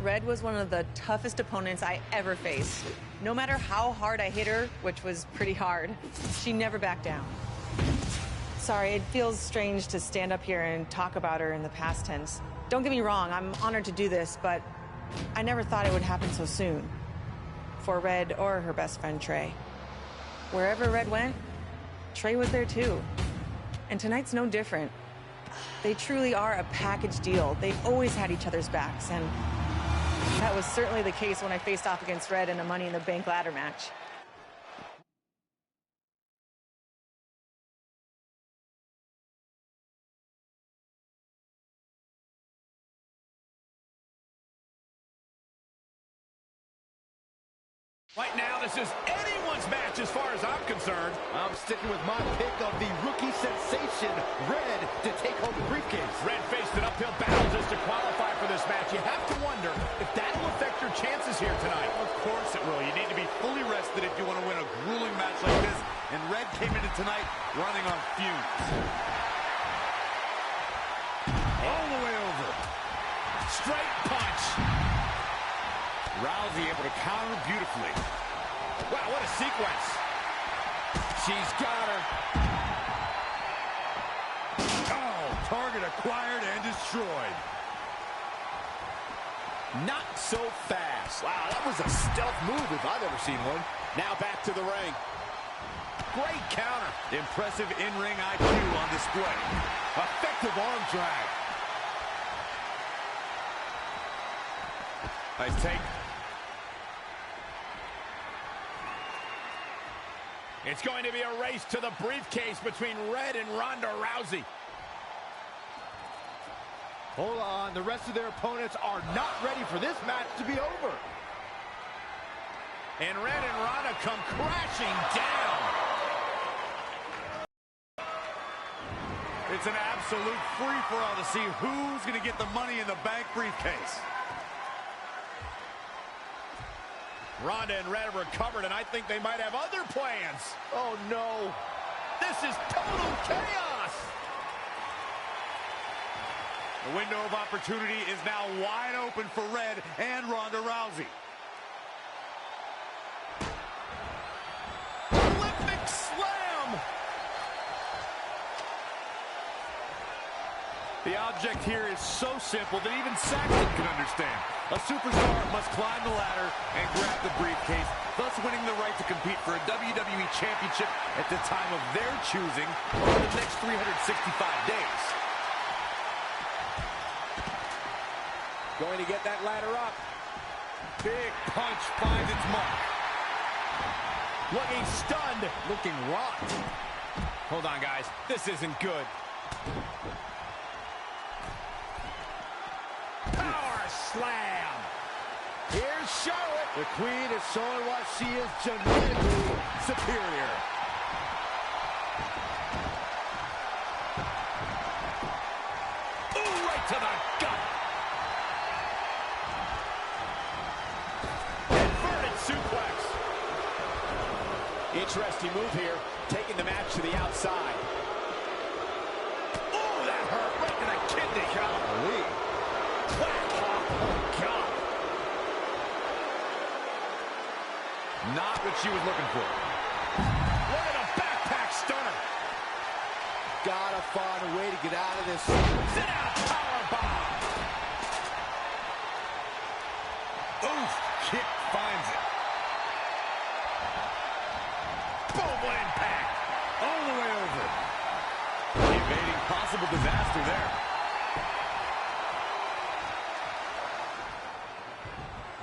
Red was one of the toughest opponents I ever faced. No matter how hard I hit her, which was pretty hard, she never backed down. Sorry, it feels strange to stand up here and talk about her in the past tense. Don't get me wrong, I'm honored to do this, but I never thought it would happen so soon. For Red or her best friend, Trey. Wherever Red went, Trey was there too. And tonight's no different. They truly are a package deal. They've always had each other's backs, and that was certainly the case when I faced off against Red in a Money in the Bank ladder match. Right now, this is anyone's match as far as I'm concerned. I'm sticking with my pick of the rookie sensation, Red, to take home the briefcase. Red faced an uphill battle just to qualify for this match. You have to wonder if that'll affect your chances here tonight. Of course it will. You need to be fully rested if you want to win a grueling match like this. And Red came into tonight running on fumes. All the way over. Straight punch. Rousey able to counter beautifully. Wow, what a sequence. She's got her. Oh, target acquired and destroyed. Not so fast. Wow, that was a stealth move if I've ever seen one. Now back to the ring. Great counter. Impressive in-ring IQ on display. Effective arm drag. Nice take. It's going to be a race to the briefcase between Red and Ronda Rousey. Hold on, the rest of their opponents are not ready for this match to be over. And Red and Ronda come crashing down. It's an absolute free-for-all to see who's going to get the Money in the Bank briefcase. Ronda and Red have recovered, and I think they might have other plans. Oh, no. This is total chaos. The window of opportunity is now wide open for Red and Ronda Rousey. Olympic slam. The object here is so simple that even Saxton can understand. A superstar must climb the ladder and grab the briefcase, thus winning the right to compete for a WWE Championship at the time of their choosing over the next 365 days. Going to get that ladder up. Big punch finds its mark. Looking stunned. Looking rocked. Hold on, guys. This isn't good. Power slam. Here's Charlotte. The Queen is showing why she is genetically superior. Ooh, right to the gut. Inverted suplex. Interesting move here, taking the match to the outside. Oh, that hurt right to the kidney. Golly. Whack. Oh, God. Not what she was looking for. Look at a backpack stunner. Gotta find a way to get out of this. Sit out powerbomb. Oof, kick finds it. Boom, what impact. All the way over. Evading possible disaster there.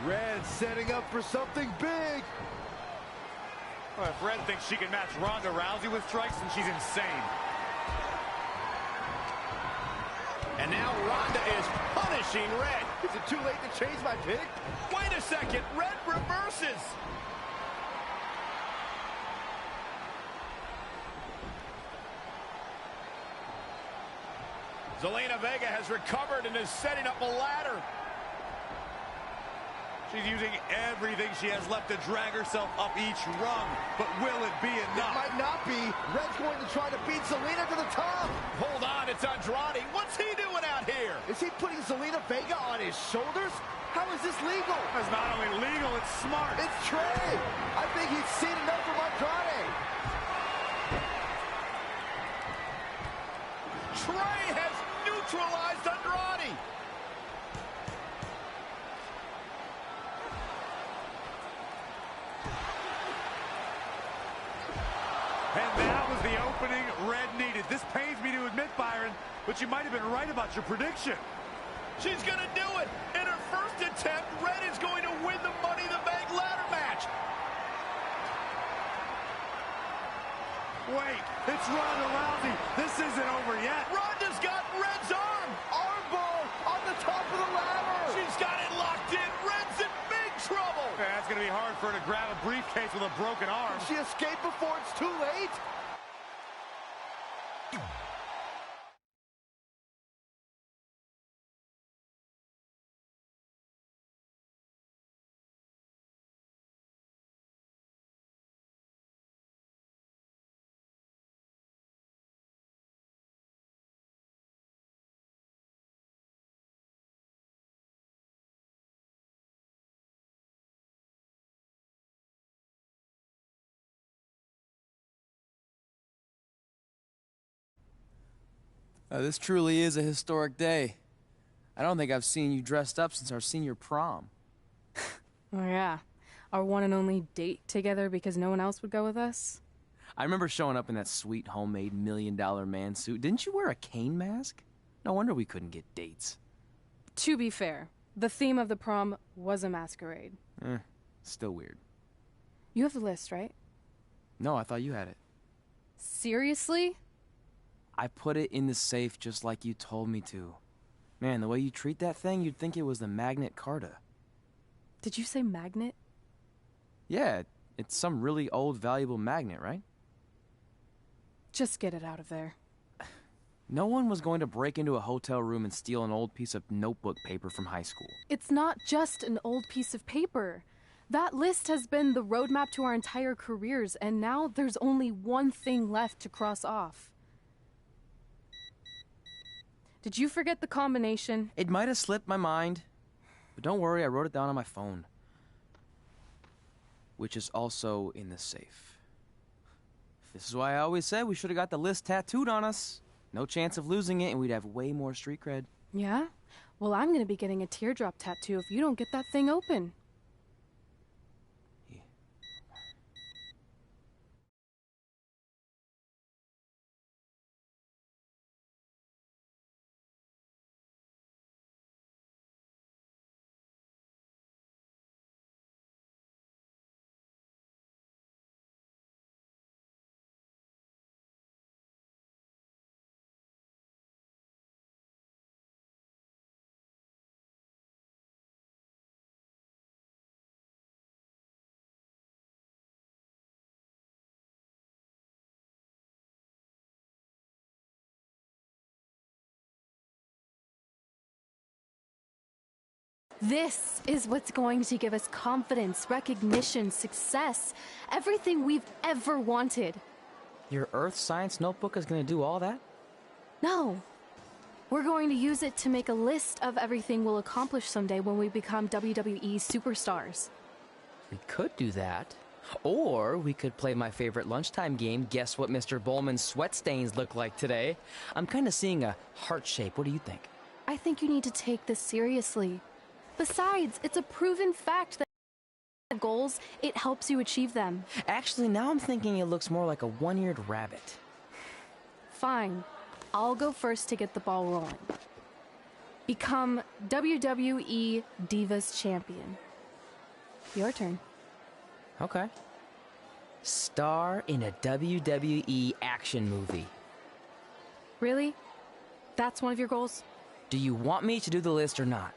Red setting up for something big. Well, if Red thinks she can match Ronda Rousey with strikes, then she's insane. And now Ronda is punishing Red. Is it too late to change my pick? Wait a second, Red reverses. Zelina Vega has recovered and is setting up a ladder. She's using everything she has left to drag herself up each rung. But will it be enough? It might not be. Red's going to try to beat Zelina to the top. Hold on, it's Andrade. What's he doing out here? Is he putting Zelina Vega on his shoulders? How is this legal? It's not only legal, it's smart. It's Trey. I think he's seen enough from Andrade. Trey has neutralized Andrade. And that was the opening Red needed. This pains me to admit, Byron, but you might have been right about your prediction. She's going to do it. In her first attempt, Red is going to win the Money in the Bank ladder match. Wait, it's Ronda Rousey. This isn't over yet. Ronda's got Red's arm. Armbar on the top of the ladder. She's got it locked in. Red's in big trouble. That's going to be hard for her to grab a briefcase with a broken arm. She escaped before it's too late. This truly is a historic day. I don't think I've seen you dressed up since our senior prom. Oh yeah, our one and only date together because no one else would go with us. I remember showing up in that sweet homemade $1 million man suit. Didn't you wear a cane mask? No wonder we couldn't get dates. To be fair, the theme of the prom was a masquerade. Still weird. You have the list, right? No, I thought you had it. Seriously? I put it in the safe just like you told me to. Man, the way you treat that thing, you'd think it was the Magnet Carta. Did you say magnet? Yeah, it's some really old, valuable magnet, right? Just get it out of there. No one was going to break into a hotel room and steal an old piece of notebook paper from high school. It's not just an old piece of paper. That list has been the roadmap to our entire careers, and now there's only one thing left to cross off. Did you forget the combination? It might have slipped my mind, but don't worry, I wrote it down on my phone. Which is also in the safe. This is why I always said we should have got the list tattooed on us. No chance of losing it, and we'd have way more street cred. Yeah? Well, I'm gonna be getting a teardrop tattoo if you don't get that thing open. This is what's going to give us confidence, recognition, success, everything we've ever wanted. Your Earth Science notebook is going to do all that? No. We're going to use it to make a list of everything we'll accomplish someday when we become WWE superstars. We could do that. Or we could play my favorite lunchtime game, guess what Mr. Bowman's sweat stains look like today. I'm kind of seeing a heart shape. What do you think? I think you need to take this seriously. Besides, it's a proven fact that goals, it helps you achieve them. Actually, now I'm thinking it looks more like a one-eared rabbit. Fine. I'll go first to get the ball rolling. Become WWE Divas Champion. Your turn. Okay. Star in a WWE action movie. Really? That's one of your goals? Do you want me to do the list or not?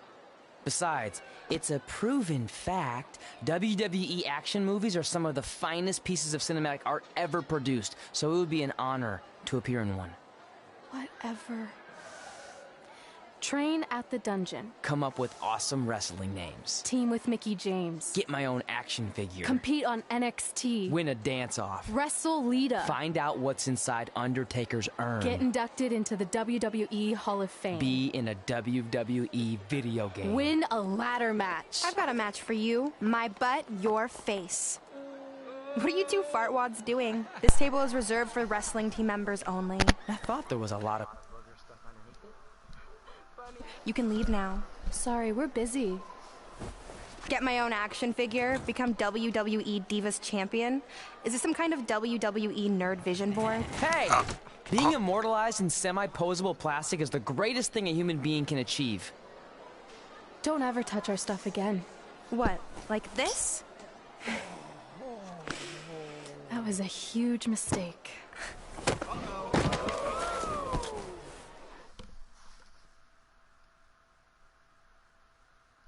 Besides, it's a proven fact, WWE action movies are some of the finest pieces of cinematic art ever produced, so it would be an honor to appear in one. Whatever. Train at the dungeon. Come up with awesome wrestling names. Team with Mickey James. Get my own action figure. Compete on NXT. Win a dance-off. Wrestle Lita. Find out what's inside Undertaker's urn. Get inducted into the WWE Hall of Fame. Be in a WWE video game. Win a ladder match. I've got a match for you. My butt, your face. What are you two fartwads doing? This table is reserved for wrestling team members only. I thought there was a lot of... You can leave now. Sorry, we're busy. Get my own action figure, become WWE Divas Champion. Is this some kind of WWE nerd vision board? Hey! Being immortalized in semi-posable plastic is the greatest thing a human being can achieve. Don't ever touch our stuff again. What, like this? That was a huge mistake.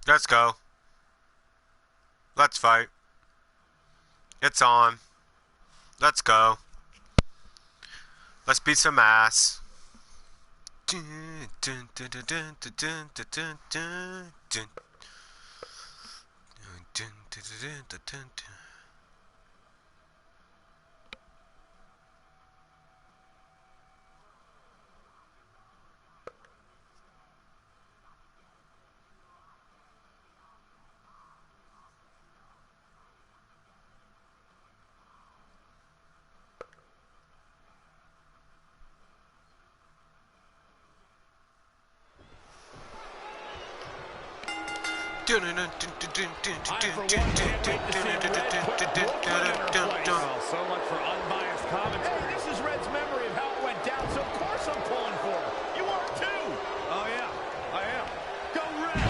Let's go. Let's fight. It's on. Let's go. Let's beat some ass. I, for one, can't wait to see Red put Brooklyn in her place. Well, so much for unbiased commentary. Hey, this is Red's memory of how it went down, so of course I'm pulling for her. You are too. Oh, yeah, I am. Go Red.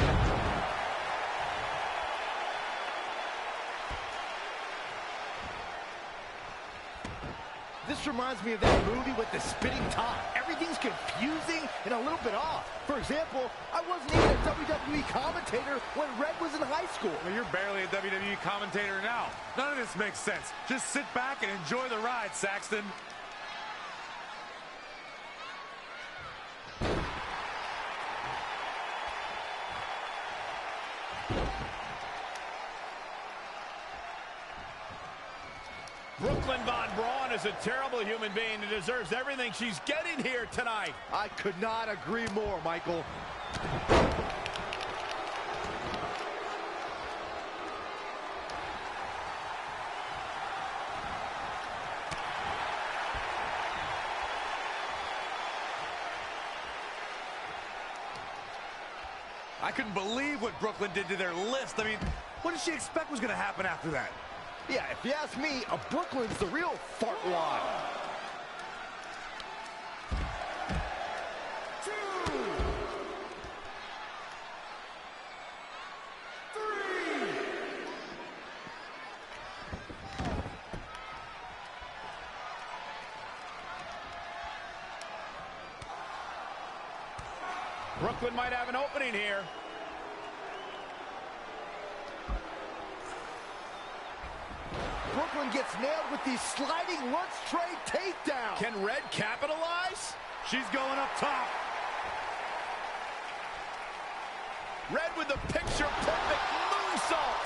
This reminds me of that movie with the spitting top. Everything's confusing and a little bit off. For example, I wasn't even a WWE commentator when Red was in high school. Well, you're barely a WWE commentator now. None of this makes sense. Just sit back and enjoy the ride, Saxton. Brooklyn Von Braun is a terrible human being and deserves everything she's getting here tonight. I could not agree more, Michael. I couldn't believe what Brooklyn did to their list. I mean, what did she expect was going to happen after that? Yeah, if you ask me, Brooklyn's the real fartwad. 2, 3. Brooklyn might have an opening here. Brooklyn gets nailed with the sliding lunch tray takedown. Can Red capitalize? She's going up top. Red with the picture-perfect moonsault.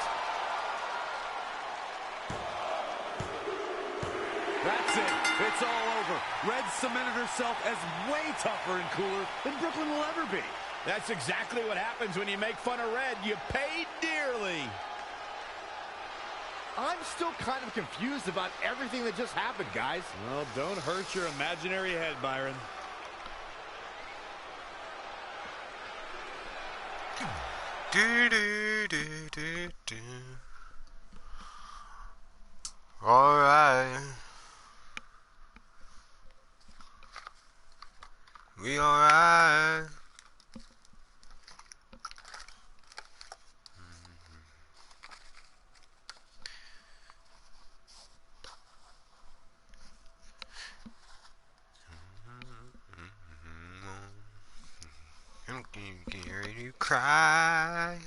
That's it. It's all over. Red cemented herself as way tougher and cooler than Brooklyn will ever be. That's exactly what happens when you make fun of Red. You pay dearly. I'm still kind of confused about everything that just happened, guys. Well, don't hurt your imaginary head, Byron. Do do do do do. All right. We all right. I'm getting ready to cry.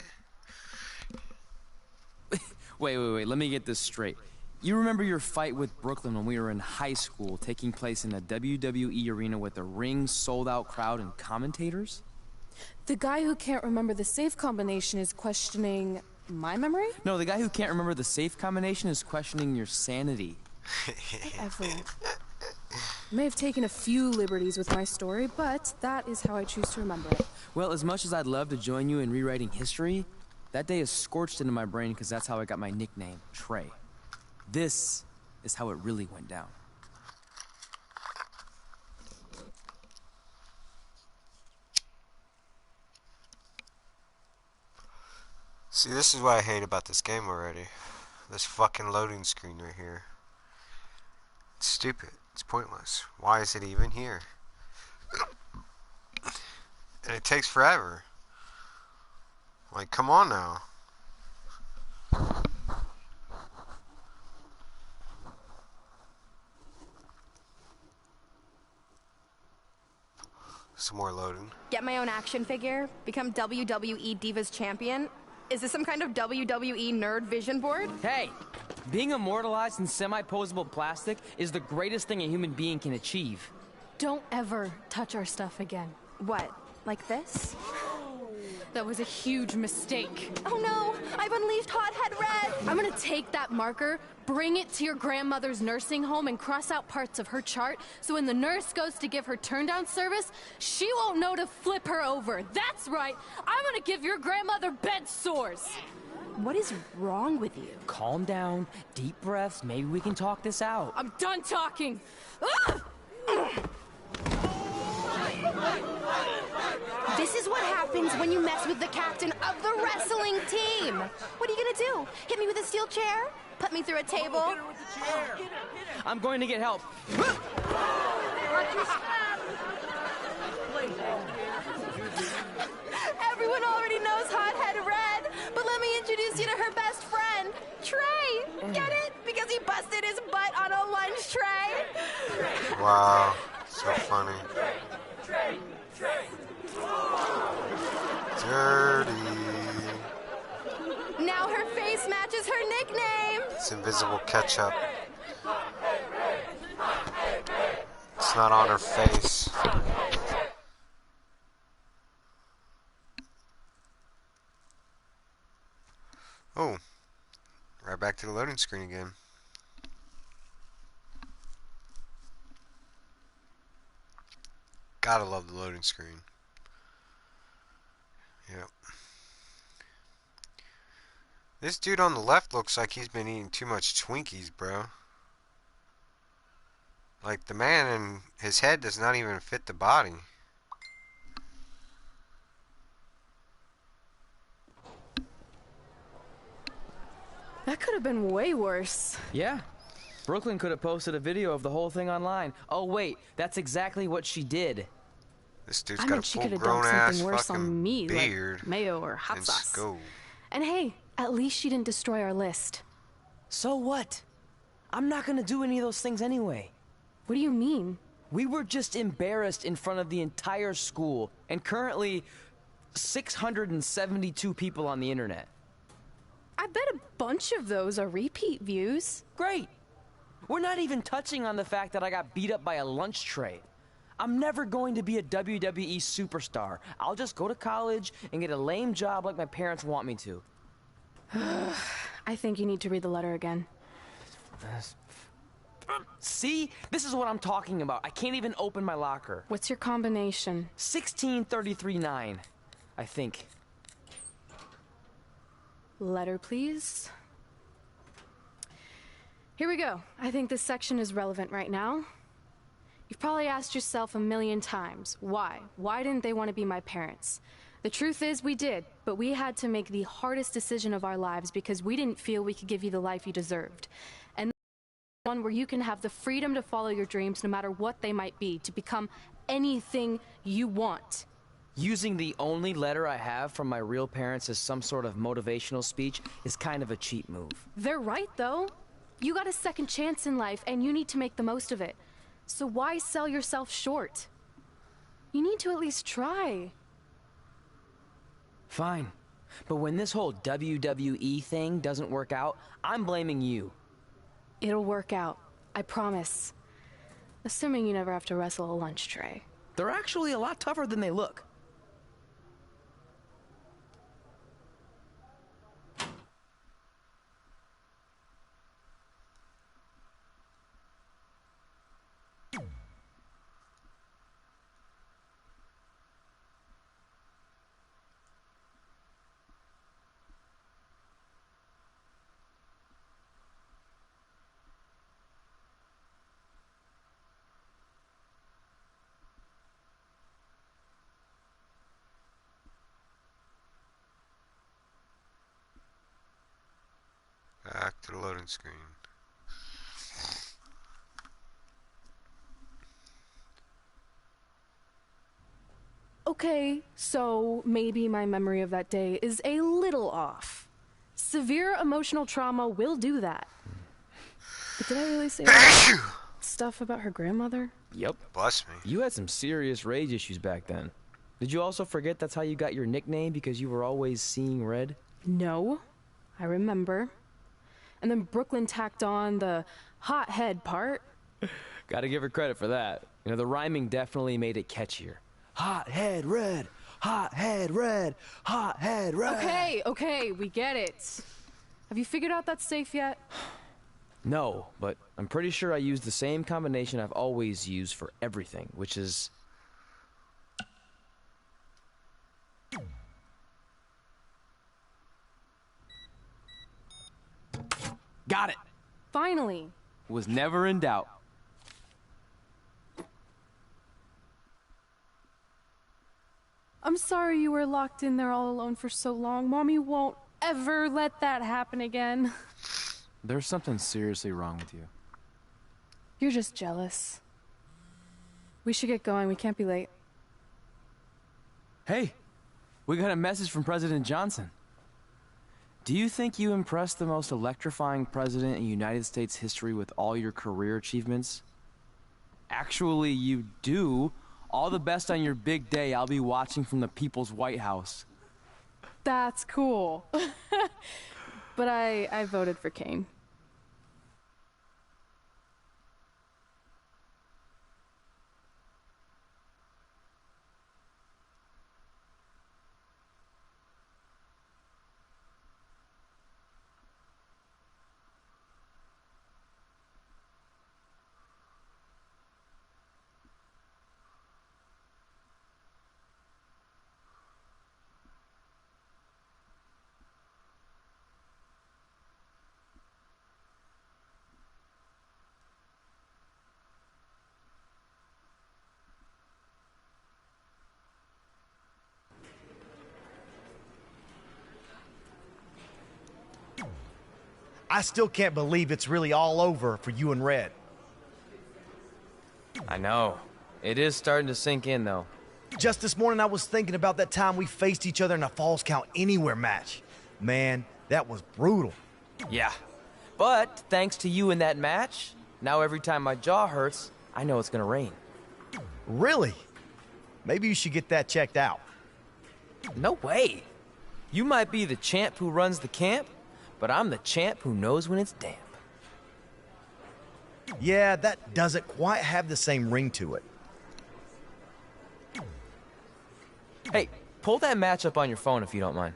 Wait, let me get this straight. You remember your fight with Brooklyn when we were in high school, taking place in a WWE arena with a ring, sold-out crowd, and commentators? The guy who can't remember the save combination is questioning my memory? No, the guy who can't remember the safe combination is questioning your sanity. Whatever. I may have taken a few liberties with my story, but that is how I choose to remember it. Well, as much as I'd love to join you in rewriting history, that day is scorched into my brain because that's how I got my nickname, Trey. This is how it really went down. See, this is what I hate about this game already. This fucking loading screen right here. It's stupid. It's pointless. Why is it even here? And it takes forever. Like, come on now. Some more loading. Get my own action figure? Become WWE Divas Champion? Is this some kind of WWE nerd vision board? Hey! Being immortalized in semi-posable plastic is the greatest thing a human being can achieve. Don't ever touch our stuff again. What? Like this? That was a huge mistake. Oh no! I've unleashed Hothead Red! I'm gonna take that marker, bring it to your grandmother's nursing home, and cross out parts of her chart so when the nurse goes to give her turn-down service, she won't know to flip her over. That's right! I'm gonna give your grandmother bed sores! What is wrong with you? Calm down, deep breaths, maybe we can talk this out. I'm done talking! Ah! This is what happens when you mess with the captain of the wrestling team! What are you gonna do? Hit me with a steel chair? Put me through a table? I'm going to get help. Everyone already knows Hothead Red, but let me introduce you to her best friend, Trey. Get it? Because he busted his butt on a lunch tray. Wow. So funny. Dirty. Now her face matches her nickname. It's invisible ketchup. It's not on her face. Oh. Right back to the loading screen again. Gotta love the loading screen. Yep. This dude on the left looks like he's been eating too much Twinkies, bro. Like, the man in his head does not even fit the body. That could have been way worse. Yeah. Brooklyn could have posted a video of the whole thing online. Oh, wait, that's exactly what she did. This dude's I got a meant she could have full-grown done ass something worse fucking on me, beard like mayo or hot and sauce. skull. And hey, at least she didn't destroy our list. So what? I'm not gonna do any of those things anyway. What do you mean? We were just embarrassed in front of the entire school, and currently 672 people on the internet. I bet a bunch of those are repeat views. Great! We're not even touching on the fact that I got beat up by a lunch tray. I'm never going to be a WWE superstar. I'll just go to college and get a lame job like my parents want me to. I think you need to read the letter again. See? This is what I'm talking about. I can't even open my locker. What's your combination? 1633-9, I think. Letter, please. Here we go. I think this section is relevant right now. You've probably asked yourself a million times, why? Why didn't they want to be my parents? The truth is, we did, but we had to make the hardest decision of our lives because we didn't feel we could give you the life you deserved. And one where you can have the freedom to follow your dreams no matter what they might be, to become anything you want. Using the only letter I have from my real parents as some sort of motivational speech is kind of a cheap move. They're right, though. You got a second chance in life, and you need to make the most of it. So why sell yourself short? You need to at least try. Fine. But when this whole WWE thing doesn't work out, I'm blaming you. It'll work out. I promise. Assuming you never have to wrestle a lunch tray. They're actually a lot tougher than they look. to the loading screen. Okay, so maybe my memory of that day is a little off. Severe emotional trauma will do that. But did I really say that stuff about her grandmother? Yep. Bless me. You had some serious rage issues back then. Did you also forget that's how you got your nickname because you were always seeing red? No, I remember. And then Brooklyn tacked on the hot head part. Gotta give her credit for that. You know, the rhyming definitely made it catchier. Hot head red, hot head red, hot head red. Okay, we get it. Have you figured out that safe yet? No, but I'm pretty sure I used the same combination I've always used for everything, which is... Got it! Finally. Was never in doubt. I'm sorry you were locked in there all alone for so long. Mommy won't ever let that happen again. There's something seriously wrong with you. You're just jealous. We should get going. We can't be late. Hey, we got a message from President Johnson. Do you think you impressed the most electrifying president in United States history with all your career achievements? Actually, you do. All the best on your big day. I'll be watching from the People's White House. That's cool. But I voted for Kane. I still can't believe it's really all over for you and Red. I know. It is starting to sink in, though. Just this morning, I was thinking about that time we faced each other in a Falls Count Anywhere match. Man, that was brutal. Yeah. But thanks to you in that match, now every time my jaw hurts, I know it's gonna rain. Really? Maybe you should get that checked out. No way. You might be the champ who runs the camp, but I'm the champ who knows when it's damp. Yeah, that doesn't quite have the same ring to it. Hey, pull that match up on your phone if you don't mind.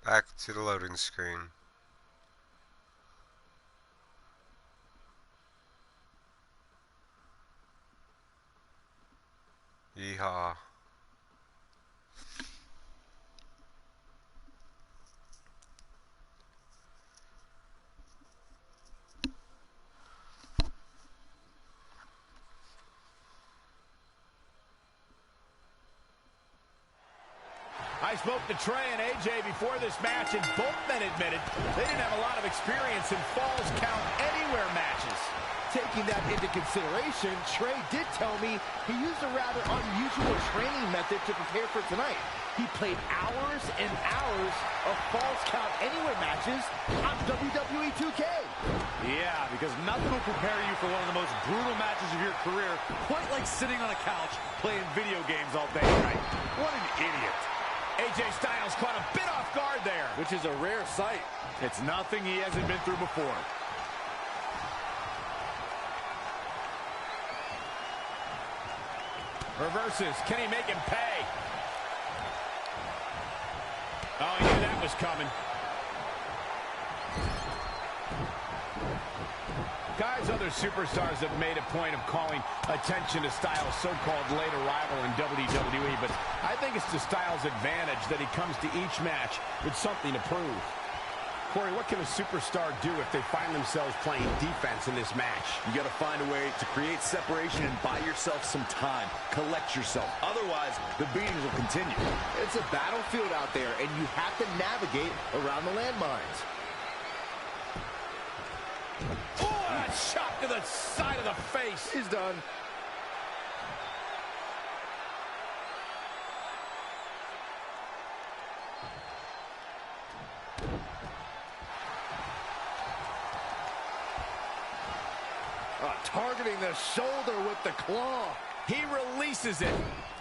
Back to the loading screen. Yeehaw. I spoke to Trey and AJ before this match, and both men admitted they didn't have a lot of experience in Falls Count Anywhere matches. Taking that into consideration, Trey did tell me he used a rather unusual training method to prepare for tonight. He played hours and hours of Falls Count Anywhere matches on WWE 2K. Yeah, because nothing will prepare you for one of the most brutal matches of your career, quite like sitting on a couch playing video games all day, right? What an idiot. AJ Styles caught a bit off guard there. Which is a rare sight. It's nothing he hasn't been through before. Reverses. Can he make him pay? Oh, he knew that was coming. Guys, other superstars have made a point of calling attention to Styles' so-called later rival in WWE, but I think it's to Styles' advantage that he comes to each match with something to prove. Corey, what can a superstar do if they find themselves playing defense in this match? You got to find a way to create separation and buy yourself some time. Collect yourself. Otherwise, the beatings will continue. It's a battlefield out there, and you have to navigate around the landmines. Oh, that shot to the side of the face. He's done. Targeting the shoulder with the claw. He releases it.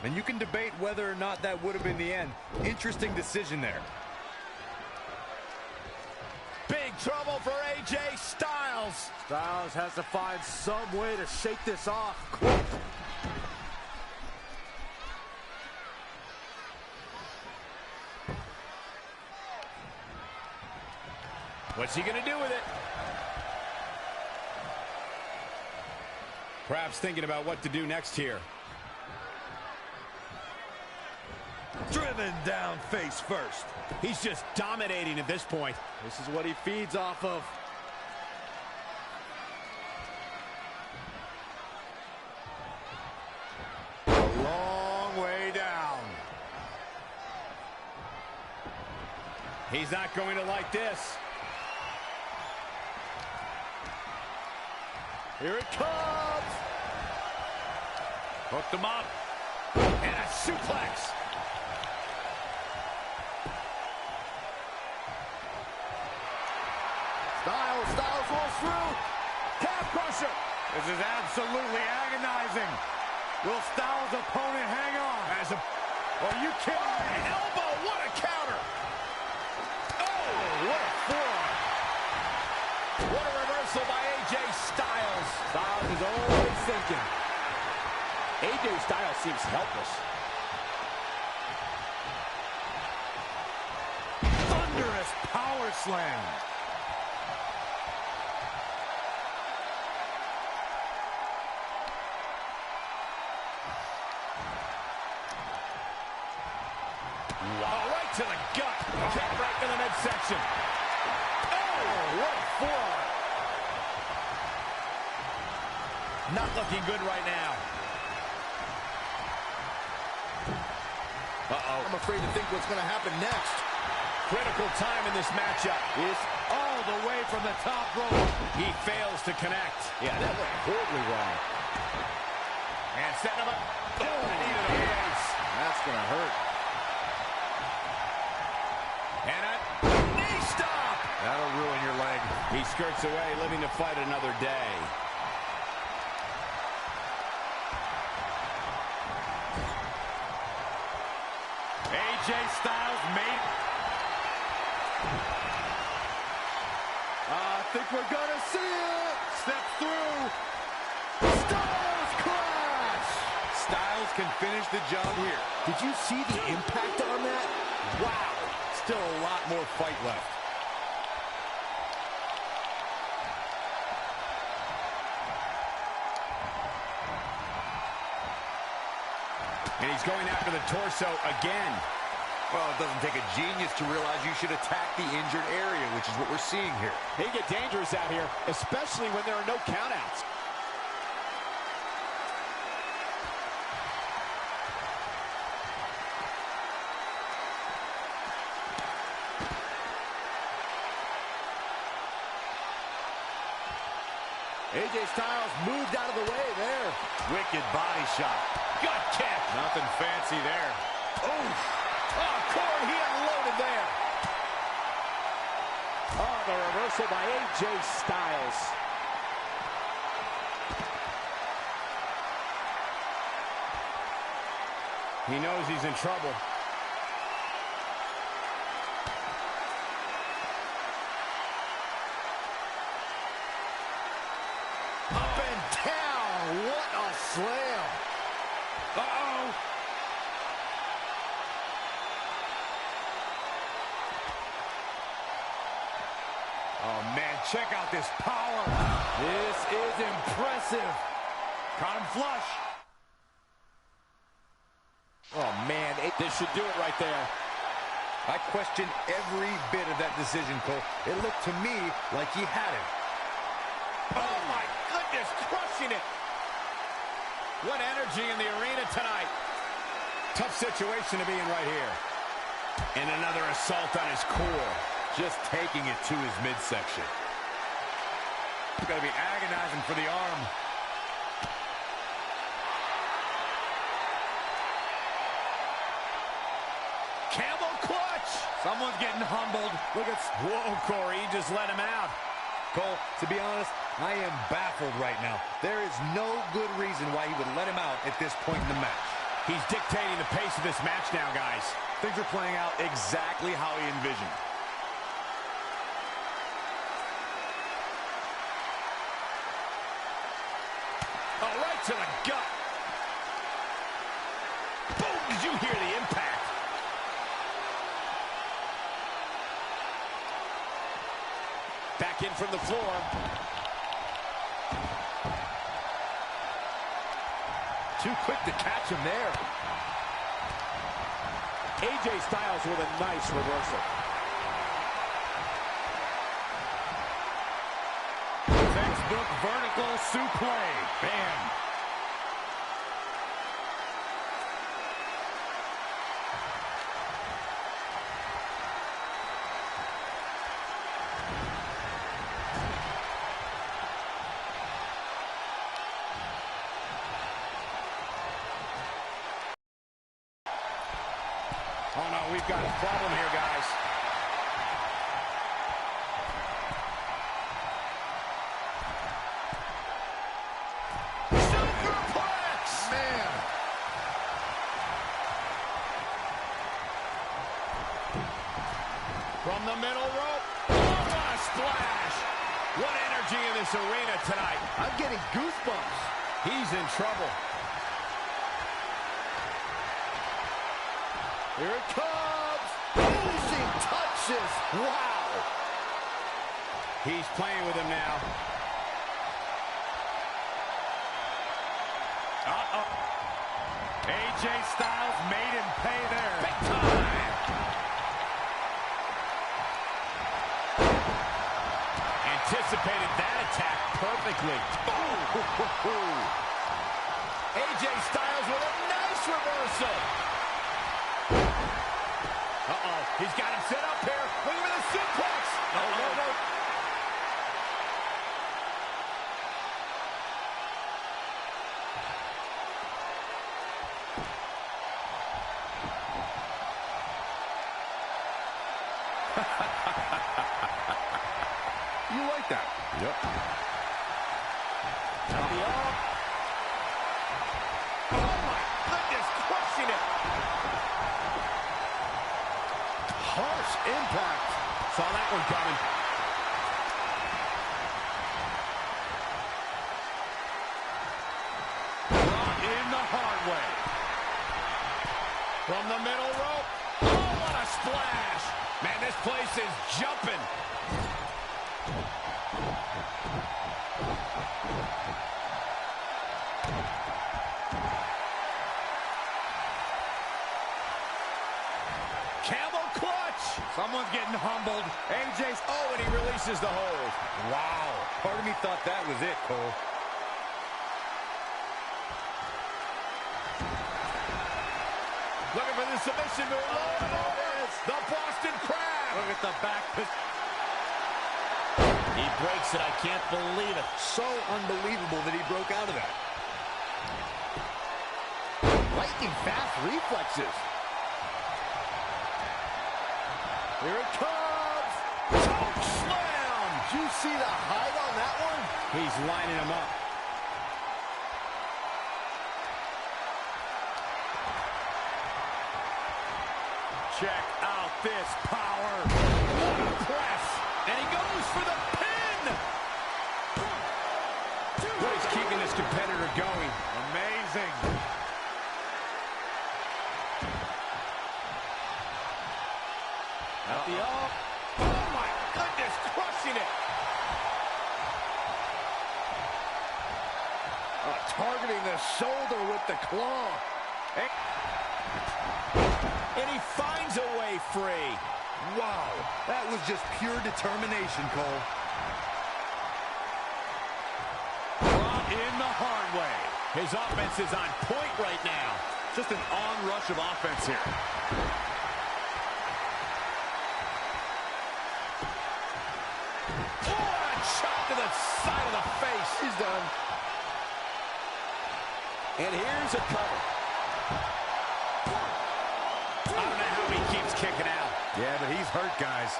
And you can debate whether or not that would have been the end. Interesting decision there. Big trouble for AJ Styles. Styles has to find some way to shake this off. What's he going to do with it? Perhaps thinking about what to do next here. Driven down face first. He's just dominating at this point. This is what he feeds off of. A long way down. He's not going to like this. Here it comes. Hooked him up. And a suplex. Styles rolls through. Calf crusher. This is absolutely agonizing. Will Styles' opponent hang on? Are you kidding me? An elbow. What a counter. Oh, what a forearm. What a reversal by AJ Styles. Styles is always thinking. AJ Styles seems helpless. Thunderous power slam. Wow, right to the gut. Kick right to the midsection. Oh, what a forearm. Not looking good right now. Uh-oh. I'm afraid to think what's going to happen next. Critical time in this matchup. Is all the way from the top rope. He fails to connect. Yeah, that went horribly wrong. And setting him up. Oh, needed a face. That's going to hurt. And a knee stop. That'll ruin your leg. He skirts away, living to fight another day. AJ Styles made. I think we're going to see it. Step through. Styles crash. Styles can finish the job here. Did you see the impact on that? Wow. Still a lot more fight left. And he's going after the torso again. Well, it doesn't take a genius to realize you should attack the injured area, which is what we're seeing here. They get dangerous out here, especially when there are no countouts. AJ Styles moved out of the way there. Wicked body shot. Gut kick. Nothing fancy there. Oh, Corey, he unloaded there. Oh, the reversal by AJ Styles. He knows he's in trouble. Up and down. What a slam. Uh-oh. Oh, man, check out this power. This is impressive. Caught him flush. Oh, man. This should do it right there. I question every bit of that decision, Cole. It looked to me like he had it. Oh, my goodness, crushing it. What energy in the arena tonight. Tough situation to be in right here. And another assault on his core. Just taking it to his midsection. It's got to be agonizing for the arm. Camel clutch. Someone's getting humbled. Look at... Whoa, Corey, he just let him out. Cole, to be honest, I am baffled right now. There is no good reason why he would let him out at this point in the match. He's dictating the pace of this match now, guys. Things are playing out exactly how he envisioned. Oh, right to the gut. Boom! Did you hear the impact? Back in from the floor. Too quick to catch him there. AJ Styles with a nice reversal. Textbook vertical suplex. Bam. Oh, no, we've got a problem here, guys. Superplex! Man. From the middle rope. Oh, what a splash! What energy in this arena tonight. I'm getting goosebumps. He's in trouble. Here it comes. Finishing touches. Wow. He's playing with him now. AJ Styles made him pay there. Big time. Anticipated that attack perfectly. Boom. AJ Styles with a nice reversal. Uh-oh, he's got him set up here. Look at the suplex. No. You like that? Yep. Oh, my goodness, crushing it. Harsh impact. Saw that one coming. Brought in the hard way. From the middle rope. Oh, what a splash. Man, this place is jumping. Camel clutch. Someone's getting humbled. AJ's... Oh, and he releases the hold. Wow. Part of me thought that was it, Cole. Looking for the submission move. Oh, there it is. The Boston Crab. Look at the back. He breaks it. I can't believe it. So unbelievable that he broke out of that. Lightning fast reflexes. Here it comes. Choke slam. Did you see the height on that one? He's lining him up. Check out this power. What a press. And he goes for the pin. What is keeping this competitor going? Amazing. At the up. Oh, my goodness, crushing it. Targeting the shoulder with the claw. And he finds a way free. Wow, that was just pure determination, Cole. Brought in the hard way. His offense is on point right now. Just an onrush of offense here. Oh, a shot to the side of the face. He's done. And here's a cover. I don't know how he keeps kicking out. Yeah, but he's hurt, guys.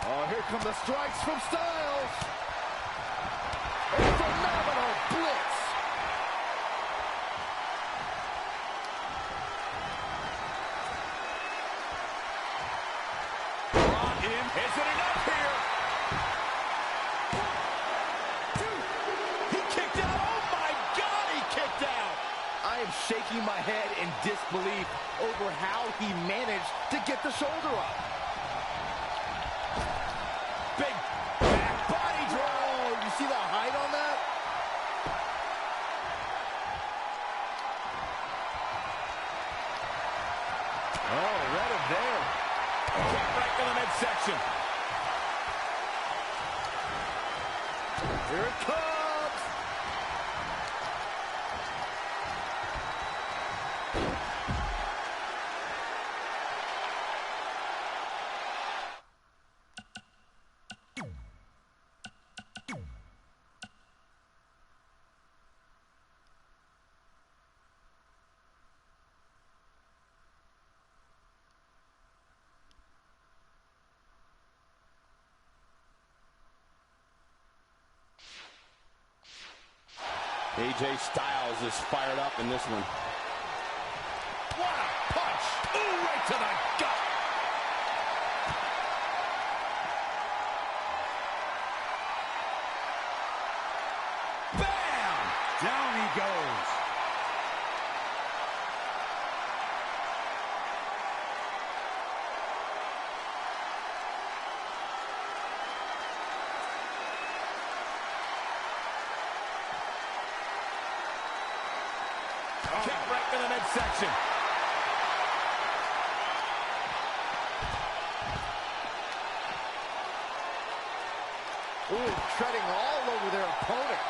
Oh, here come the strikes from Styles. A phenomenal blitz. Brought in. Is it enough here? He kicked out. Oh, my God, he kicked out. I am shaking my head in disbelief over how he managed to get the shoulder up. Big back body drop. Oh, you see the height on that? Oh, read him there. Kick right to the midsection. Here it comes. AJ Styles is fired up in this one. What a punch! Ooh, right to the gut! Bam! Down he goes. Kick right to the midsection. Ooh, treading all over their opponent.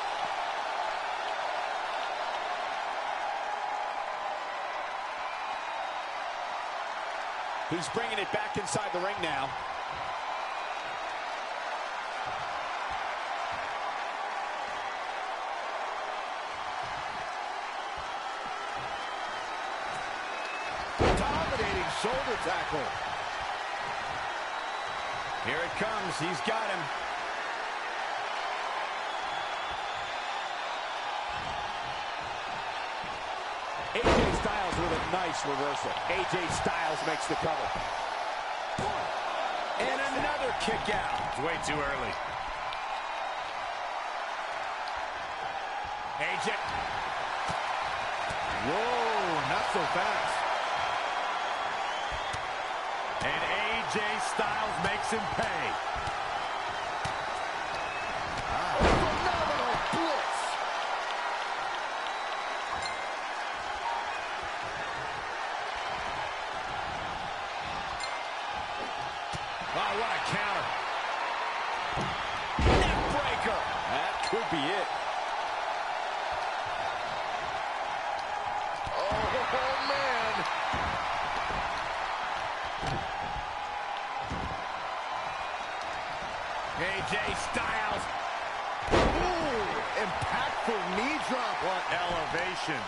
He's bringing it back inside the ring now. Dominating shoulder tackle. Here it comes. He's got him. AJ Styles with a nice reversal. AJ Styles makes the cover. And another kick out. It's way too early. AJ. Whoa, not so fast. And AJ Styles makes him pay. Phenomenal blitz. Oh, what a counter. Neck breaker. That could be it. Oh, man. AJ Styles. Ooh, impactful knee drop. What elevation.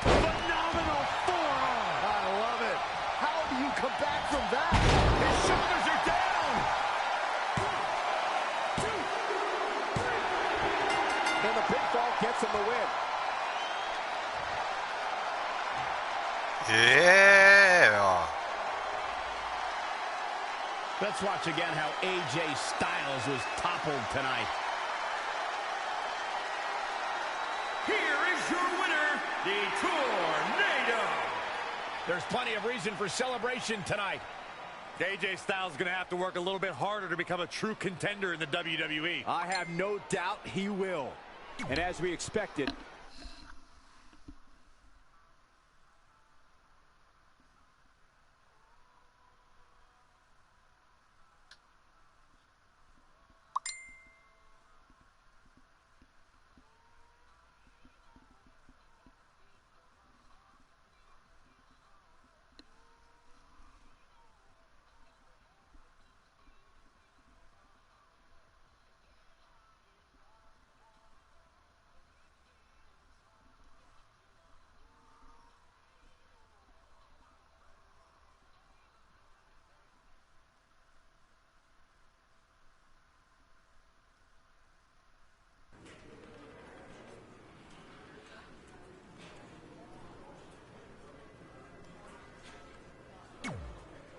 Phenomenal forearm. I love it. How do you come back from that? His shoulders are down. And the pinfall gets him the win. Yeah. Let's watch again how AJ Styles was toppled tonight. Here is your There's plenty of reason for celebration tonight. AJ Styles is going to have to work a little bit harder to become a true contender in the WWE. I have no doubt he will. And as we expected,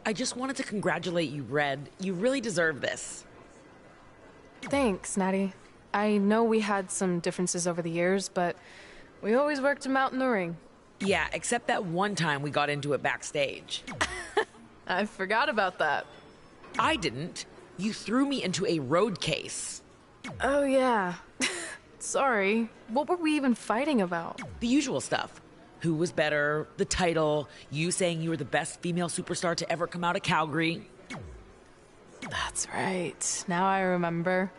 I just wanted to congratulate you, Red. You really deserve this. Thanks, Natty. I know we had some differences over the years, but we always worked them out in the ring. Yeah, except that one time we got into it backstage. I forgot about that. I didn't. You threw me into a road case. Oh, yeah. Sorry. What were we even fighting about? The usual stuff. Who was better, the title, you saying you were the best female superstar to ever come out of Calgary. That's right. Now I remember.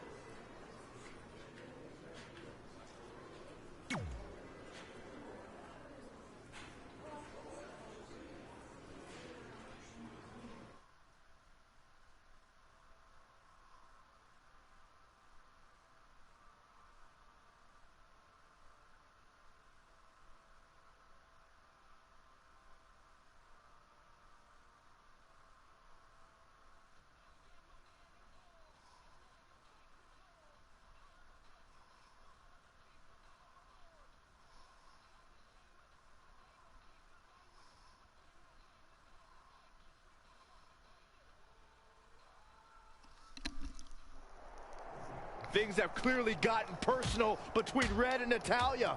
Things have clearly gotten personal between Red and Natalya.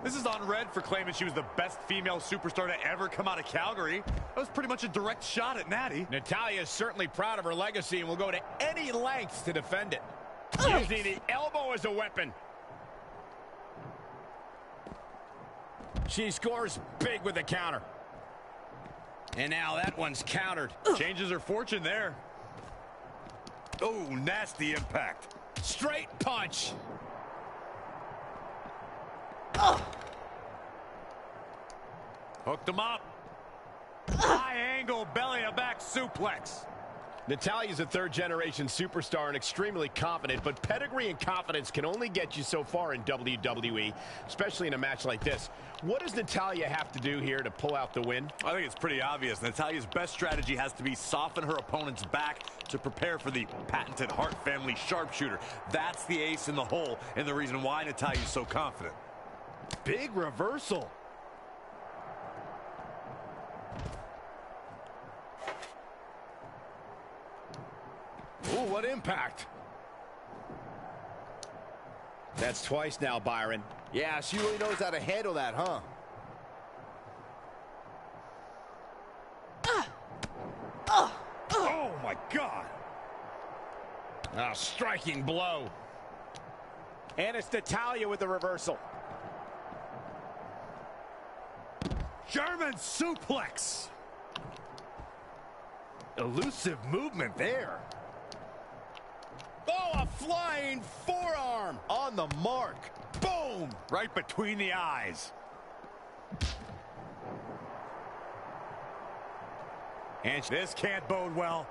This is on Red for claiming she was the best female superstar to ever come out of Calgary. That was pretty much a direct shot at Natty. Natalya is certainly proud of her legacy and will go to any lengths to defend it. Using the elbow as a weapon. She scores big with the counter. And now that one's countered. Changes her fortune there. Oh, nasty impact. Straight punch. Hooked him up. High angle belly to back suplex. Natalya's a third-generation superstar and extremely confident, but pedigree and confidence can only get you so far in WWE, especially in a match like this. What does Natalya have to do here to pull out the win? I think it's pretty obvious. Natalya's best strategy has to be soften her opponent's back to prepare for the patented Hart family sharpshooter. That's the ace in the hole and the reason why Natalya's so confident. Big reversal. Ooh, what impact. That's twice now, Byron. Yeah, she really knows how to handle that, huh? Oh, my God. A striking blow. And it's Natalya with the reversal. German suplex. Elusive movement there. Oh, a flying forearm. On the mark. Boom. Right between the eyes. And this can't bode well.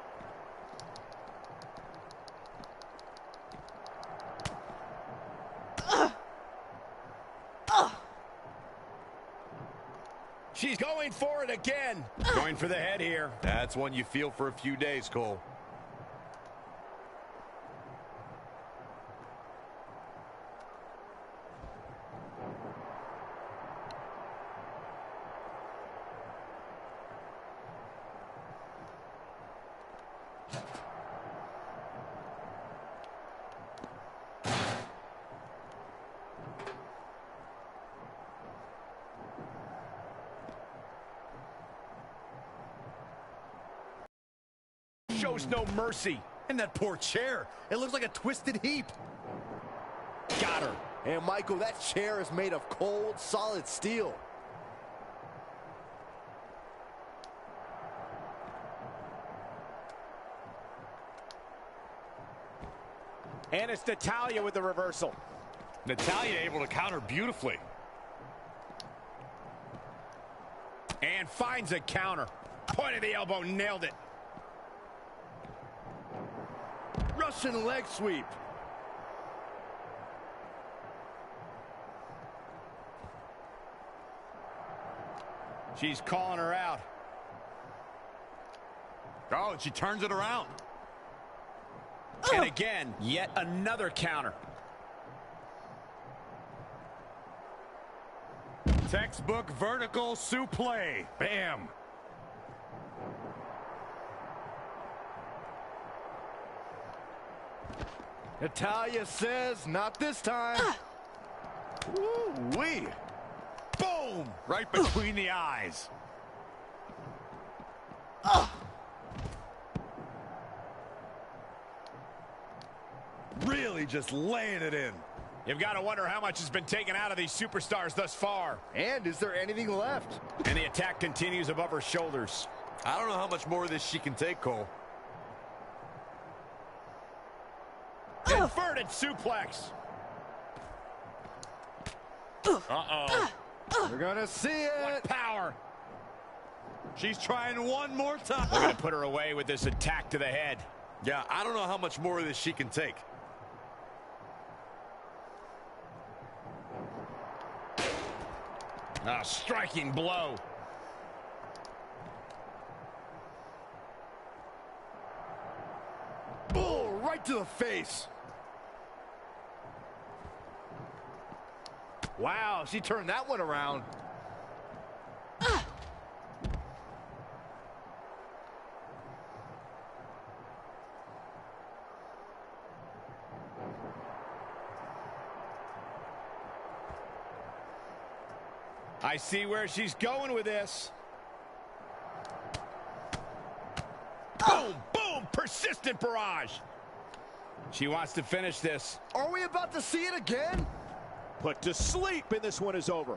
she's going for it again. Going for the head here. That's one you feel for a few days, Cole. shows no mercy. And that poor chair. It looks like a twisted heap. Got her. And Michael, that chair is made of cold, solid steel. And it's Natalya with the reversal. Natalya able to counter beautifully. And finds a counter. Point of the elbow, nailed it. Russian leg sweep. She's calling her out. Oh, and she turns it around. And again, yet another counter. Textbook vertical suplex. Bam. Natalya says, not this time. Woo-wee. Boom! Right between the eyes. Really just laying it in. You've got to wonder how much has been taken out of these superstars thus far. And is there anything left? And the attack continues above her shoulders. I don't know how much more of this she can take, Cole. Inverted suplex. Uh-oh. We're gonna see it. What power. She's trying one more time. They're going to put her away with this attack to the head. Yeah, I don't know how much more of this she can take. A striking blow. Bull right to the face. Wow, she turned that one around. I see where she's going with this. Boom, boom, persistent barrage. She wants to finish this. Are we about to see it again? Put to sleep, and this one is over.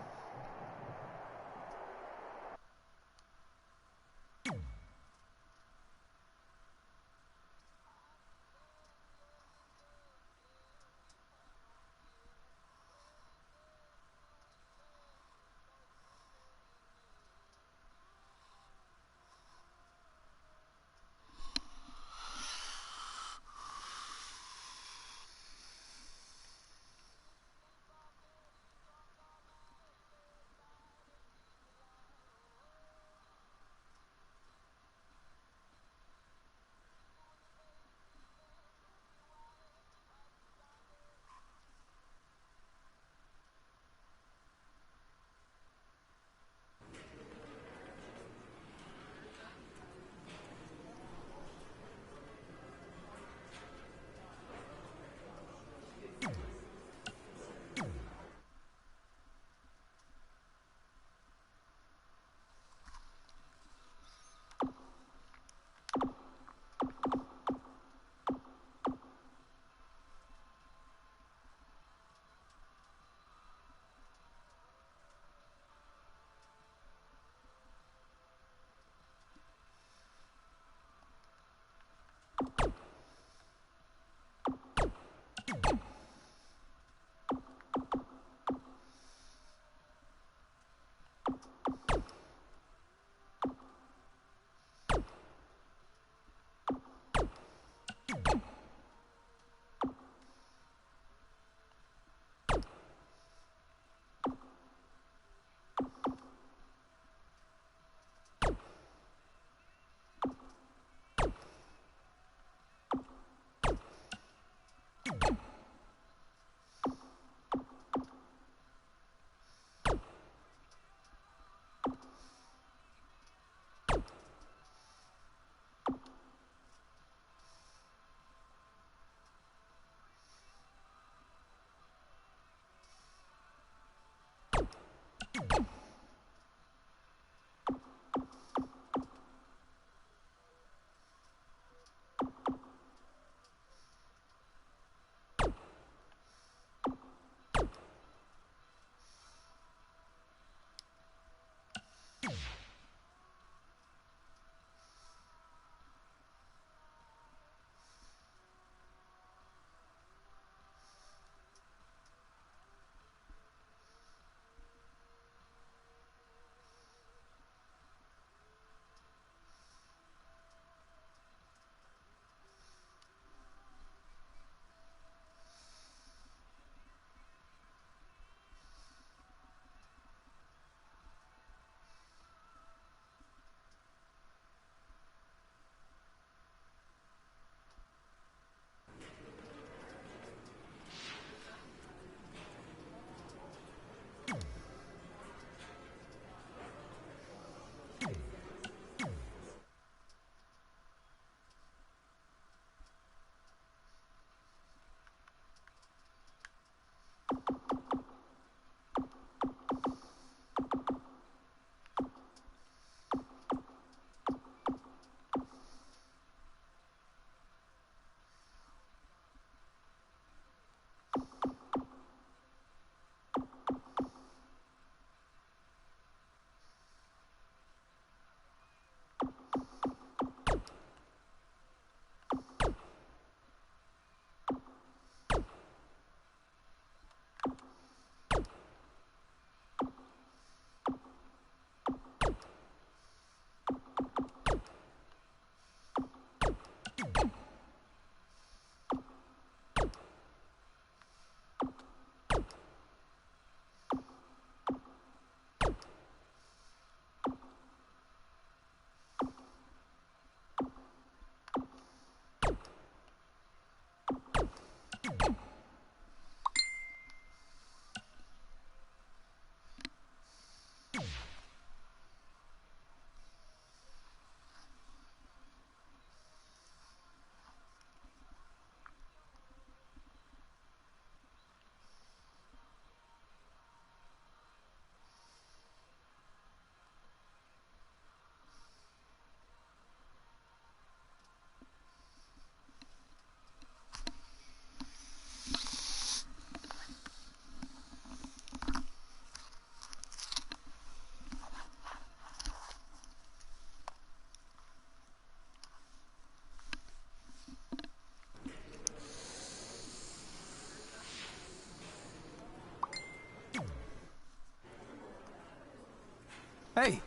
Hey,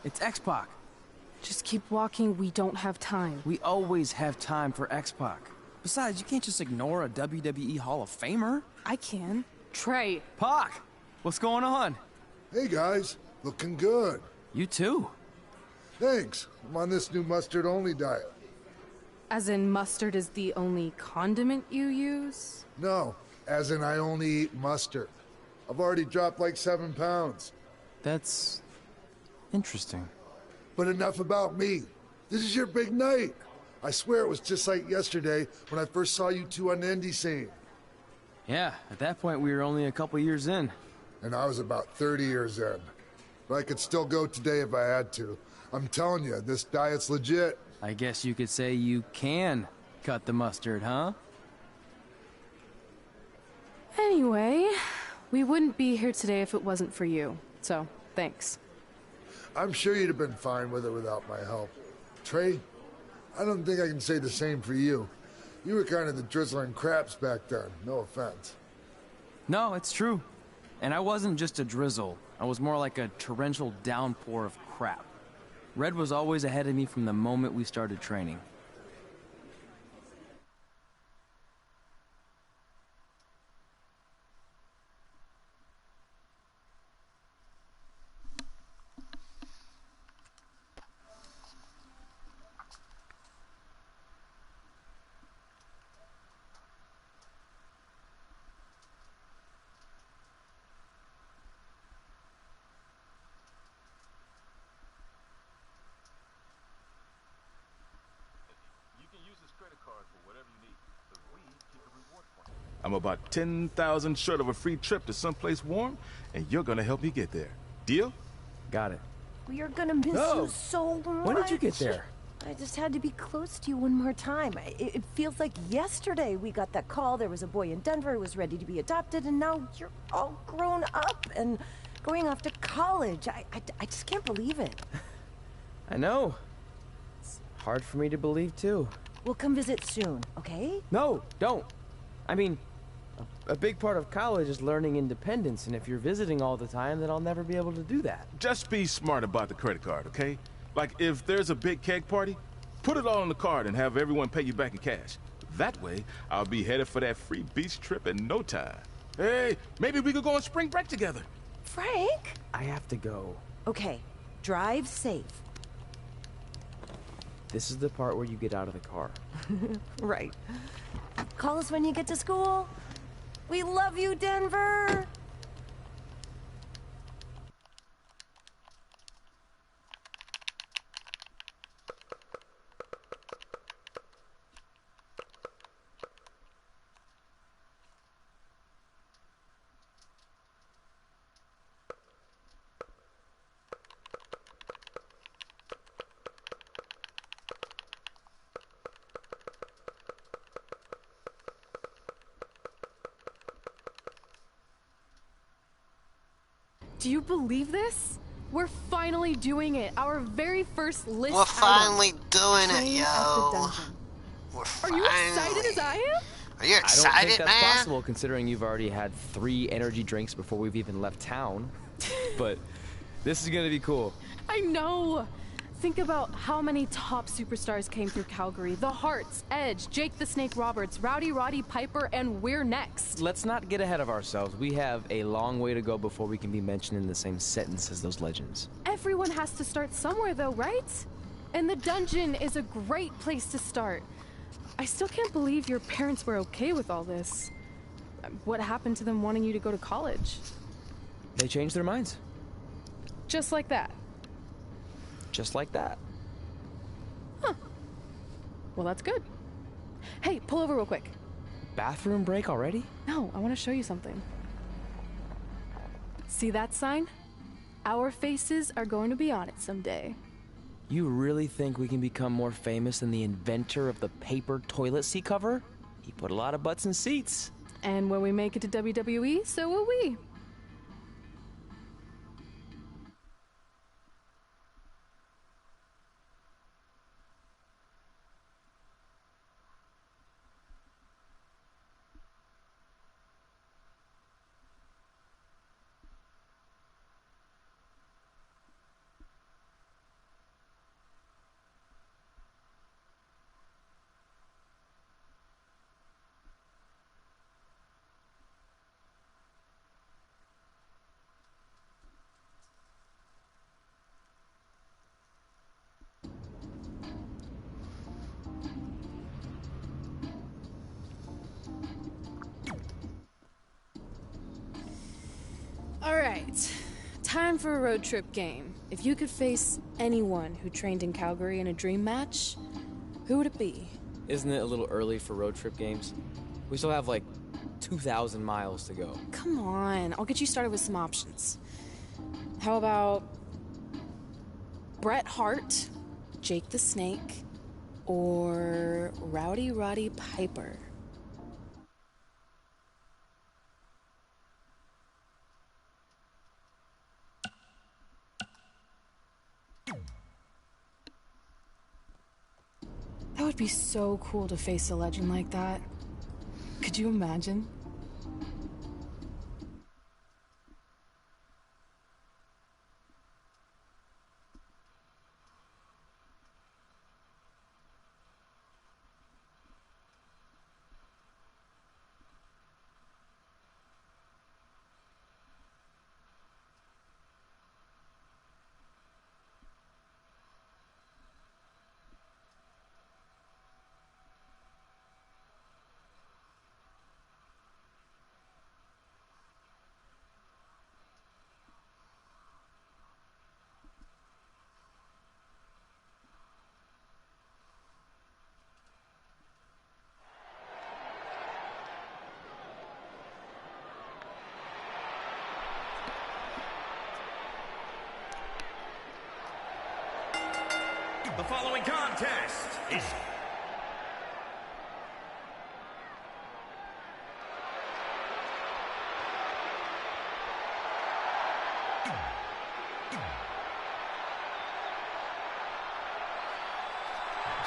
it's X-Pac. Just keep walking, we don't have time. We always have time for X-Pac. Besides, you can't just ignore a WWE Hall of Famer. I can. Trey. Pac, what's going on? Hey guys, looking good. You too. Thanks. I'm on this new mustard-only diet. As in mustard is the only condiment you use? No, as in I only eat mustard. I've already dropped like 7 pounds. That's interesting. But enough about me. This is your big night. I swear it was just like yesterday when I first saw you two on the indie scene. Yeah, at that point we were only a couple years in. And I was about 30 years in. But I could still go today if I had to. I'm telling you, this diet's legit. I guess you could say you can cut the mustard, huh? Anyway, we wouldn't be here today if it wasn't for you. So, thanks. I'm sure you'd have been fine with it without my help. Trey, I don't think I can say the same for you. You were kind of the drizzling craps back then, no offense. No, it's true. And I wasn't just a drizzle. I was more like a torrential downpour of crap. Red was always ahead of me from the moment we started training. I'm about 10,000 short of a free trip to someplace warm, and you're gonna help me get there. Deal? Got it. We are gonna miss you so much. When did you get there? I just had to be close to you one more time. It feels like yesterday we got that call. There was a boy in Denver who was ready to be adopted, and now you're all grown up and going off to college. I just can't believe it. I know. It's hard for me to believe, too. We'll come visit soon, okay? No, don't. I mean, a big part of college is learning independence, and if you're visiting all the time, then I'll never be able to do that. Just be smart about the credit card, okay? Like, if there's a big keg party, put it all on the card and have everyone pay you back in cash. That way, I'll be headed for that free beach trip in no time. Hey, maybe we could go on spring break together. Frank? I have to go. Okay, drive safe. This is the part where you get out of the car. Right. Call us when you get to school. We love you, Denver! Do you believe this? We're finally doing it. Our very first list. We're finally doing it, Train yo. at the dungeon. Are you excited as I am? Are you I don't excited, think that's man? possible, considering you've already had 3 energy drinks before we've even left town. But this is gonna be cool. I know. Think about how many top superstars came through Calgary. The Hearts, Edge, Jake the Snake Roberts, Rowdy Roddy Piper, and we're next. Let's not get ahead of ourselves. We have a long way to go before we can be mentioned in the same sentence as those legends. Everyone has to start somewhere though, right? And the dungeon is a great place to start. I still can't believe your parents were okay with all this. What happened to them wanting you to go to college? They changed their minds. Just like that. Just like that. Huh. Well, that's good. Hey, pull over real quick. Bathroom break already? No, I want to show you something. See that sign? Our faces are going to be on it someday. You really think we can become more famous than the inventor of the paper toilet seat cover? He put a lot of butts in seats. And when we make it to WWE, so will we. right. Time for a road trip game. If you could face anyone who trained in Calgary in a dream match, who would it be? Isn't it a little early for road trip games? We still have like 2,000 miles to go. Come on, I'll get you started with some options. How about Bret Hart, Jake the Snake, or Rowdy Roddy Piper? That would be so cool to face a legend like that. Could you imagine? The following contest is...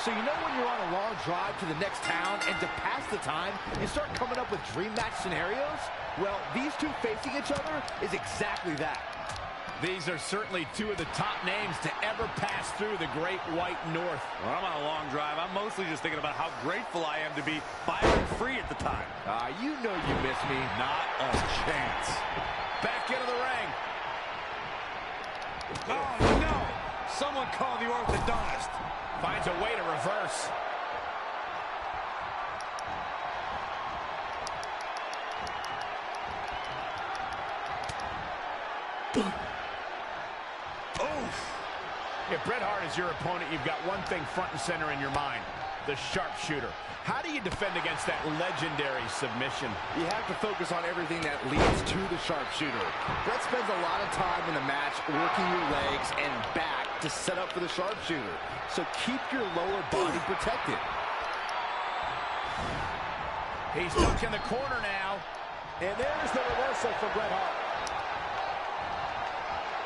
So you know when you're on a long drive to the next town and to pass the time, you start coming up with dream match scenarios? Well, these two facing each other is exactly that. These are certainly two of the top names to ever pass through the Great White North. When I'm on a long drive, I'm mostly just thinking about how grateful I am to be Byron-free at the time. You know you miss me. Not a chance. Back into the ring. Oh, no! Someone call the orthodontist. Finds a way to reverse. If Bret Hart is your opponent, you've got one thing front and center in your mind: the sharpshooter. How do you defend against that legendary submission? You have to focus on everything that leads to the sharpshooter. Bret spends a lot of time in the match working your legs and back to set up for the sharpshooter. So keep your lower body protected. He's stuck in the corner now. And there's the reversal for Bret Hart.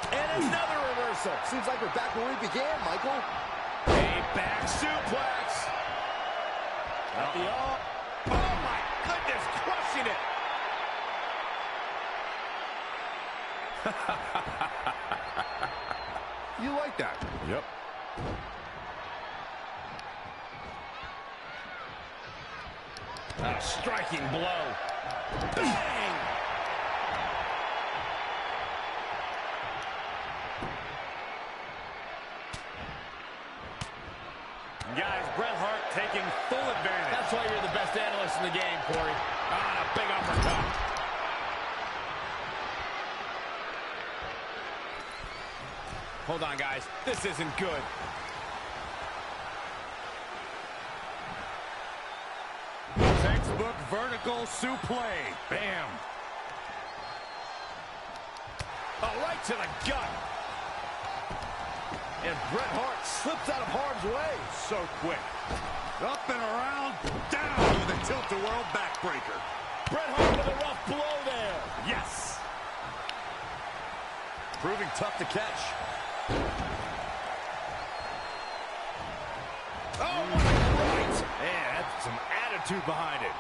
And another reversal. Seems like we're back where we began, Michael. A back suplex. Oh my goodness, crushing it. You like that? Yep. A striking blow. Bang! Guys, Bret Hart taking full advantage. That's why you're the best analyst in the game, Corey. A big uppercut. Hold on, guys. This isn't good. Textbook vertical suplex. Bam. Oh, right to the gut. And Bret Hart slips out of harm's way. So quick. Up and around, down with a tilt-a-whirl backbreaker. Bret Hart with a rough blow there. Yes. Proving tough to catch. Oh, what a right. Man, that's some attitude behind it.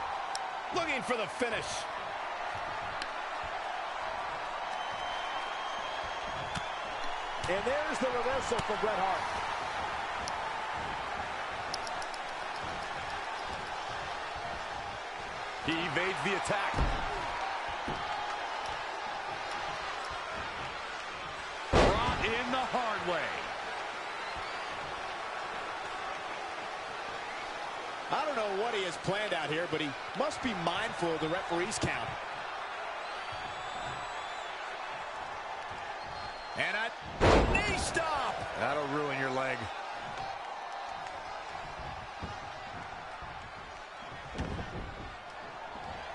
Looking for the finish. And there's the reversal for Bret Hart. He evades the attack. Brought in the hard way. I don't know what he has planned out here, but he must be mindful of the referee's count. And a knee stop. That'll ruin your leg.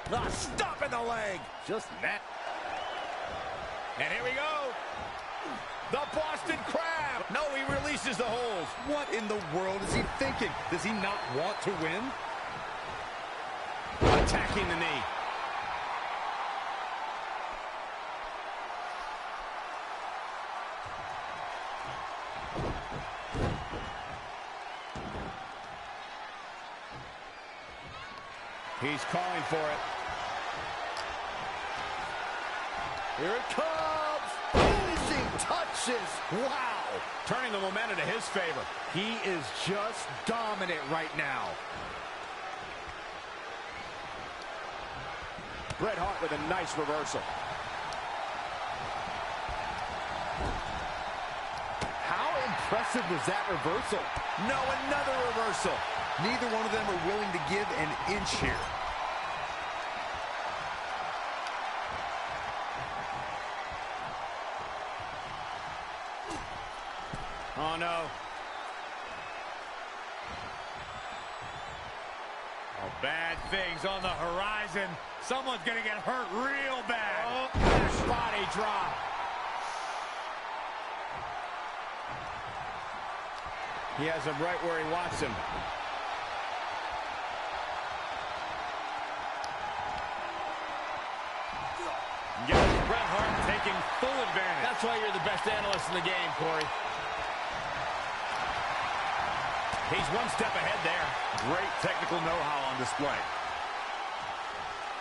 The stop in the leg. Just net. And here we go. The Boston Crab. No, he releases the hold. What in the world is he thinking? Does he not want to win? Attacking the knee. He's calling for it. Here it comes. Finishing touches. Wow. Turning the momentum to his favor. He is just dominant right now. Bret Hart with a nice reversal. How impressive was that reversal? No, another reversal. Neither one of them are willing to give an inch here. Oh, no. Oh, bad things on the horizon. Someone's going to get hurt real bad. Oh, body drop. He has him right where he wants him. Yes, Bret Hart taking full advantage. That's why you're the best analyst in the game, Corey. He's one step ahead there. Great technical know-how on display.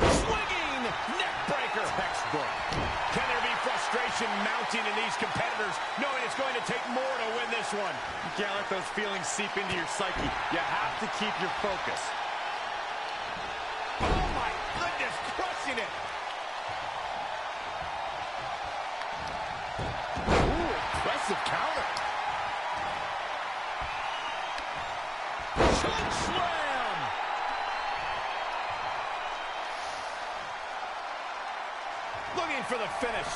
Swinging neck breaker. Textbook. Can there be frustration mounting in these competitors, knowing it's going to take more to win this one? You can't let those feelings seep into your psyche. You have to keep your focus. Oh, my goodness, crushing it. Ooh, impressive counter. Choke slam. Looking for the finish.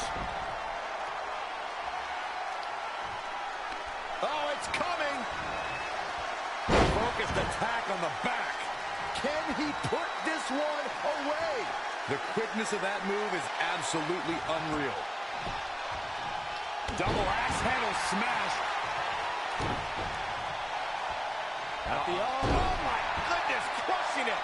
Oh, it's coming. Focused attack on the back. Can he put this one away? The quickness of that move is absolutely unreal. Double axe handle smash. Oh my goodness, crushing it.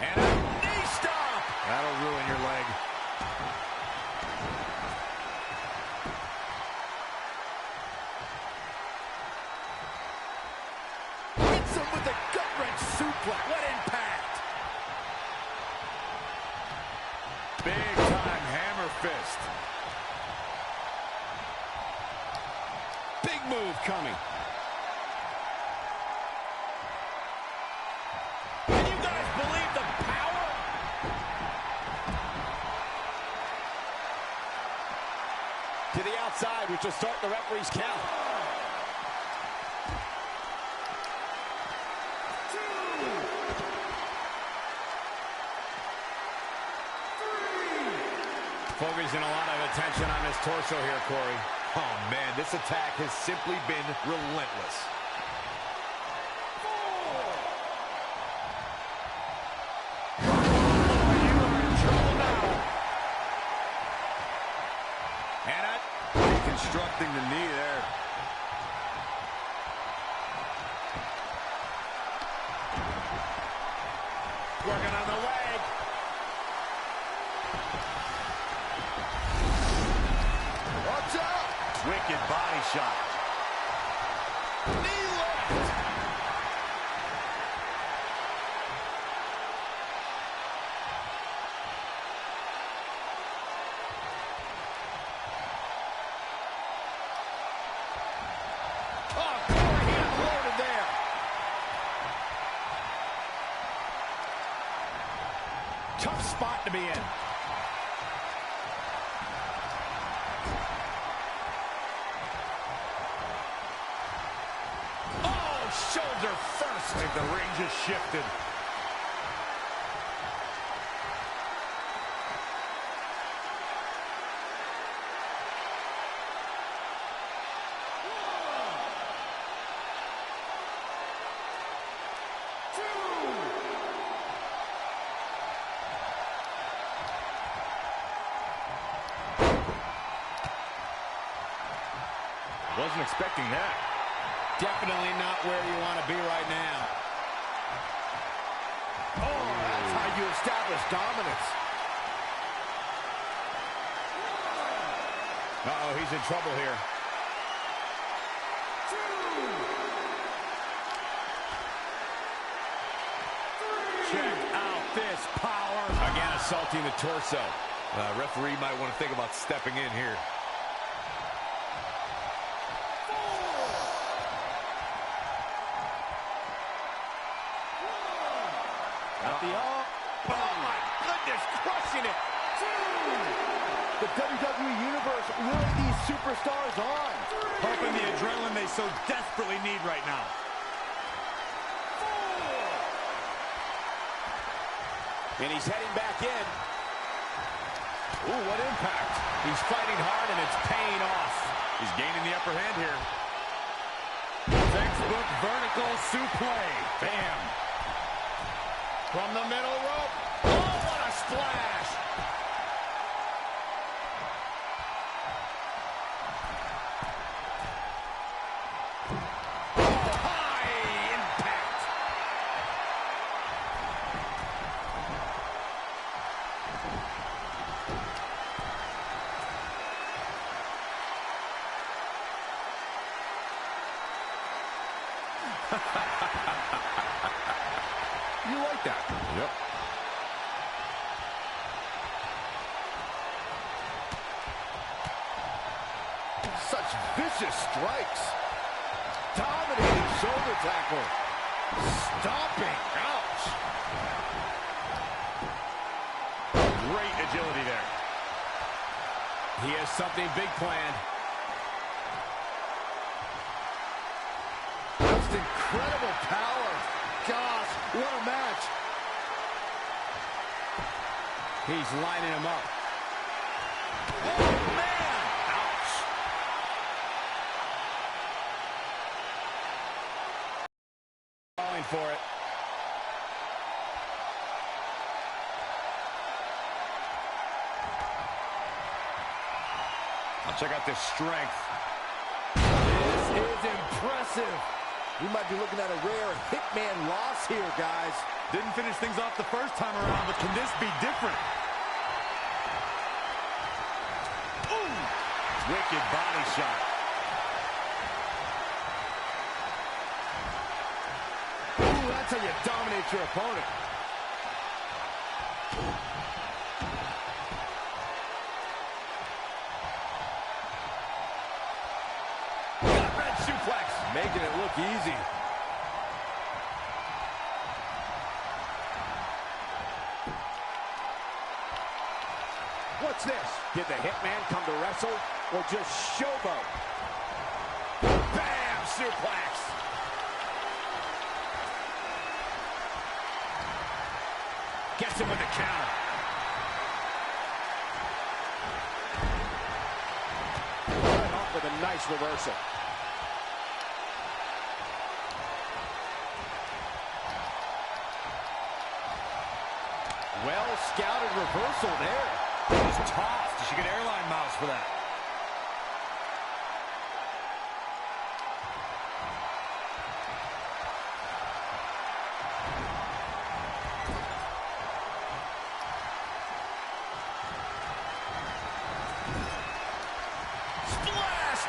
And a knee stop. That'll ruin your leg. Hits him with the gut-wrench suplex. What impact? Big-time hammer fist. Big move coming. Can you guys believe the power? To the outside, which will start the referee's count. Focusing a lot of attention on his torso here, Corey. Oh, man, this attack has simply been relentless. You are in trouble now. And Reconstructing the knee there. working on the leg. Watch out! Wicked body shot. Knee left. Oh, Corey, he unloaded there. Tough spot to be in. first. I think the ring just shifted. Wasn't expecting that. Definitely not where you want to be right now. Oh, that's how you establish dominance. Uh-oh, he's in trouble here. Check out this power. Again, assaulting the torso. Referee might want to think about stepping in here. Oh my goodness, crushing it. The WWE Universe rooting these superstars on. Pumping the adrenaline they so desperately need right now. And he's heading back in. Ooh, what impact. He's fighting hard and it's paying off. He's gaining the upper hand here. Textbook vertical suplex. Bam. From the middle rope. Oh, what a splash. Oh, high impact. You like that? Yep. Such vicious strikes. Dominating shoulder tackle. Stomping. Ouch. Great agility there. He has something big planned. Just incredible power. Gosh, what a match. He's lining him up. Oh, man! Ouch. Falling for it. Now check out this strength. This is impressive. We might be looking at a rare hitman loss here, guys. Didn't finish things off the first time around, but can this be different? Ooh! Wicked body shot. Ooh, that's how you dominate your opponent. Got red suplex. Making it look easy. What's this? Did the Hitman come to wrestle or just showboat? Bam! Suplex. Gets him with the counter. Right off with a nice reversal. Well scouted reversal there. Just tossed. She get airline miles for that. Splash!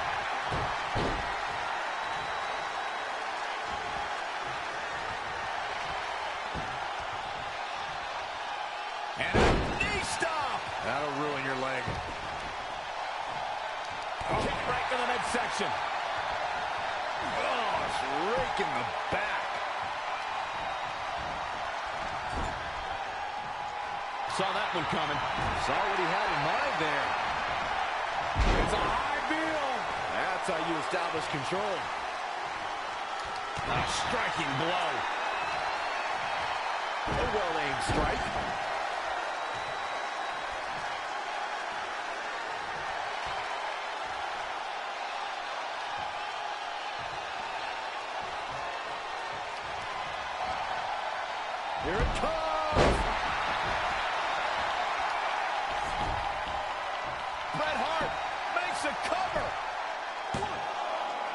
And a knee stop! That'll ruin your leg. Kick right to the midsection. Oh, it's raking the back. Saw that one coming. Saw what he had in mind there. It's a high heel. That's how you establish control. A striking blow. A well-aimed strike. Here it comes! Bret Hart makes a cover!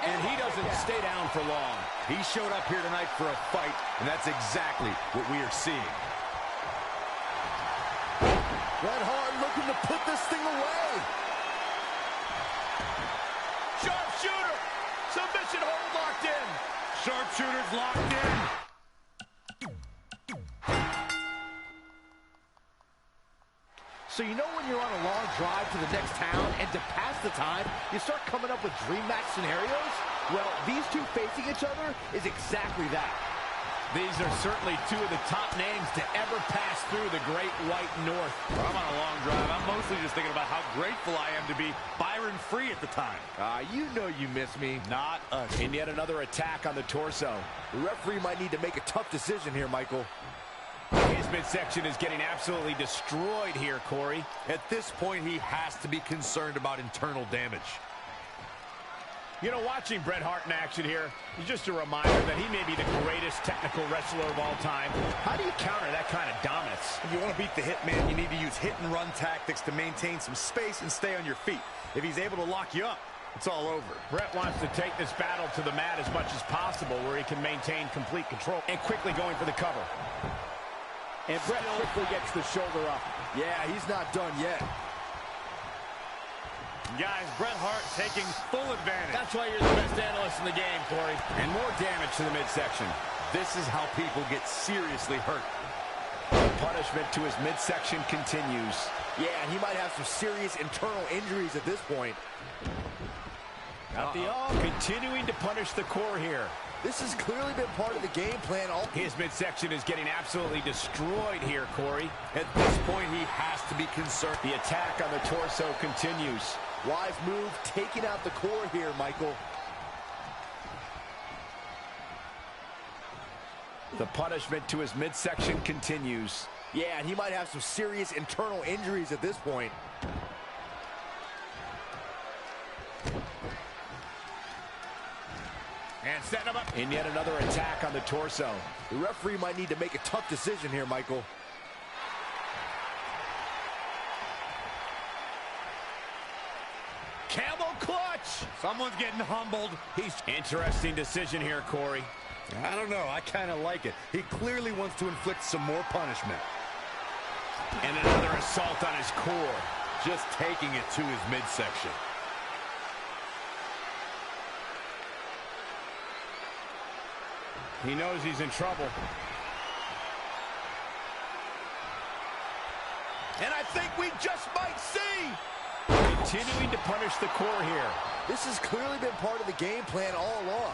And he doesn't stay down for long. He showed up here tonight for a fight, and that's exactly what we are seeing. Bret Hart looking to put this thing away. Sharpshooter! Submission hold locked in. Sharpshooter's locked in. So you know when you're on a long drive to the next town and to pass the time, you start coming up with dream match scenarios? Well, these two facing each other is exactly that. These are certainly two of the top names to ever pass through the Great White North. When I'm on a long drive, I'm mostly just thinking about how grateful I am to be Byron Free at the time. You know you miss me. Not us. And yet another attack on the torso. The referee might need to make a tough decision here, Michael. His midsection is getting absolutely destroyed here, Corey. At this point, he has to be concerned about internal damage. You know, watching Bret Hart in action here is just a reminder that he may be the greatest technical wrestler of all time. How do you counter that kind of dominance? If you want to beat the hitman, you need to use hit-and-run tactics to maintain some space and stay on your feet. If he's able to lock you up, it's all over. Bret wants to take this battle to the mat as much as possible, where he can maintain complete control. And quickly going for the cover. And Bret quickly gets the shoulder up. Yeah, he's not done yet. Guys, Bret Hart taking full advantage. That's why you're the best analyst in the game, Corey. And more damage to the midsection. This is how people get seriously hurt. The punishment to his midsection continues. Yeah, and he might have some serious internal injuries at this point. Got the continuing to punish the core here. This has clearly been part of the game plan. His midsection is getting absolutely destroyed here, Corey. At this point, he has to be concerned. The attack on the torso continues. Wise move, taking out the core here, Michael. The punishment to his midsection continues. Yeah, and he might have some serious internal injuries at this point. And setting him up. And yet another attack on the torso. The referee might need to make a tough decision here, Michael. Camel clutch. Someone's getting humbled. Interesting decision here, Corey. I don't know. I kind of like it. He clearly wants to inflict some more punishment. And another assault on his core. Just taking it to his midsection. He knows he's in trouble. And I think we just might see. Continuing to punish the core here. This has clearly been part of the game plan all along.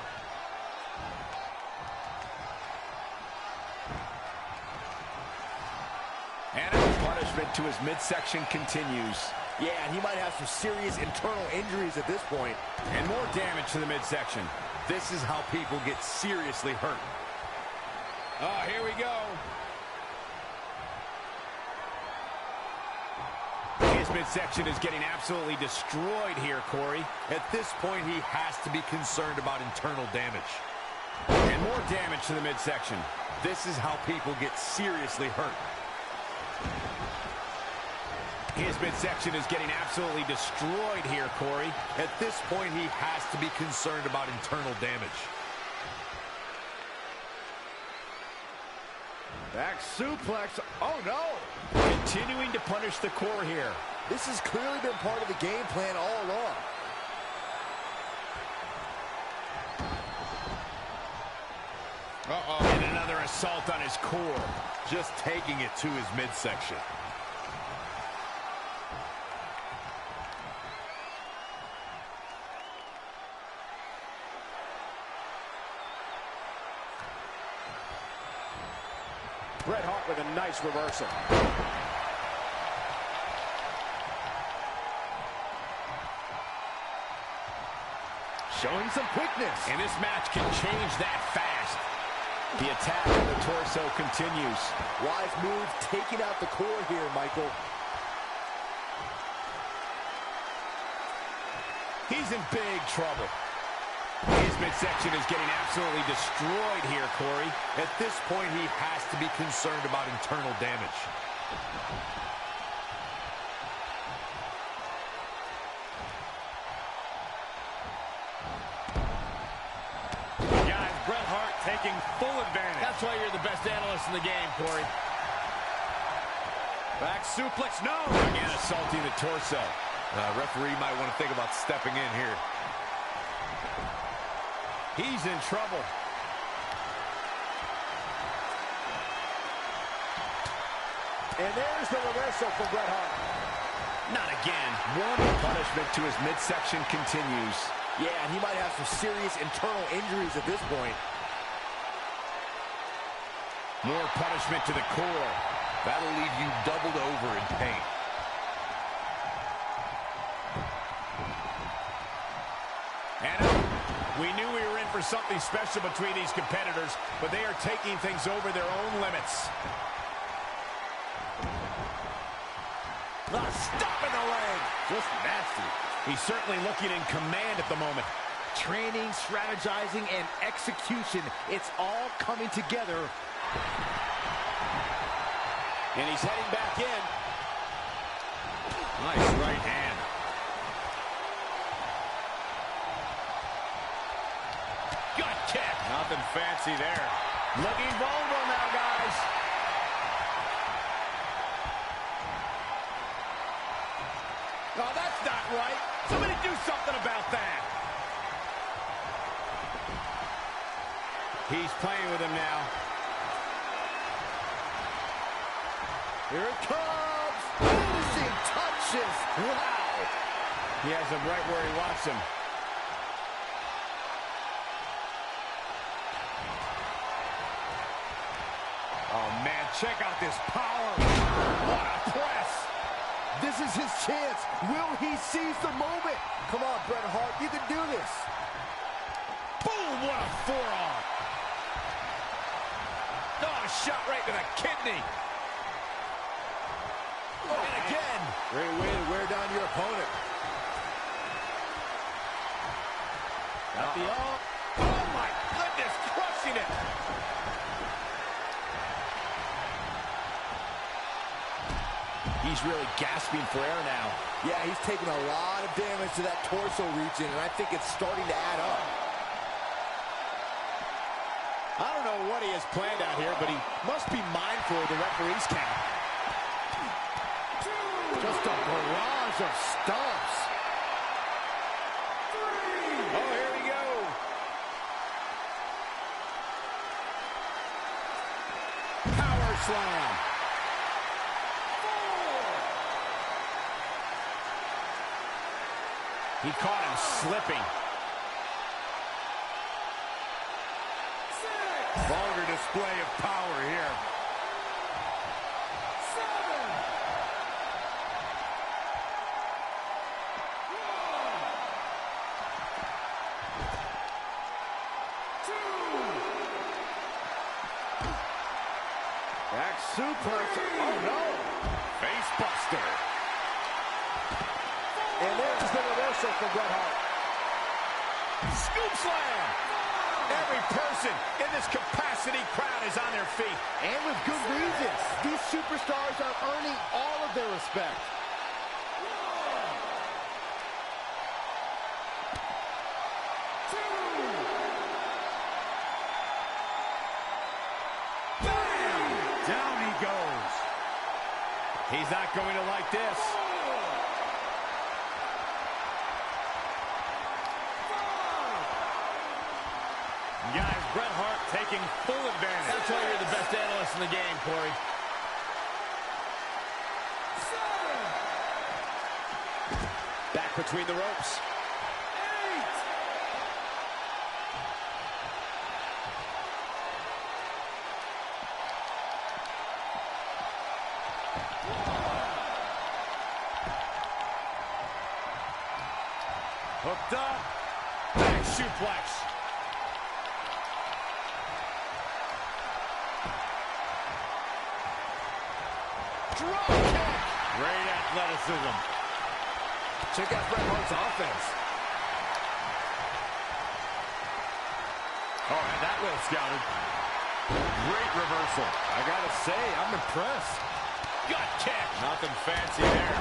And the punishment to his midsection continues. Yeah, and he might have some serious internal injuries at this point. And more damage to the midsection. This is how people get seriously hurt. Oh, here we go. His midsection is getting absolutely destroyed here, Corey. At this point, he has to be concerned about internal damage. And more damage to the midsection. This is how people get seriously hurt. His midsection is getting absolutely destroyed here, Corey. At this point, he has to be concerned about internal damage. Back suplex. Oh, no. Continuing to punish the core here. This has clearly been part of the game plan all along. And another assault on his core. Just taking it to his midsection. Bret Hart with a nice reversal. showing some quickness. And this match can change that fast. The attack on the torso continues. Wise move, taking out the core here, Michael. He's in big trouble. His midsection is getting absolutely destroyed here, Corey. At this point, he has to be concerned about internal damage. Guys, Bret Hart taking full advantage. That's why you're the best analyst in the game, Corey. Back suplex, no! Again, assaulting the torso. Referee might want to think about stepping in here. He's in trouble. And there's the reversal for Bret Hart. Not again. One punishment to his midsection continues. Yeah, and he might have some serious internal injuries at this point. More punishment to the core. That'll leave you doubled over in pain. And we knew we were in for something special between these competitors, but they are taking things over their own limits. Stop in the leg. Just nasty. He's certainly looking in command at the moment. Training, strategizing, and execution. It's all coming together. And he's heading back in. Nice right hand. Gut kick. Nothing fancy there. Looking vulnerable now, guys. Oh, that's not right. Somebody do something about that. He's playing with him now. Here it comes. Finishing touches. Wow. He has him right where he wants him. Oh, man, check out this power. What a press. This is his chance. Will he seize the moment? Come on, Bret Hart, you can do this. Boom, what a forearm. Oh, a shot right to the kidney. And again. Great way to wear down your opponent. Got the arm. Oh, my goodness, crushing it. He's really gasping for air now. Yeah, he's taking a lot of damage to that torso region, and I think it's starting to add up. I don't know what he has planned out here, but he must be mindful of the referee's count. Just a barrage of stomps. Oh, here we go. Power slam. He caught him slipping. Vulgar display of power here. 7. Back suplex. Oh, no. Face buster. And there's the reversal for Bret Hart. Scoop slam. Every person in this capacity crowd is on their feet. And with good reason. These superstars are earning all of their respect. Bam! Down he goes. He's not going to like this. Guys, Bret Hart taking full advantage. That's why you're the best analyst in the game, Corey. 7. Back between the ropes. 8. Hooked up. Back suplex. Drop kick. Great athleticism. Check out Bret Hart's offense. Oh, and that well scouted. Great reversal. I gotta say, I'm impressed. Gut kick. Nothing fancy there.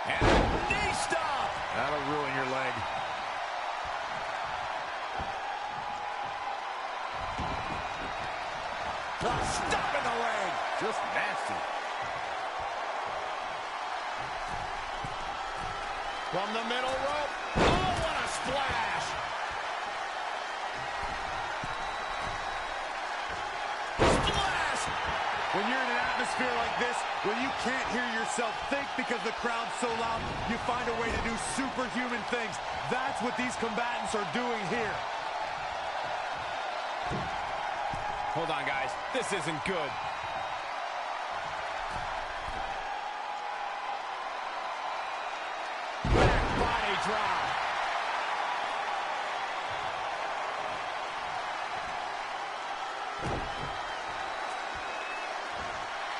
And a knee stop. That'll ruin your leg. Stop in the leg. Just nasty. From the middle rope. Oh, what a splash. Splash. When you're in an atmosphere like this, when you can't hear yourself think because the crowd's so loud, you find a way to do superhuman things. That's what these combatants are doing here. Hold on, guys. This isn't good. Back body drop.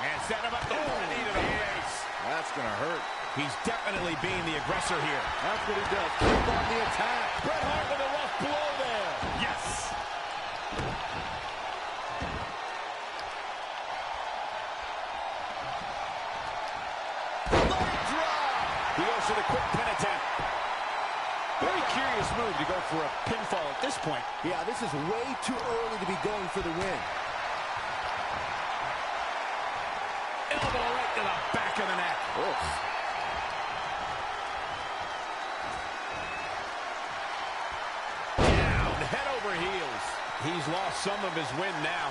And set him up. Oh, knee to the face. That's gonna hurt. He's definitely being the aggressor here. That's what he does. Keep on the attack. Bret Hart with a rough blow there. Yes. He goes for the quick pin attempt. Very curious move to go for a pinfall at this point. Yeah, this is way too early to be going for the win. Elbow right to the back of the neck. Oops. Down, head over heels. He's lost some of his wind now.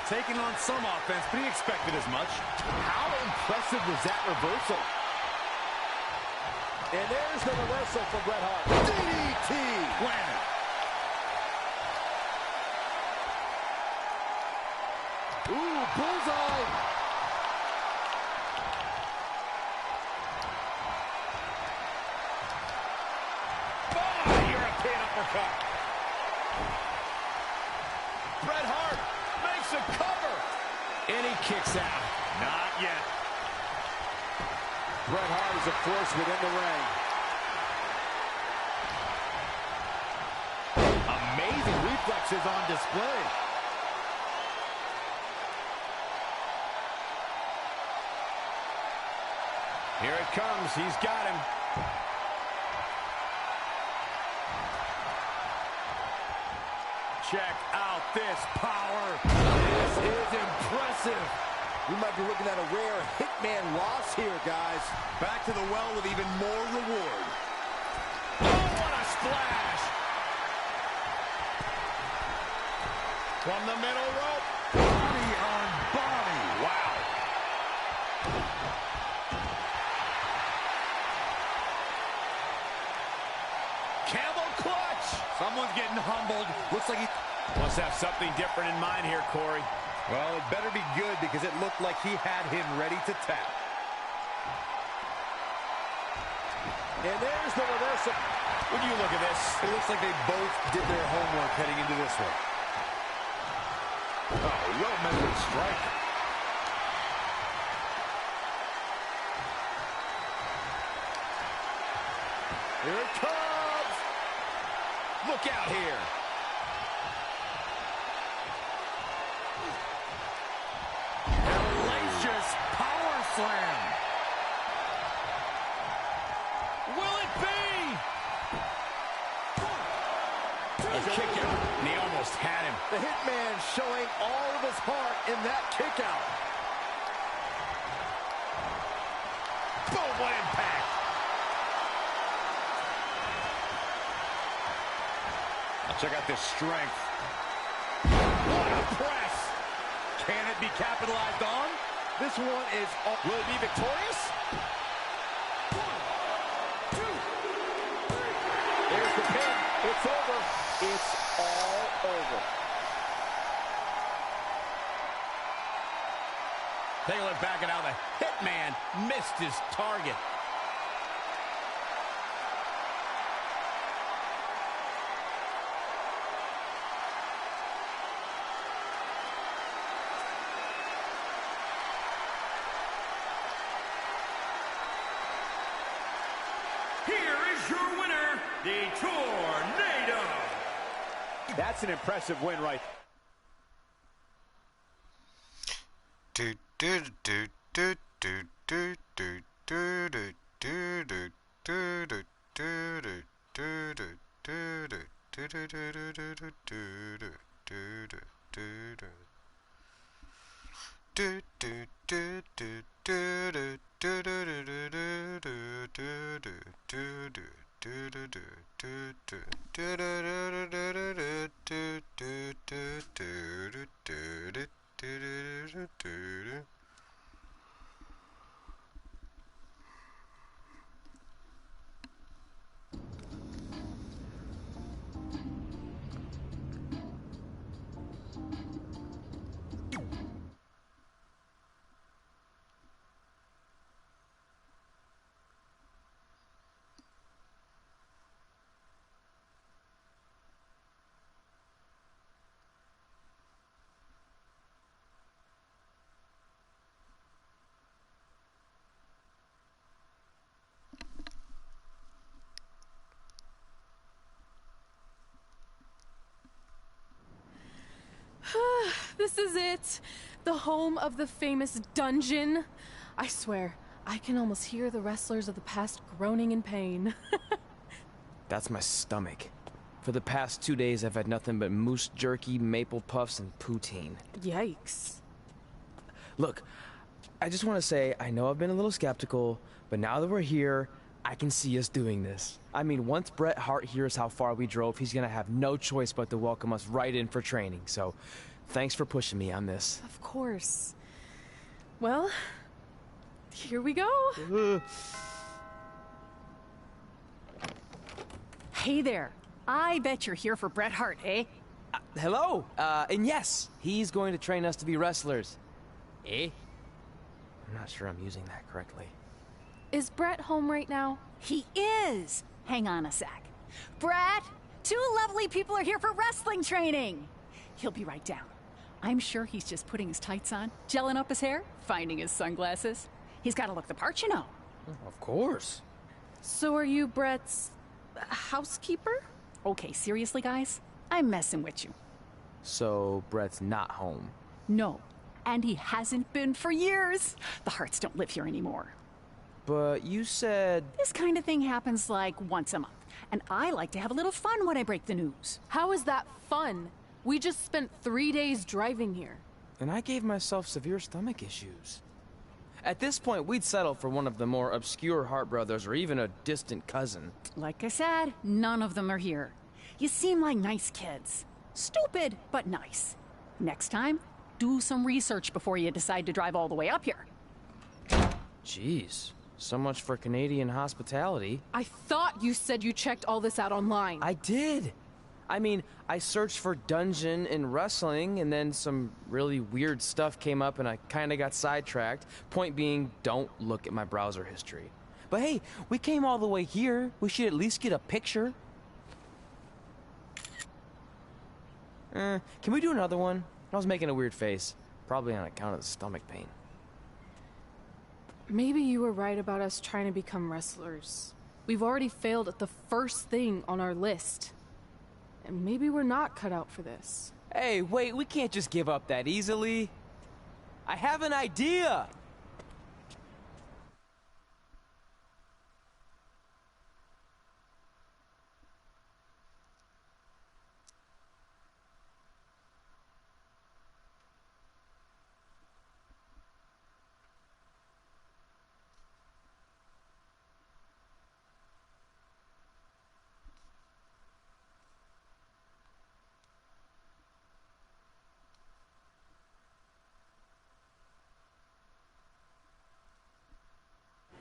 Taking on some offense, but he expected as much. How impressive was that reversal? And there's the reversal from Bret Hart. DDT! Planted. Ooh, bullseye! Oh, European uppercut. Bret Hart makes a cover. And he kicks out. Not yet. Bret Hart is a force within the ring. Amazing reflexes on display. Here it comes. He's got him. Check out this power. This is impressive. We might be looking at a rare hitman loss here, guys. Back to the well with even more reward. Oh, what a splash. From the middle rope. Body on body. Wow. Camel clutch. Someone's getting humbled. Looks like he Must have something different in mind here, Corey. Well, it better be good because it looked like he had him ready to tap. And there's the reversal. When you look at this, It looks like they both did their homework heading into this one. Oh, well-measured strike. here it comes. Look out here. Hellacious power slam. Will it be? A kick out, and he almost had him. The Hitman showing all of his heart in that kick out. Boom, what impact. Check out this strength. What a press. Can it be capitalized on? This one is all. Will it be victorious? There's the pin. It's over. It's all over. Take a look back at how the Hitman missed his target. Here is your winner, the Tornado. That's an impressive win right do do do do do do do do do do do do do do do do This is it. The home of the famous dungeon. I swear, I can almost hear the wrestlers of the past groaning in pain. That's my stomach. For the past 2 days, I've had nothing but moose jerky, maple puffs, and poutine. Yikes. Look, I just want to say, I know I've been a little skeptical, but now that we're here, I can see us doing this. I mean, once Bret Hart hears how far we drove, he's gonna have no choice but to welcome us right in for training. So, thanks for pushing me on this. Of course. Well, here we go. Hey there. I bet you're here for Bret Hart, eh? Hello. And yes, he's going to train us to be wrestlers. Eh? I'm not sure I'm using that correctly. Is Bret home right now? He is. Hang on a sec. Bret, 2 lovely people are here for wrestling training. He'll be right down. I'm sure he's just putting his tights on, gelling up his hair, finding his sunglasses. He's got to look the part, you know. Of course. So are you Bret's housekeeper? Okay, seriously, guys? I'm messing with you. So Bret's not home? No, and he hasn't been for years. The Harts don't live here anymore. But you said... This kind of thing happens like once a month, and I like to have a little fun when I break the news. How is that fun? We just spent 3 days driving here. And I gave myself severe stomach issues. At this point, we'd settle for one of the more obscure Hart brothers or even a distant cousin. Like I said, none of them are here. You seem like nice kids. Stupid, but nice. Next time, do some research before you decide to drive all the way up here. Jeez. So much for Canadian hospitality. I thought you said you checked all this out online. I did. I mean, I searched for dungeon in wrestling, and then some really weird stuff came up, and I kind of got sidetracked. Point being, don't look at my browser history. But hey, we came all the way here. We should at least get a picture. Can we do another one? I was making a weird face. Probably on account of the stomach pain. Maybe you were right about us trying to become wrestlers. We've already failed at the first thing on our list. And maybe we're not cut out for this. Hey, wait, we can't just give up that easily. I have an idea!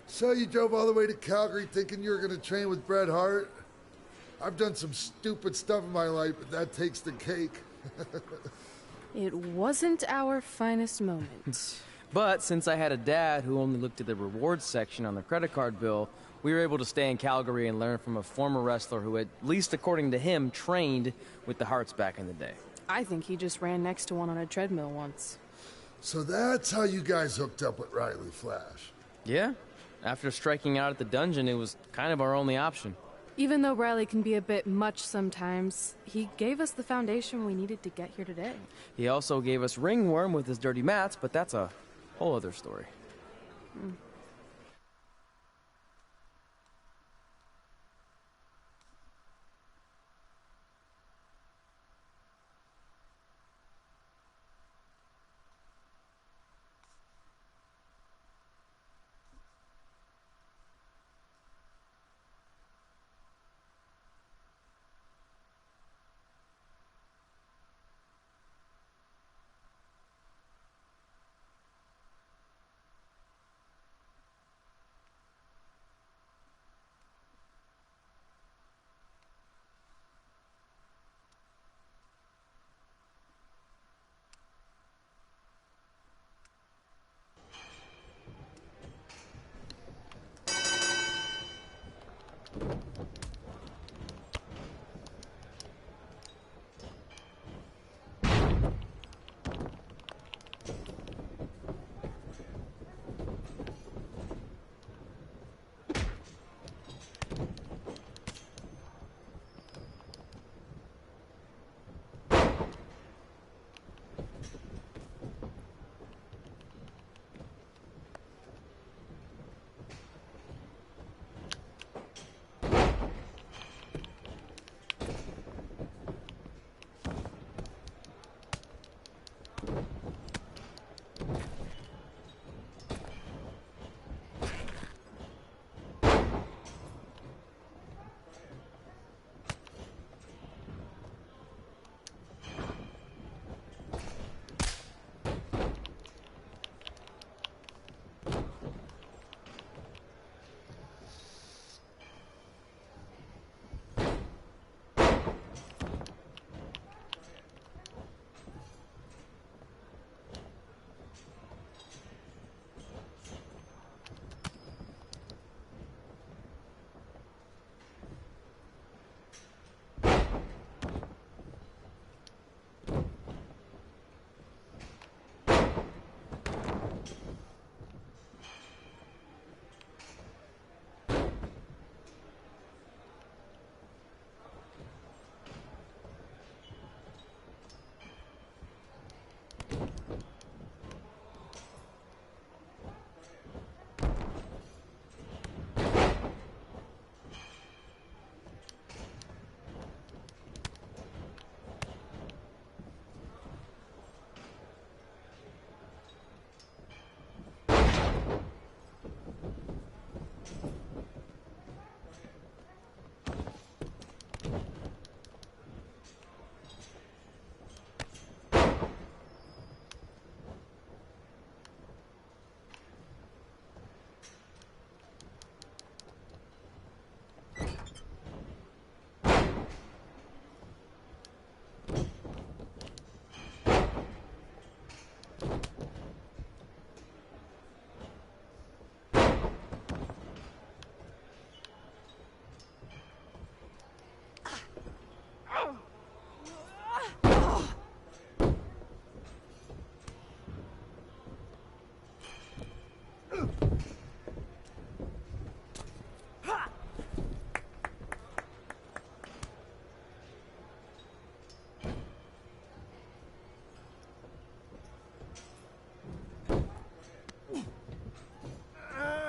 So you drove all the way to Calgary thinking you were going to train with Bret Hart? I've done some stupid stuff in my life, but that takes the cake. It wasn't our finest moment. But since I had a dad who only looked at the rewards section on the credit card bill, we were able to stay in Calgary and learn from a former wrestler who, at least according to him, trained with the Hearts back in the day. I think he just ran next to one on a treadmill once. So that's how you guys hooked up with Riley Flash. Yeah. After striking out at the dungeon, it was kind of our only option. Even though Riley can be a bit much sometimes, he gave us the foundation we needed to get here today. He also gave us Ringworm with his dirty mats, but that's a whole other story.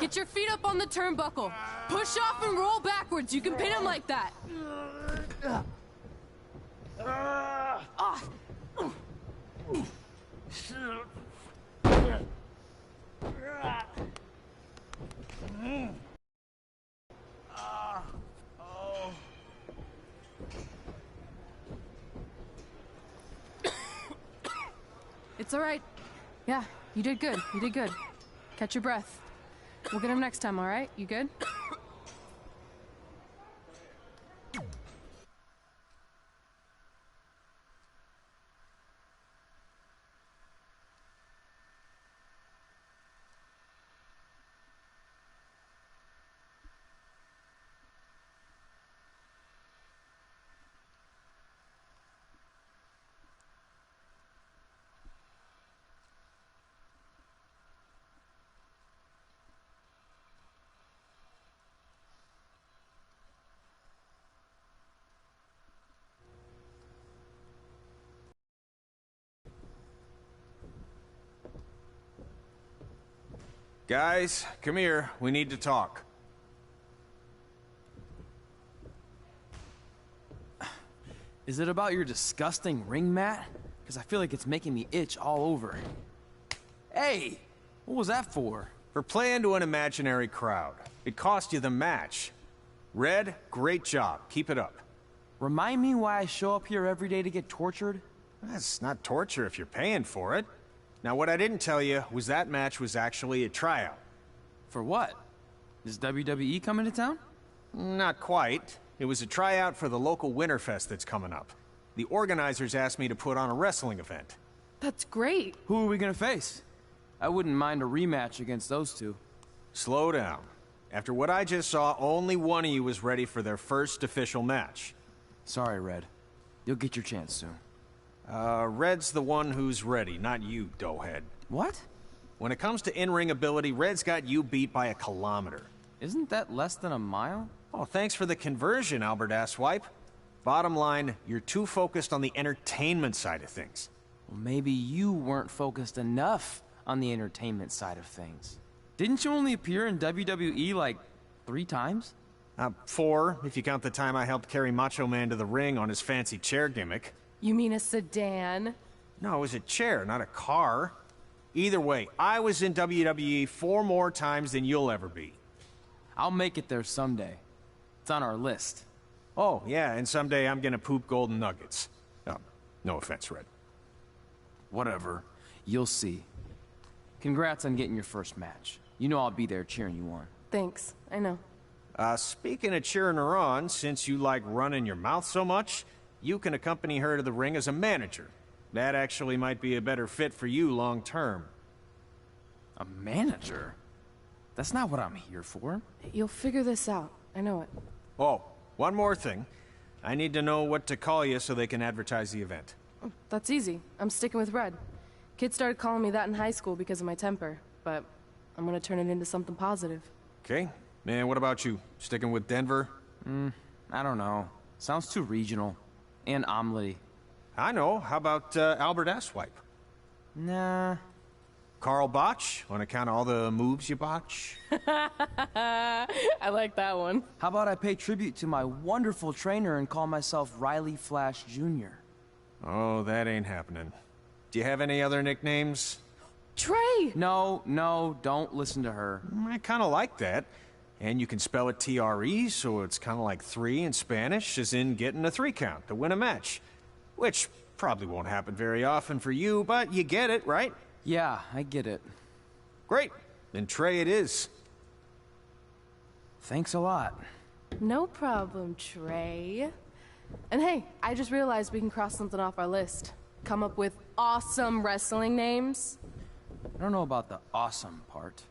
Get your feet up on the turnbuckle. Push off and roll backwards. You can pin him like that. It's all right. Yeah, you did good. You did good. Catch your breath. We'll get him next time, all right? You good? Guys, come here. We need to talk. Is it about your disgusting ring mat? Because I feel like it's making me itch all over. Hey! What was that for? For playing to an imaginary crowd. It cost you the match. Red, great job. Keep it up. Remind me why I show up here every day to get tortured? That's not torture if you're paying for it. Now, what I didn't tell you was that match was actually a tryout. For what? Is WWE coming to town? Not quite. It was a tryout for the local Winterfest that's coming up. The organizers asked me to put on a wrestling event. That's great. Who are we gonna face? I wouldn't mind a rematch against those two. Slow down. After what I just saw, only one of you was ready for their first official match. Sorry, Red. You'll get your chance soon. Red's the one who's ready, not you, doughhead. What? When it comes to in-ring ability, Red's got you beat by a kilometer. Isn't that less than a mile? Oh, thanks for the conversion, Albert Asswipe. Bottom line, you're too focused on the entertainment side of things. Well, maybe you weren't focused enough on the entertainment side of things. Didn't you only appear in WWE like 3 times? 4, if you count the time I helped carry Macho Man to the ring on his fancy chair gimmick. You mean a sedan? No, it was a chair, not a car. Either way, I was in WWE 4 more times than you'll ever be. I'll make it there someday. It's on our list. Oh, yeah, and someday I'm gonna poop golden nuggets. Oh, no offense, Red. Whatever. You'll see. Congrats on getting your first match. You know I'll be there cheering you on. Thanks. I know. Speaking of cheering her on, since you like running your mouth so much, you can accompany her to the ring as a manager. That actually might be a better fit for you long term. A manager? That's not what I'm here for. You'll figure this out. I know it. Oh, one more thing. I need to know what to call you so they can advertise the event. Oh, that's easy. I'm sticking with Red. Kids started calling me that in high school because of my temper, but I'm gonna turn it into something positive. Okay. And what about you? Sticking with Denver? I don't know. Sounds too regional. And omelette-y. I know. How about Albert Asswipe? Nah. Carl Botch, on account of all the moves you botch? I like that one. How about I pay tribute to my wonderful trainer and call myself Riley Flash Jr.? Oh, that ain't happening. Do you have any other nicknames? Trey! No, don't listen to her. I kind of like that. And you can spell it T-R-E, so it's kind of like 3 in Spanish, as in getting a 3 count to win a match. Which probably won't happen very often for you, but you get it, right? Yeah, I get it. Great. Then Trey it is. Thanks a lot. No problem, Trey. And hey, I just realized we can cross something off our list. Come up with awesome wrestling names. I don't know about the awesome part.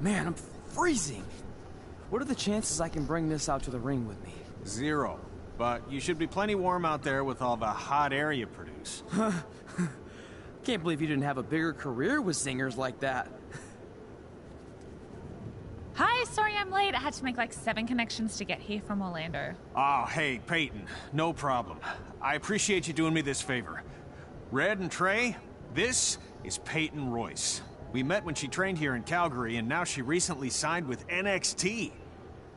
Man, I'm freezing. What are the chances I can bring this out to the ring with me? 0. But you should be plenty warm out there with all the hot air you produce. Can't believe you didn't have a bigger career with singers like that. Hi, sorry I'm late. I had to make like 7 connections to get here from Orlando. Oh, hey, Peyton. No problem. I appreciate you doing me this favor. Red and Trey, this is Peyton Royce. We met when she trained here in Calgary, and now she recently signed with NXT.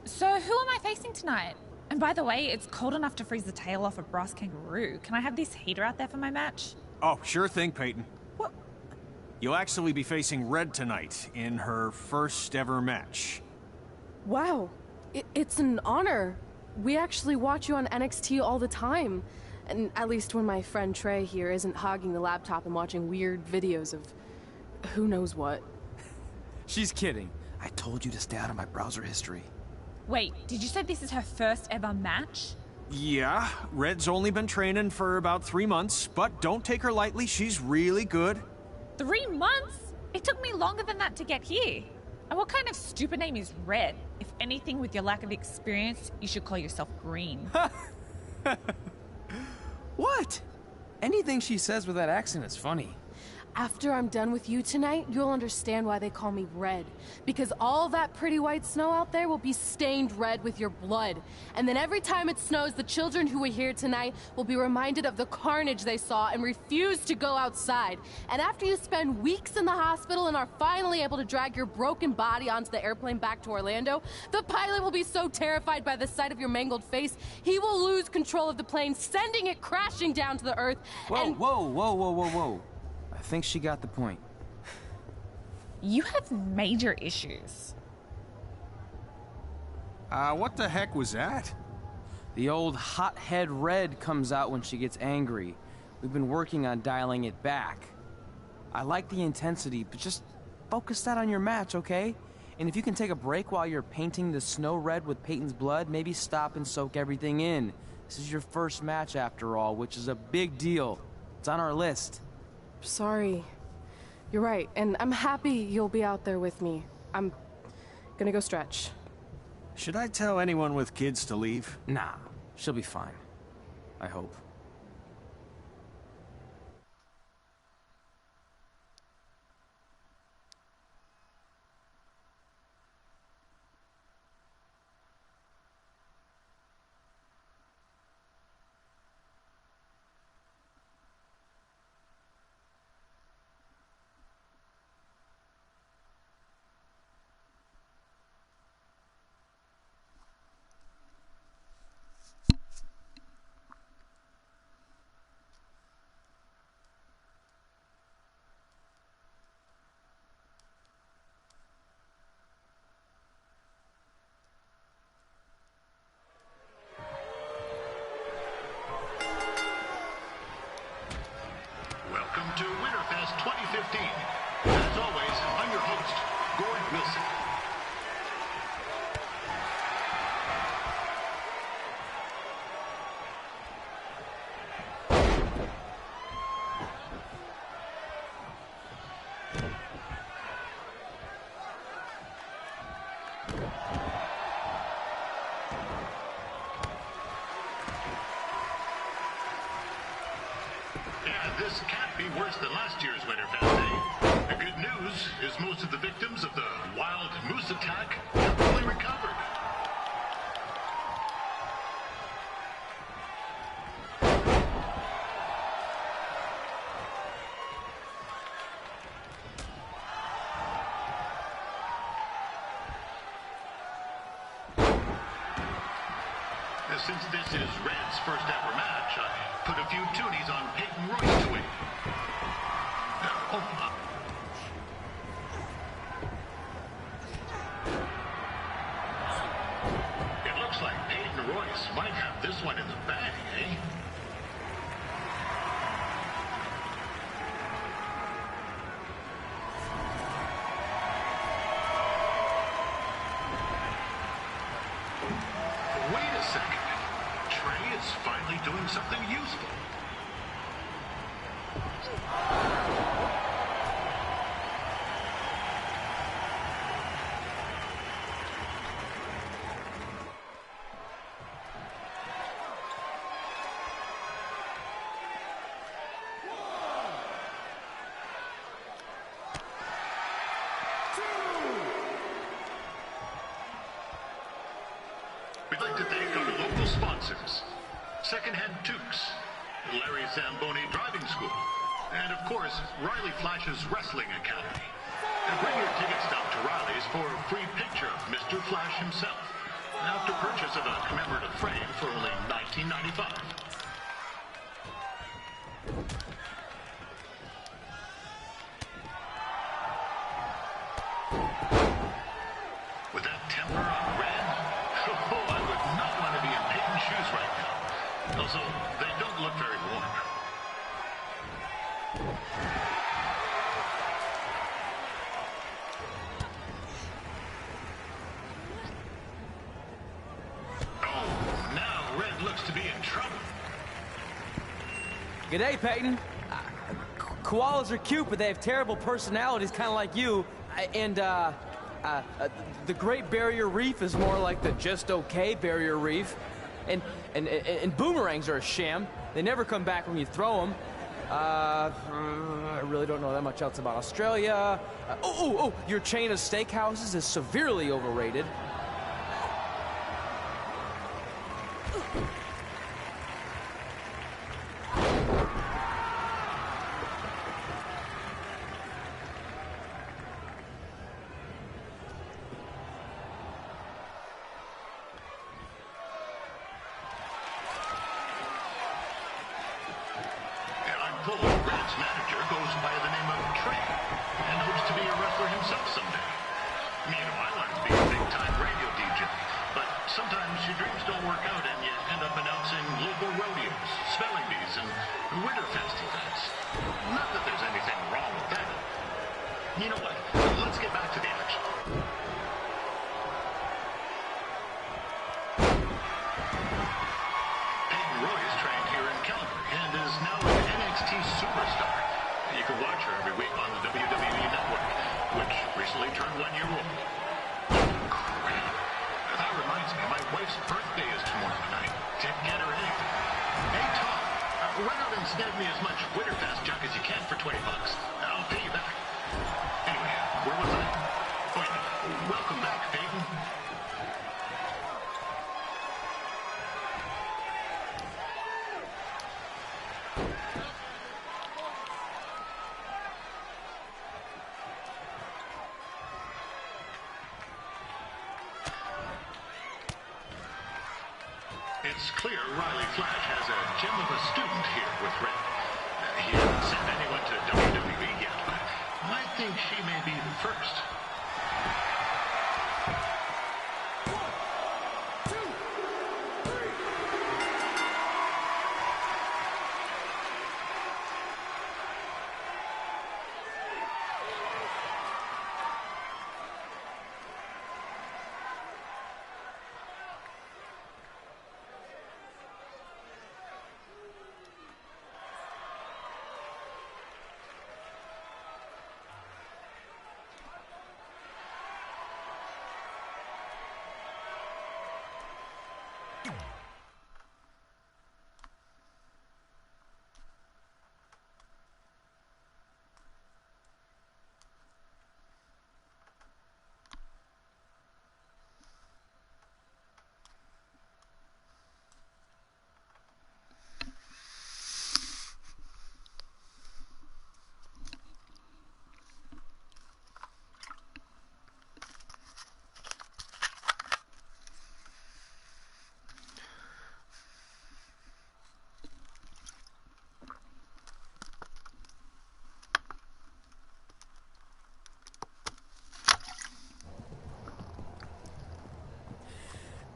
So who am I facing tonight? And by the way, it's cold enough to freeze the tail off a brass kangaroo. Can I have this heater out there for my match? Oh, sure thing, Peyton. What? You'll actually be facing Red tonight in her first ever match. Wow, it's an honor. We actually watch you on NXT all the time. And at least when my friend Trey here isn't hogging the laptop and watching weird videos of who knows what. She's kidding. I told you to stay out of my browser history. Wait, did you say this is her first ever match? Yeah, Red's only been training for about 3 months, but don't take her lightly, she's really good. 3 months? It took me longer than that to get here. And what kind of stupid name is Red? If anything, with your lack of experience, you should call yourself Green. What? Anything she says with that accent is funny. After I'm done with you tonight, you'll understand why they call me Red. Because all that pretty white snow out there will be stained red with your blood. And then every time it snows, the children who were here tonight will be reminded of the carnage they saw and refuse to go outside. And after you spend weeks in the hospital and are finally able to drag your broken body onto the airplane back to Orlando, the pilot will be so terrified by the sight of your mangled face, he will lose control of the plane, sending it crashing down to the earth. Whoa. I think she got the point. You have major issues. What the heck was that? The old hothead Red comes out when she gets angry. We've been working on dialing it back. I like the intensity, but just focus that on your match, okay? And if you can take a break while you're painting the snow red with Peyton's blood, maybe stop and soak everything in. This is your first match after all, which is a big deal. It's on our list. Sorry. You're right, and I'm happy you'll be out there with me. I'm gonna go stretch. Should I tell anyone with kids to leave? Nah, she'll be fine. I hope. Welcome to Winterfest 2015. As always, I'm your host, Gord Wilson. This can't be worse than last year's Winterfest Day. The good news is most of the victims of the wild moose attack have fully recovered. Since this is Red's first ever match, I put a few toonies on Peyton Royce to win. It looks like Peyton Royce might have this one in the bag, eh? Wait a second. Trey is finally doing something useful. We'd like to thank our local sponsors, Secondhand Tukes, Larry Zamboni Driving School, and of course, Riley Flash's Wrestling Academy. And bring your tickets down to Riley's for a free picture of Mr. Flash himself, after purchase of a commemorative frame for only $19.95. With that temper on Red, I would not want to be in Peyton's shoes right now. Also, they don't look very warm. Oh, now Red looks to be in trouble. G'day, Peyton. Koalas are cute, but they have terrible personalities, kind of like you. And, the Great Barrier Reef is more like the just okay Barrier Reef. And boomerangs are a sham. They never come back when you throw them. I really don't know that much else about Australia. Your chain of steakhouses is severely overrated. Red's manager goes by the name of Trey and hopes to be a wrestler himself someday. I want to be a big-time radio DJ, but sometimes your dreams don't work out and you end up announcing local rodeos, spelling bees, and Winterfest events. Not that there's anything wrong with that. You know what? Let's get back to the action. Peyton Royce trained here in Calgary and is now an NXT superstar. You can watch her every week on the WWE Network, which recently turned 1 year old. Crap. That reminds me, my wife's birthday is tomorrow night. Didn't get her anything. Hey, Tom, run out and snag me as much Winterfest junk as you can for $20. I'll pay you back. Anyway, where was I? Oh, yeah. Welcome back, Peyton. It's clear Riley Flash has a gem of a student here with Red. He hasn't sent anyone to WWE yet, but I think she may be the first.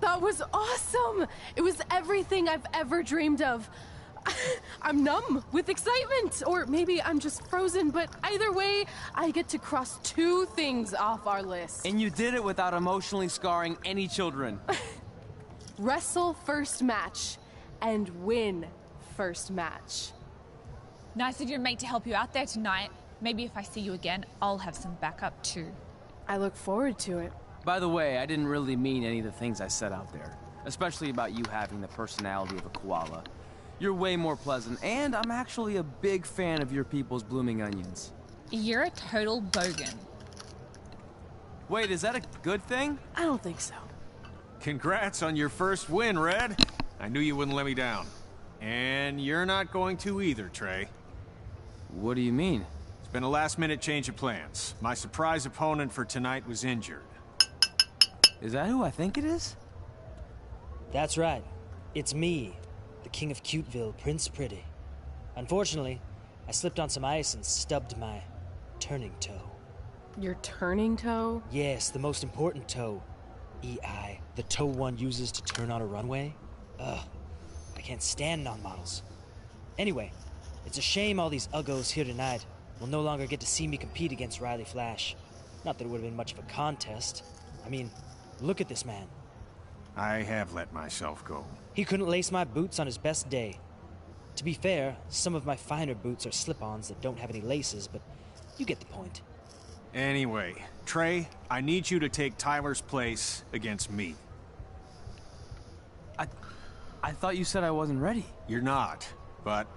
That was awesome! It was everything I've ever dreamed of. I'm numb with excitement, or maybe I'm just frozen, but either way, I get to cross 2 things off our list. And you did it without emotionally scarring any children. Wrestle first match and win first match. Nice of your mate to help you out there tonight. Maybe if I see you again, I'll have some backup too. I look forward to it. By the way, I didn't really mean any of the things I said out there. Especially about you having the personality of a koala. You're way more pleasant, and I'm actually a big fan of your people's blooming onions. You're a total bogan. Wait, is that a good thing? I don't think so. Congrats on your first win, Red. I knew you wouldn't let me down. And you're not going to either, Trey. What do you mean? It's been a last-minute change of plans. My surprise opponent for tonight was injured. Is that who I think it is? That's right. It's me, the King of Cuteville, Prince Pretty. Unfortunately, I slipped on some ice and stubbed my turning toe. Your turning toe? Yes, the most important toe. EI, the toe one uses to turn on a runway. Ugh, I can't stand non-models. Anyway, it's a shame all these uggos here tonight will no longer get to see me compete against Riley Flash. Not that it would have been much of a contest. I mean, look at this man. I have let myself go. He couldn't lace my boots on his best day. To be fair, some of my finer boots are slip-ons that don't have any laces, but you get the point. Anyway, Trey, I need you to take Tyler's place against me. I thought you said I wasn't ready. You're not, but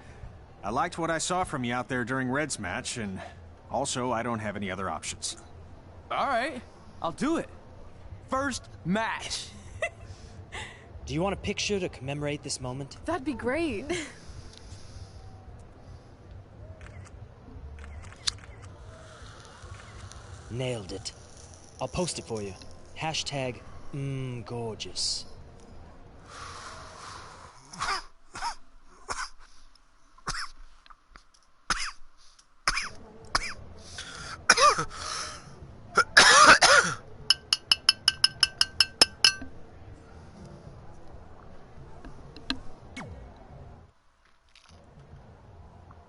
I liked what I saw from you out there during Red's match, and also I don't have any other options. All right, I'll do it. First match. Do you want a picture to commemorate this moment? That'd be great. Nailed it. I'll post it for you. Hashtag gorgeous.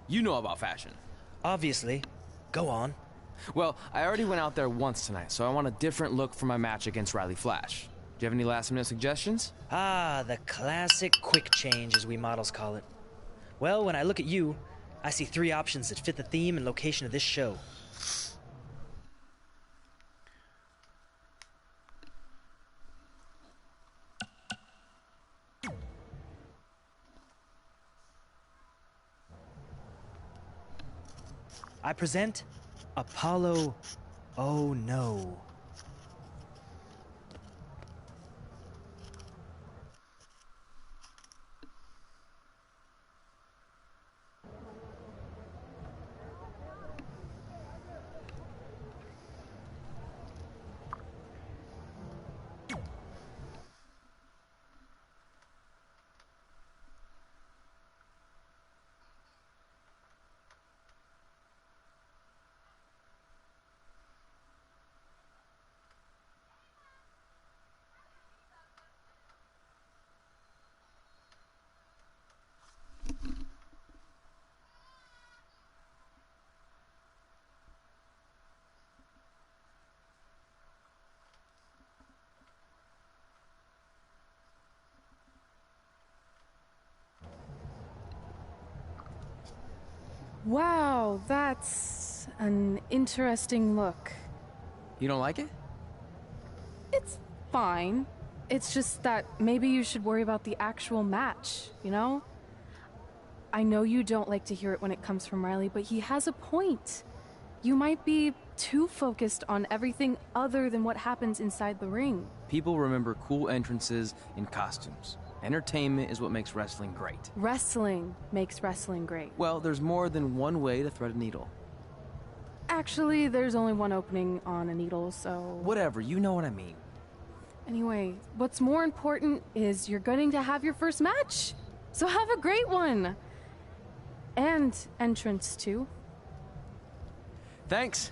You know about fashion. Obviously. Go on. Well, I already went out there once tonight, so I want a different look for my match against Riley Flash. Do you have any last-minute suggestions? Ah, the classic quick change, as we models call it. Well, when I look at you, I see 3 options that fit the theme and location of this show. I present Apollo Oh No. Wow, that's an interesting look. You don't like it? It's fine. It's just that maybe you should worry about the actual match, you know? I know you don't like to hear it when it comes from Riley, but he has a point. You might be too focused on everything other than what happens inside the ring. People remember cool entrances and costumes. Entertainment is what makes wrestling great. Wrestling makes wrestling great. Well, there's more than one way to thread a needle. Actually, there's only one opening on a needle, so... Whatever, you know what I mean. Anyway, what's more important is you're going to have your first match. So have a great one. And entrance, too. Thanks.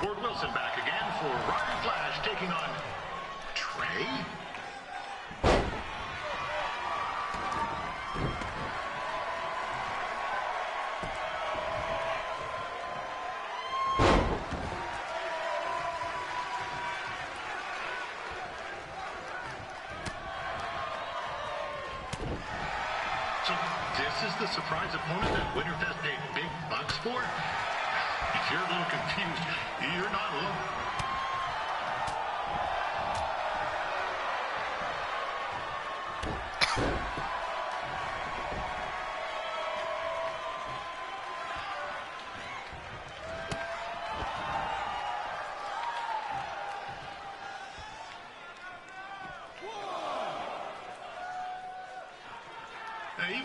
Ward Wilson back again for Roddy Flash taking on Trey. So this is the surprise opponent that Winterfest paid big bucks for? If you're a little confused, you're not alone.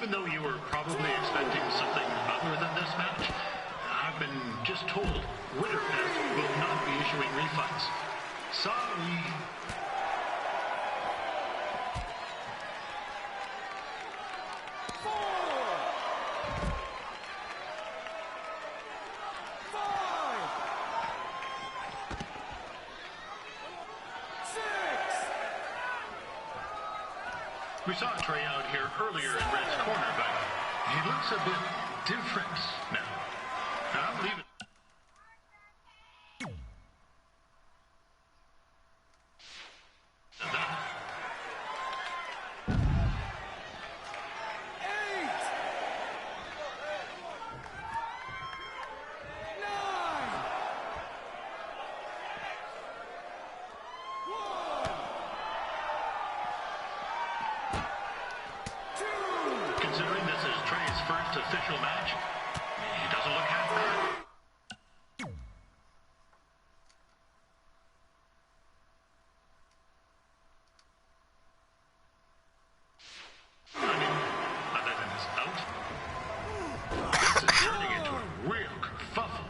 even though you were probably expecting something other than this match, I've been just told Winterfest will not be issuing refunds. Sorry. We saw Trey out here earlier in Red's corner, but he looks a bit different now. I'll leave it. Considering this is Trey's first official match, he doesn't look half bad. I mean, other than his outfit, this is turning into a real kerfuffle.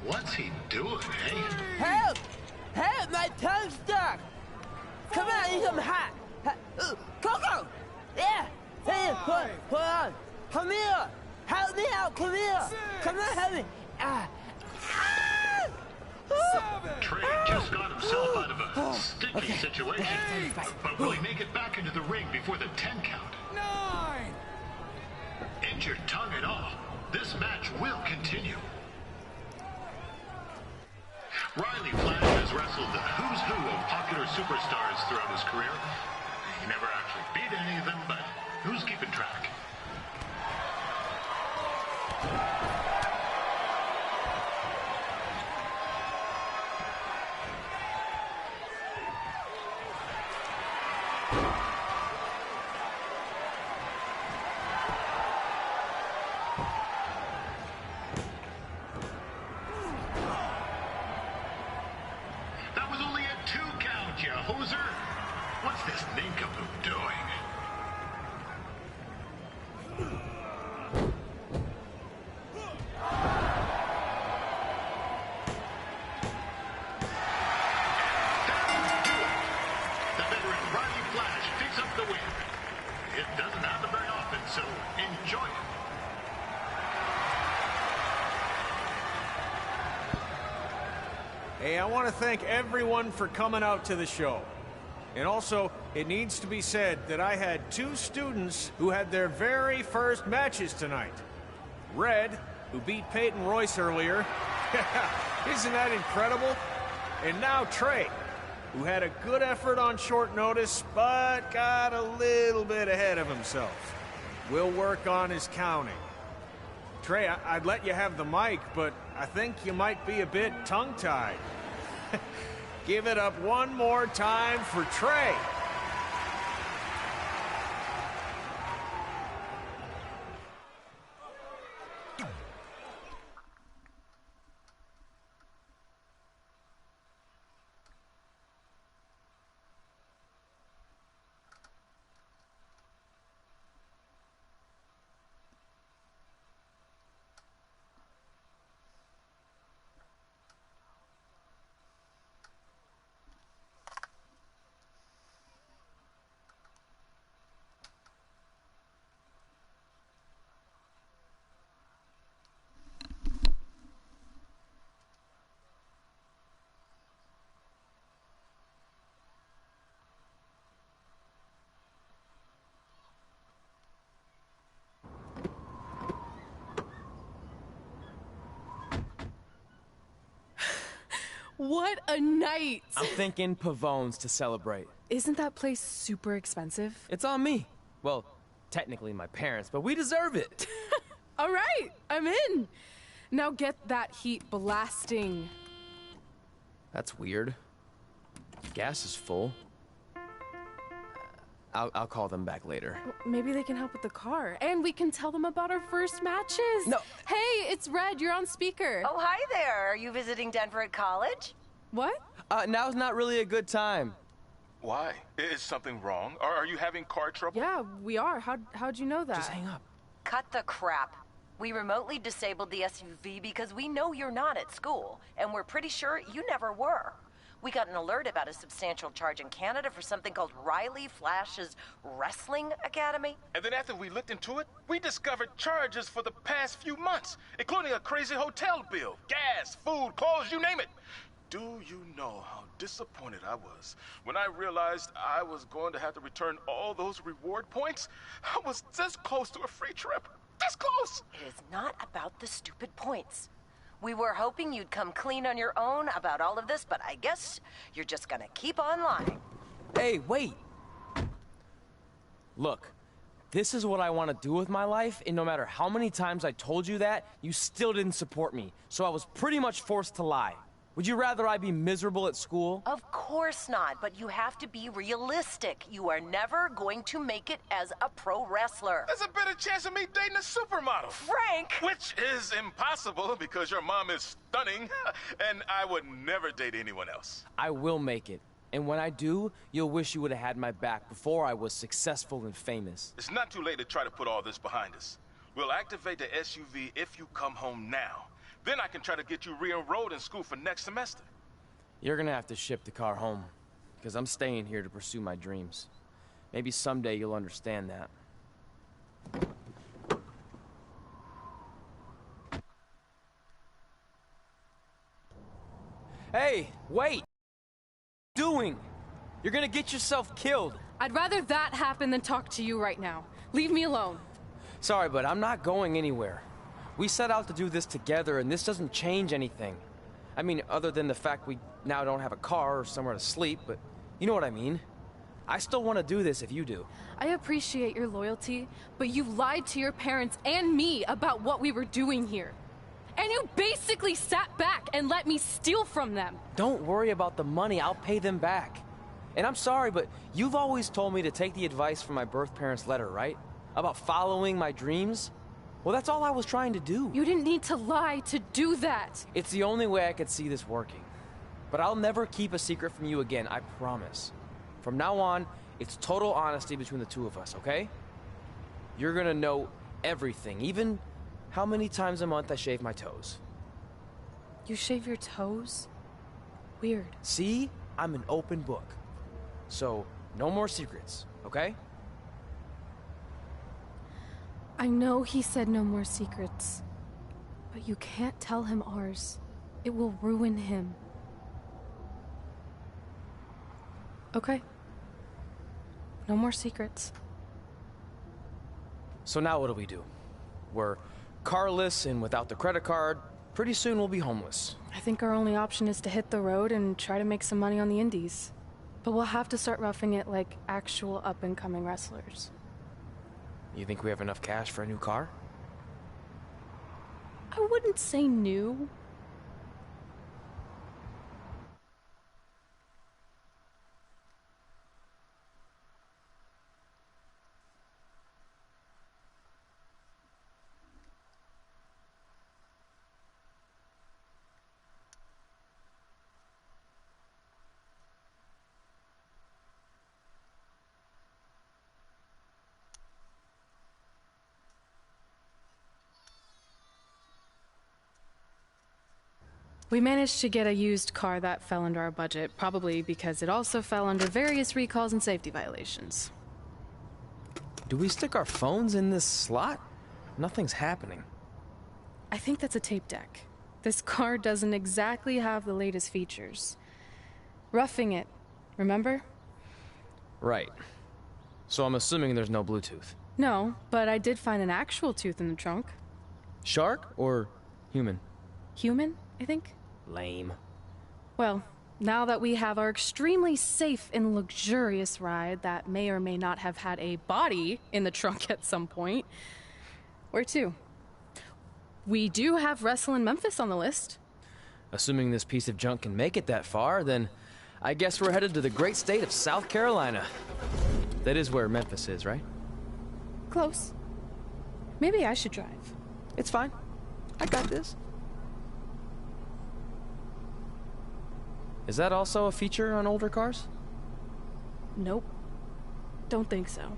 What's he doing, eh? Help! Help! My tongue's stuck! Come on, I need some hot! Coco! Yeah! Hey, hold on! Come here! Help me out! Come here! Come on, help me! Trey just got himself out of a sticky situation, but will he make it back into the ring before the 10 count? 9! Injured tongue and all, this match will continue. Riley Flash has wrestled the who's who of popular superstars throughout his career. He never actually beat any of them, but who's keeping track? That was only a 2 count, you hoser. What's this nincompoop doing? The veteran Riley Flash picks up the win. It doesn't happen very often, so enjoy it. Hey, I want to thank everyone for coming out to the show. And also, it needs to be said that I had 2 students who had their very first matches tonight. Red, who beat Peyton Royce earlier. Isn't that incredible? And now Trey, who had a good effort on short notice, but got a little bit ahead of himself. We'll work on his counting. Trey, I'd let you have the mic, but I think you might be a bit tongue-tied. Give it up one more time for Trey. What a night! I'm thinking Pavone's to celebrate. Isn't that place super expensive? It's on me. Well, technically my parents, but we deserve it. All right, I'm in. Now get that heat blasting. That's weird. Gas is full. I'll call them back later. Maybe they can help with the car. And we can tell them about our first matches. No. Hey, it's Red. You're on speaker. Oh, hi there. Are you visiting Denver at college? What? Now's not really a good time. Why? Is something wrong? Are you having car trouble? Yeah, we are. How'd you know that? Just hang up. Cut the crap. We remotely disabled the SUV because we know you're not at school, and we're pretty sure you never were. We got an alert about a substantial charge in Canada for something called Riley Flash's Wrestling Academy. And then after we looked into it, we discovered charges for the past few months, including a crazy hotel bill, gas, food, clothes, you name it. Do you know how disappointed I was when I realized I was going to have to return all those reward points? I was this close to a free trip. This close! It is not about the stupid points. We were hoping you'd come clean on your own about all of this, but I guess you're just gonna keep on lying. Hey, wait! Look, this is what I want to do with my life, and no matter how many times I told you that, you still didn't support me, so I was pretty much forced to lie. Would you rather I be miserable at school? Of course not, but you have to be realistic. You are never going to make it as a pro wrestler. There's a better chance of me dating a supermodel. Frank! Which is impossible because your mom is stunning, and I would never date anyone else. I will make it. And when I do, you'll wish you would have had my back before I was successful and famous. It's not too late to try to put all this behind us. We'll activate the SUV if you come home now. Then I can try to get you re-enrolled in school for next semester. You're gonna have to ship the car home, because I'm staying here to pursue my dreams. Maybe someday you'll understand that. Hey, wait! What are you doing? You're gonna get yourself killed. I'd rather that happen than talk to you right now. Leave me alone. Sorry, but I'm not going anywhere. We set out to do this together, and this doesn't change anything. I mean, other than the fact we now don't have a car or somewhere to sleep, but you know what I mean. I still want to do this if you do. I appreciate your loyalty, but you lied to your parents and me about what we were doing here. And you basically sat back and let me steal from them. Don't worry about the money, I'll pay them back. And I'm sorry, but you've always told me to take the advice from my birth parents' letter, right? About following my dreams? Well, that's all I was trying to do. You didn't need to lie to do that. It's the only way I could see this working. But I'll never keep a secret from you again, I promise. From now on, it's total honesty between the two of us, okay? You're gonna know everything, even how many times a month I shave my toes. You shave your toes? Weird. See? I'm an open book. So, no more secrets, okay? I know he said no more secrets, but you can't tell him ours. It will ruin him. Okay. No more secrets. So now what do we do? We're carless and without the credit card. Pretty soon we'll be homeless. I think our only option is to hit the road and try to make some money on the indies. But we'll have to start roughing it like actual up-and-coming wrestlers. You think we have enough cash for a new car? I wouldn't say new. We managed to get a used car that fell under our budget, probably because it also fell under various recalls and safety violations. Do we stick our phones in this slot? Nothing's happening. I think that's a tape deck. This car doesn't exactly have the latest features. Roughing it, remember? Right. So I'm assuming there's no Bluetooth. No, but I did find an actual tooth in the trunk. Shark or human? Human, I think. Lame. Well, now that we have our extremely safe and luxurious ride that may or may not have had a body in the trunk at some point, where to? We do have Wrestle in Memphis on the list. Assuming this piece of junk can make it that far, then I guess we're headed to the great state of South Carolina. That is where Memphis is, right? Close. Maybe I should drive. It's fine. I got this. Is that also a feature on older cars? Nope. Don't think so.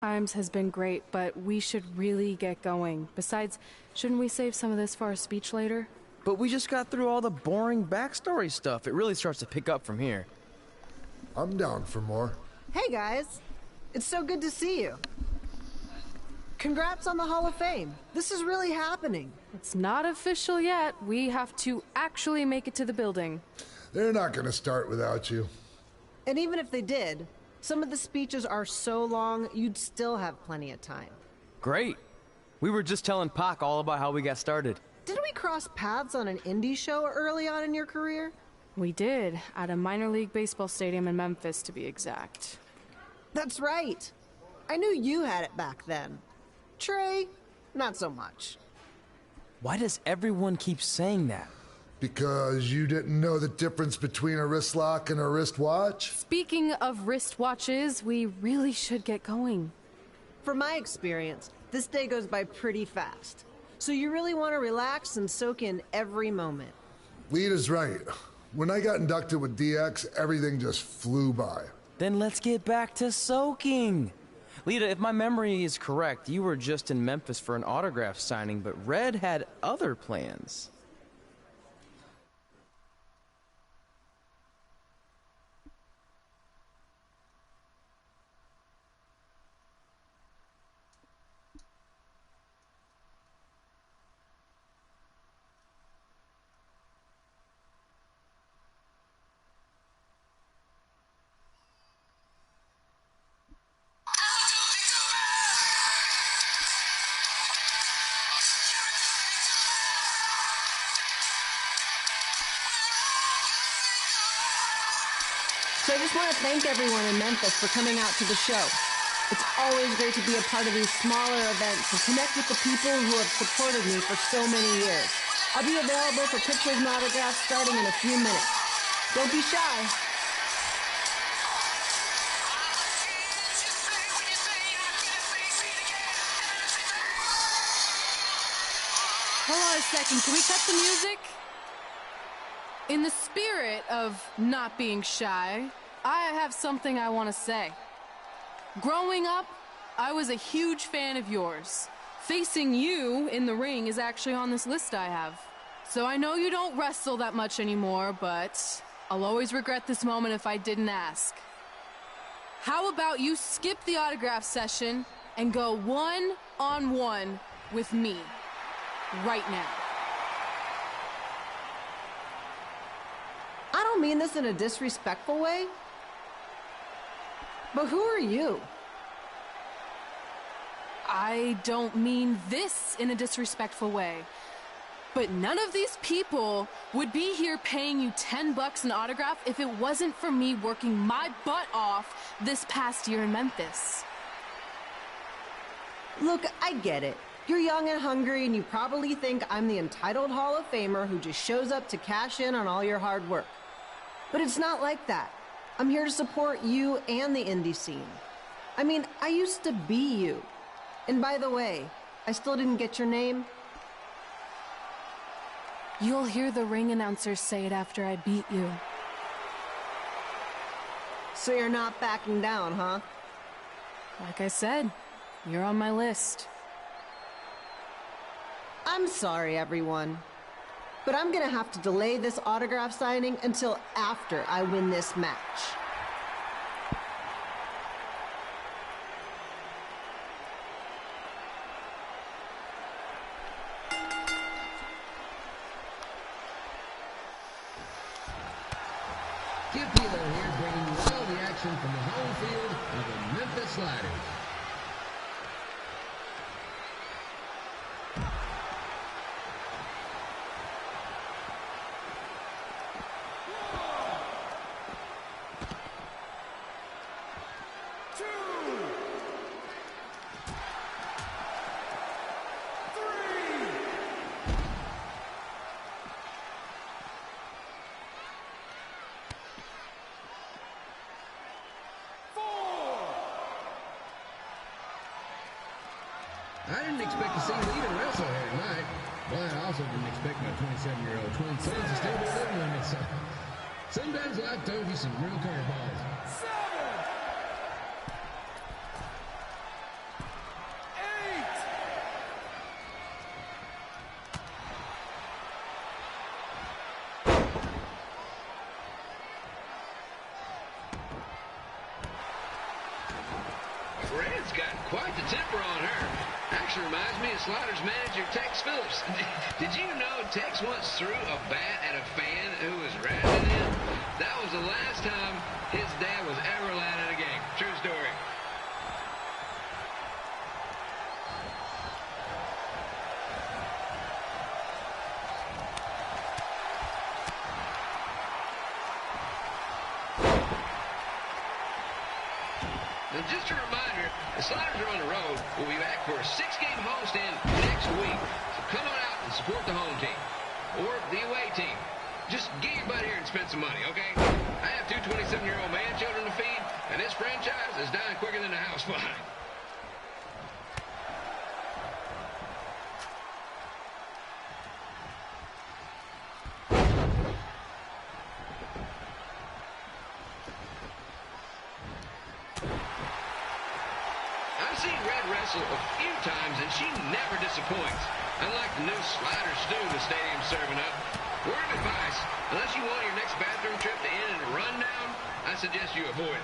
times has been great, but we should really get going. Besides, shouldn't we save some of this for our speech later? But we just got through all the boring backstory stuff. It really starts to pick up from here. I'm down for more. Hey, guys. It's so good to see you. Congrats on the Hall of Fame. This is really happening. It's not official yet. We have to actually make it to the building. They're not going to start without you. And even if they did, some of the speeches are so long, you'd still have plenty of time. Great. We were just telling Pac all about how we got started. Didn't we cross paths on an indie show early on in your career? We did, at a minor league baseball stadium in Memphis, to be exact. That's right. I knew you had it back then. Trey, not so much. Why does everyone keep saying that? Because you didn't know the difference between a wrist lock and a wristwatch? Speaking of wristwatches, we really should get going. From my experience, this day goes by pretty fast. So you really want to relax and soak in every moment. Lita's right. When I got inducted with DX, everything just flew by. Then let's get back to soaking. Lita, if my memory is correct, you were just in Memphis for an autograph signing, but Red had other plans. So I just want to thank everyone in Memphis for coming out to the show. It's always great to be a part of these smaller events and connect with the people who have supported me for so many years. I'll be available for pictures and autographs starting in a few minutes. Don't be shy. Hold on a second, can we cut the music? In the spirit of not being shy, I have something I want to say. Growing up, I was a huge fan of yours. Facing you in the ring is actually on this list I have. So I know you don't wrestle that much anymore, but I'll always regret this moment if I didn't ask. How about you skip the autograph session and go one-on-one with me right now? I don't mean this in a disrespectful way, but who are you? I don't mean this in a disrespectful way, but none of these people would be here paying you $10 an autograph if it wasn't for me working my butt off this past year in Memphis. Look, I get it. You're young and hungry, and you probably think I'm the entitled Hall of Famer who just shows up to cash in on all your hard work. But it's not like that. I'm here to support you and the indie scene. I mean, I used to be you. And by the way, I still didn't get your name. You'll hear the ring announcers say it after I beat you. So you're not backing down, huh? Like I said, you're on my list. I'm sorry, everyone. But I'm gonna have to delay this autograph signing until after I win this match. Kip Hilo here, bringing you all the action from the home field of the Memphis Sliders. I didn't expect to see Lita wrestle here tonight, but I also didn't expect my 27-year-old twin sons to still be living with me, so sometimes life throws you some real curveballs. quite the temper on her. Actually reminds me of Slaughter's manager, Tex Phillips. Did you know Tex once threw a bat at a fan who was razzing him? That was the last time his dad was ever allowed at a game. True story. And just a reminder, the Sliders are on the road. We'll be back for a 6-game homestand next week. So come on out and support the home team or the away team. Just get your butt here and spend some money, okay? I have 2 27-year-old man children to feed, and this franchise is dying quicker than the house fire. I've seen Red wrestle a few times, and she never disappoints. Unlike the new slider stew the stadium's serving up. Word of advice, unless you want your next bathroom trip to end in a rundown, I suggest you avoid it.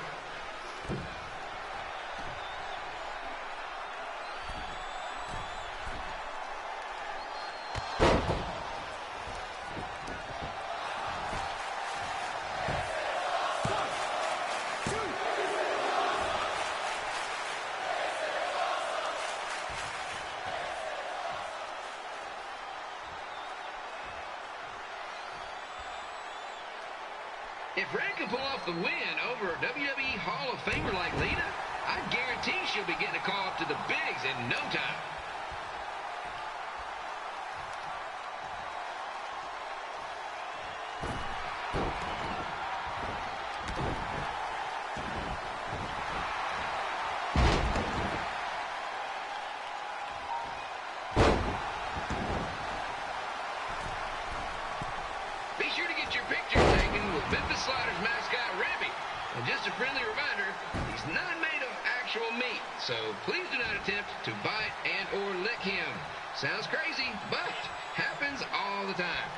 If Red can pull off the win over a WWE Hall of Famer like Lita, I guarantee she'll be getting a call up to the bigs in no time. Be sure to get your picture taken with Memphis Sliders mascot Remy. And just a friendly reminder, he's not made of actual meat, so please do not attempt to bite and or lick him. Sounds crazy, but happens all the time.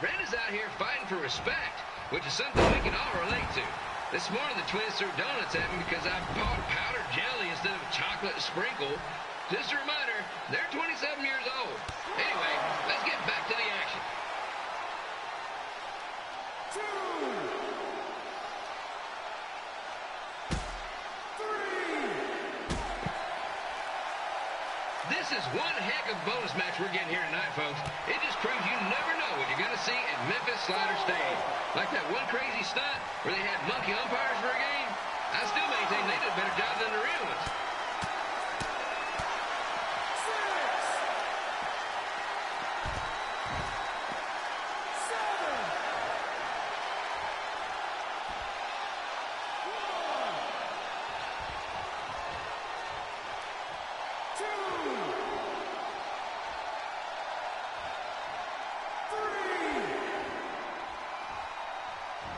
Red is out here fighting for respect, which is something we can all relate to. This morning the twins threw donuts at me because I bought powdered jelly instead of chocolate sprinkle. Just a reminder, they're 27 years old. Anyway, let's get back to the action. This is one heck of a bonus match we're getting here tonight, folks. It just proves you never know what you're going to see at Memphis Slider Stadium. Like that one crazy stunt where they had monkey umpires for a game. I still maintain they did a better job than the real ones.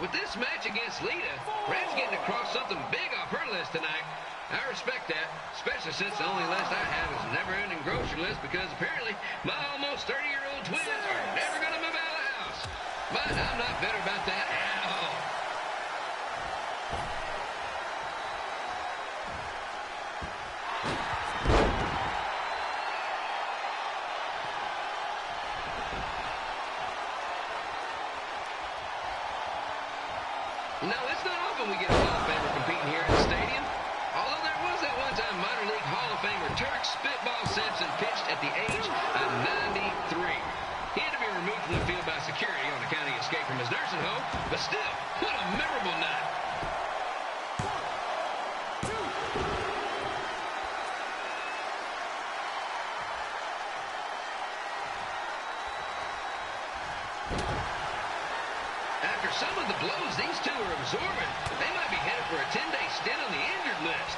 With this match against Lita, Red's getting across something big off her list tonight. I respect that, especially since the only list I have is a never-ending grocery list because apparently my almost 30-year-old twins are never going to move out of the house. But I'm not bitter about that at all. Now, it's not often we get a Hall of Famer competing here at the stadium. Although there was that one-time minor league Hall of Famer Turk Spitball Simpson pitched at the age of 93. He had to be removed from the field by security on account of the escape from his nursing home, but still, what a memorable night. After some of the blows these two are absorbing, they might be headed for a 10-day stint on the injured list.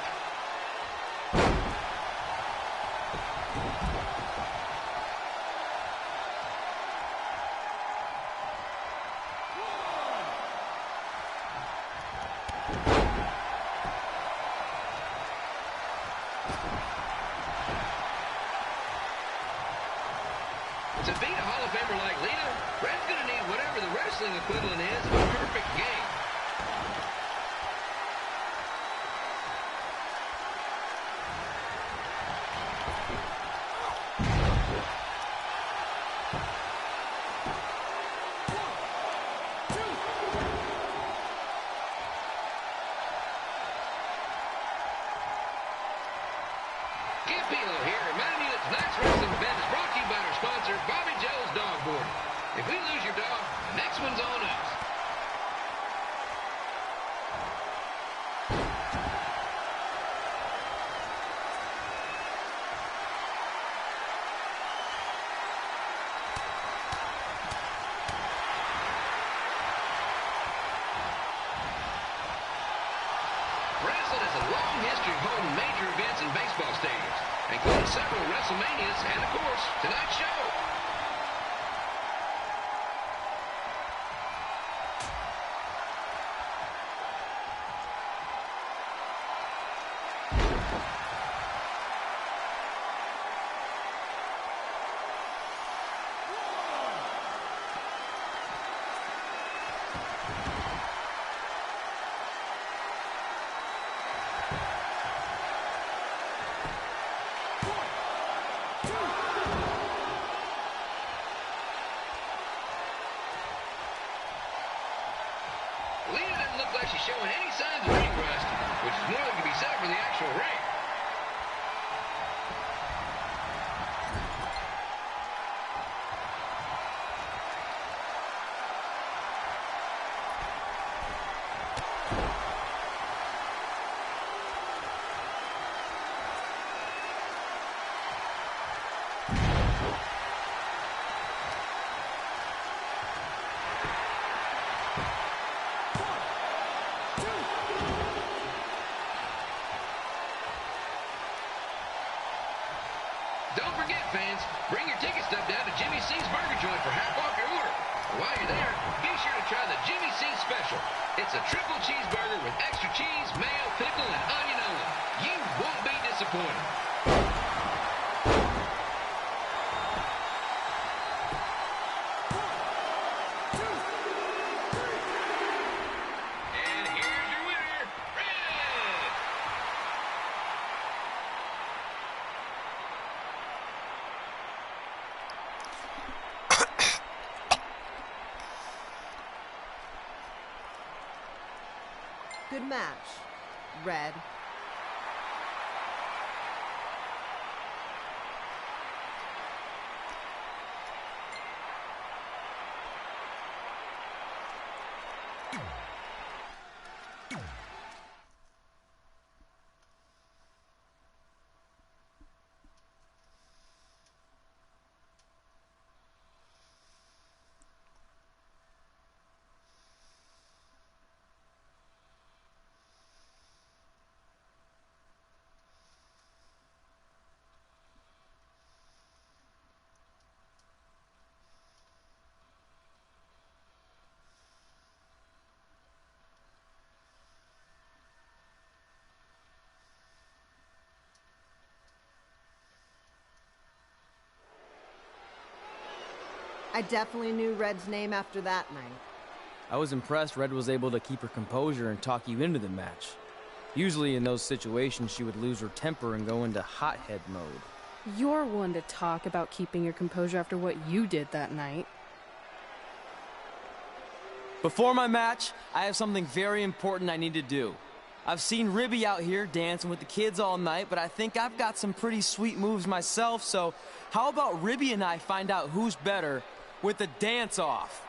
wrestling equivalent is a perfect game. If we lose your dog, next one's on us. Wrestling has a long history of holding major events in baseball stadiums, including several WrestleManias and, of course, tonight's show. Lita doesn't look like she's showing any signs of ring rust, which is more than can be said for the actual ring. Don't forget, fans, bring your ticket stub down to Jimmy C's Burger Joint for half off your order. While you're there, be sure to try the Jimmy C Special. It's a triple cheeseburger with extra cheese, mayo, pickle, and onion only. You won't be disappointed. And here's your winner, Red! Good match, Red. I definitely knew Red's name after that night. I was impressed Red was able to keep her composure and talk you into the match. Usually in those situations, she would lose her temper and go into hothead mode. You're one to talk about keeping your composure after what you did that night. Before my match, I have something very important I need to do. I've seen Ribby out here dancing with the kids all night, but I think I've got some pretty sweet moves myself, so how about Ribby and I find out who's better with the dance-off?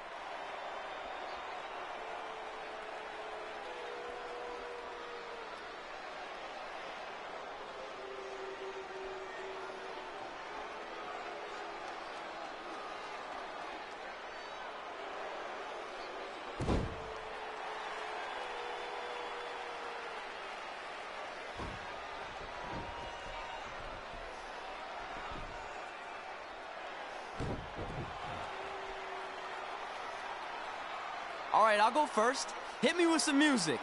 All right, I'll go first. Hit me with some music.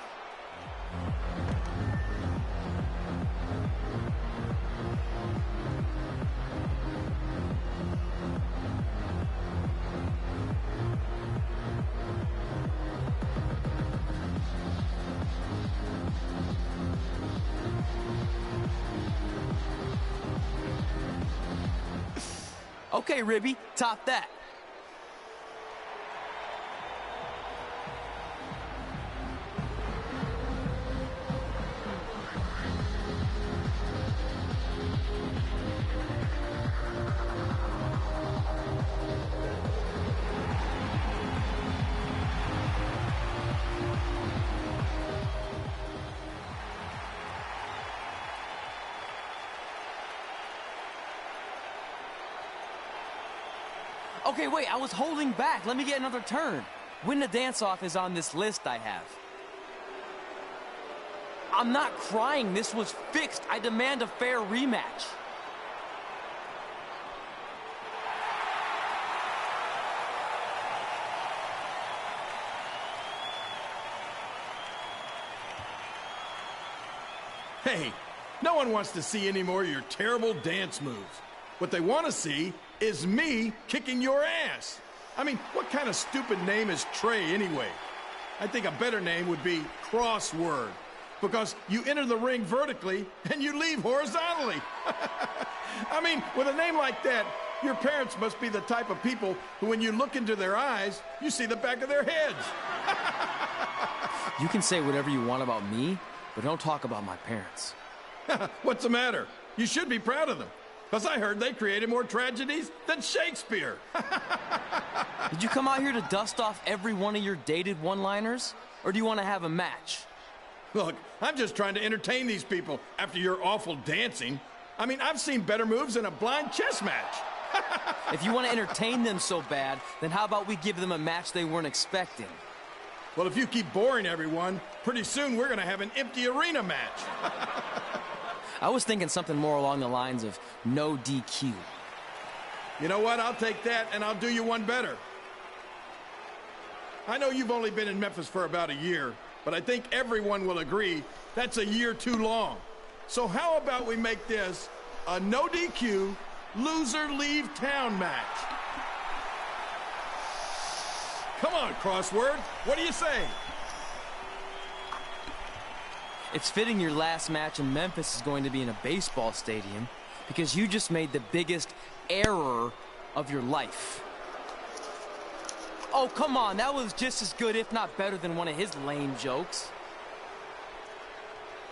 Okay, Ribby, top that. Okay, wait, I was holding back. Let me get another turn. Win the dance-off is on this list I have. I'm not crying. This was fixed. I demand a fair rematch. Hey, no one wants to see any more of your terrible dance moves. What they want to see is me kicking your ass. I mean, what kind of stupid name is Trey anyway? I think a better name would be Crossword, because you enter the ring vertically and you leave horizontally. I mean, with a name like that, your parents must be the type of people who, when you look into their eyes, you see the back of their heads. You can say whatever you want about me, but don't talk about my parents. What's the matter? You should be proud of them, because I heard they created more tragedies than Shakespeare. Did you come out here to dust off every one of your dated one-liners? Or do you want to have a match? Look, I'm just trying to entertain these people after your awful dancing. I mean, I've seen better moves in a blind chess match. If you want to entertain them so bad, then how about we give them a match they weren't expecting? Well, if you keep boring everyone, pretty soon we're going to have an empty arena match. I was thinking something more along the lines of no DQ. You know what? I'll take that, and I'll do you one better. I know you've only been in Memphis for about a year, but I think everyone will agree that's a year too long. So how about we make this a no DQ, loser leave town match? Come on, Crossword. What do you say? It's fitting your last match in Memphis is going to be in a baseball stadium because you just made the biggest error of your life. Oh, come on. That was just as good, if not better, than one of his lame jokes.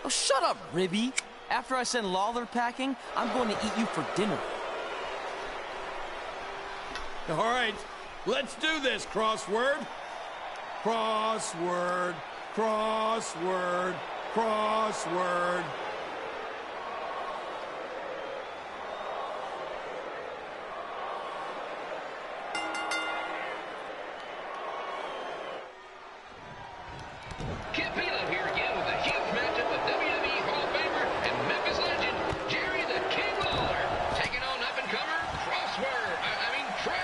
Oh, shut up, Ribby. After I send Lawler packing, I'm going to eat you for dinner. All right. Let's do this, Crossword. Crossword, crossword, crossword. Kip Pilo here again with a huge matchup with WWE Hall of Famer and Memphis legend Jerry the King Lawler taking on up-and-comer Crossword. I mean Trey.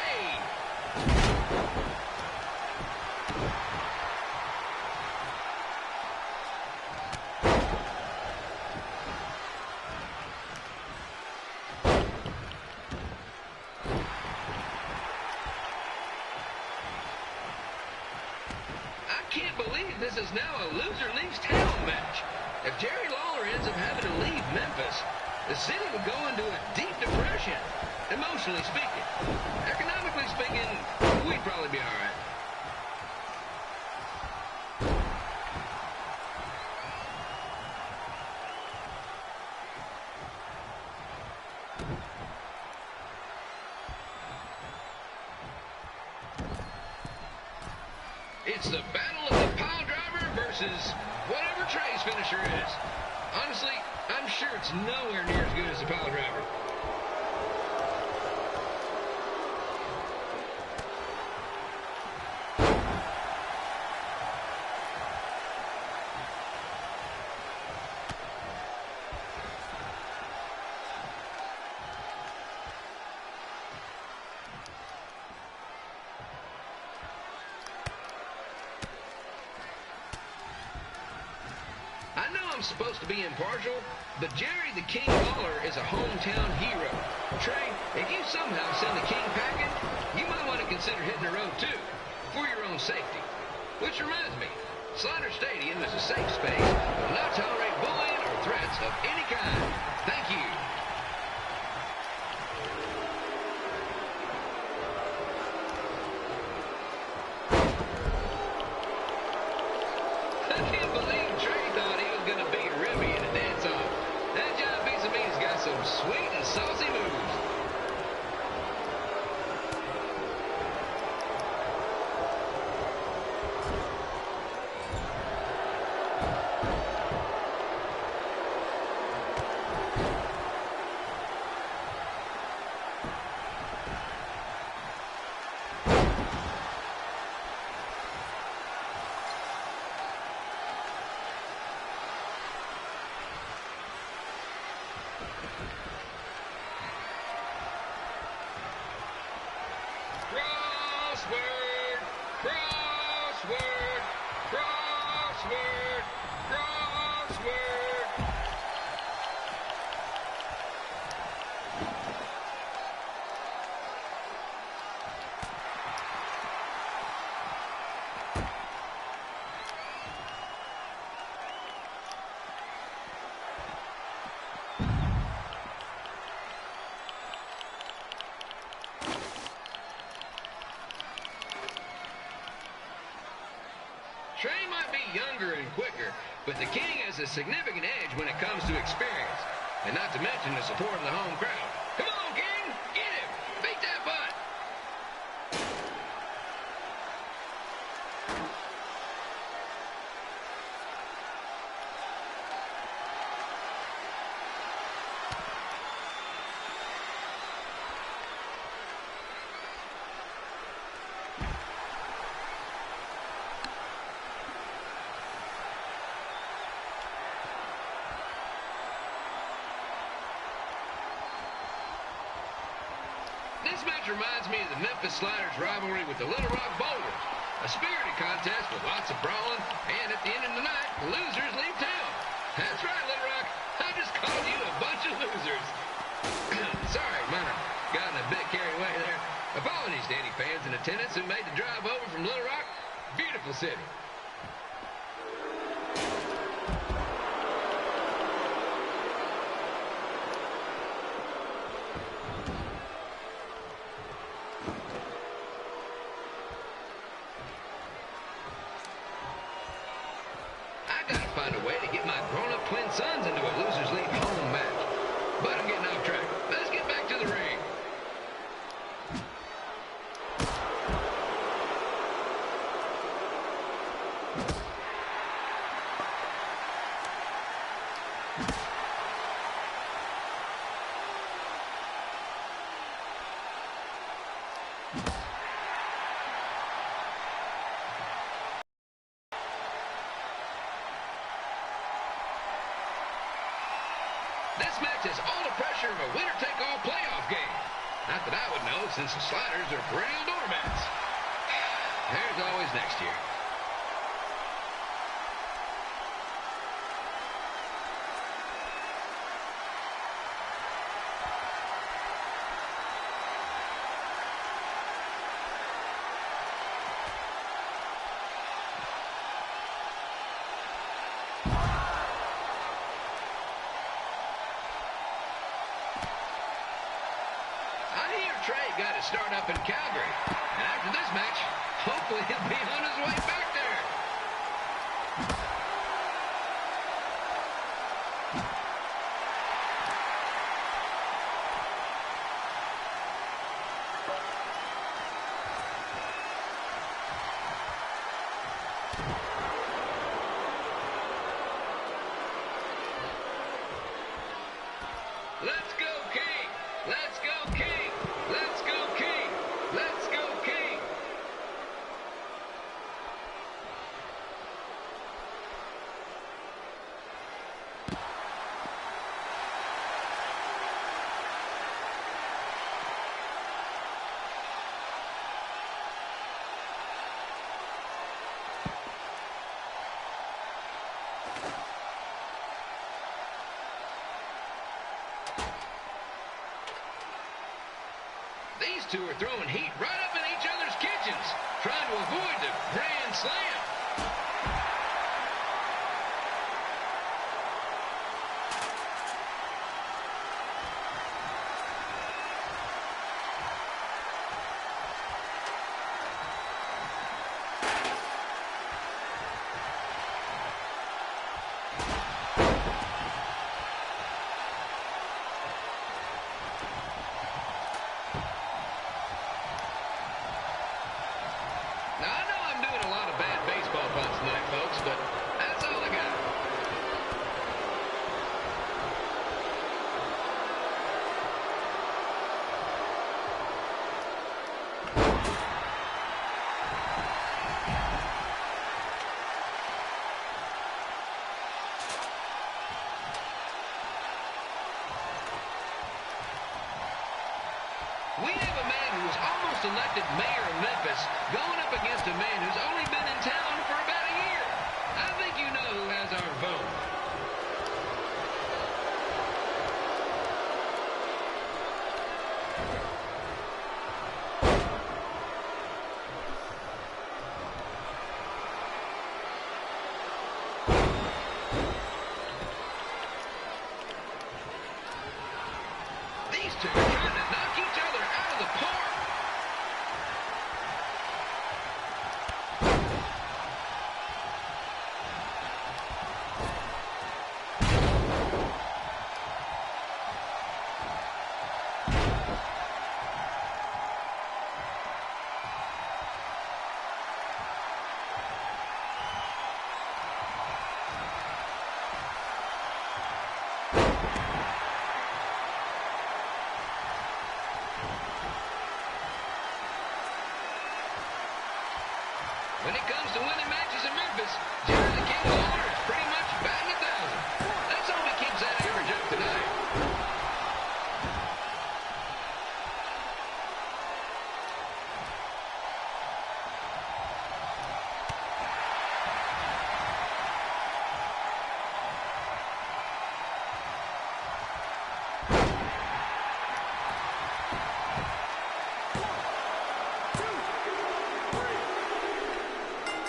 I can't believe this is now a loser leaves town match. If Jerry Lawler ends up having to leave Memphis, the city would go into a deep depression, emotionally speaking. Economically speaking, we'd probably be all right. It's the battle of the pile driver versus whatever Trey's finisher is. Honestly, I'm sure it's nowhere near as good as the pile driver. I know I'm supposed to be impartial, but Jerry the King Lawler is a hometown hero. Trey, if you somehow send the King packing, you might want to consider hitting the road too, for your own safety. Which reminds me, Slaughter Stadium is a safe space and will not tolerate bullying or threats of any kind. Thank you. Trey might be younger and quicker, but the King has a significant edge when it comes to experience, and not to mention the support of the home crowd. Come on, King! Get him! Beat that butt! This match reminds me of the Memphis Sliders rivalry with the Little Rock Boulders. A spirited contest with lots of brawling, and at the end of the night, the losers leave town. That's right, Little Rock. I just called you a bunch of losers. Sorry, might have gotten a bit carried away there. Apologies to any fans in attendance who made the drive over from Little Rock. Beautiful city. Find a way to get my grown-up twin sons into a losers league home match. But I'm getting off track. Let's get back to the ring. This match has all the pressure of a winner-take-all playoff game. Not that I would know, since the Sliders are perennial doormats. There's always next year. Trey got his start up in Calgary. And after this match, hopefully he'll be on his way back there. Let's go, King! Let's go, King! Let's go, King! Let's go, King! These two are throwing heat right up in each other's kitchens, trying to avoid the Grand Slam. Now, I know I'm doing a lot of bad baseball puns tonight, folks, but that's all I got. We have a man who was almost elected mayor of Memphis going up against a man who's only been in town for about a year. I think you know who has our vote. These two are trying to knock each other out of the park. When it comes to winning matches in Memphis, Jerry the King Lawler is pretty much batting 1,000. Let's hope he keeps that average up tonight.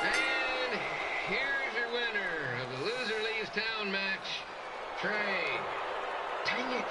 And here's your winner of the Loser Leaves Town match, Trey. Dang it.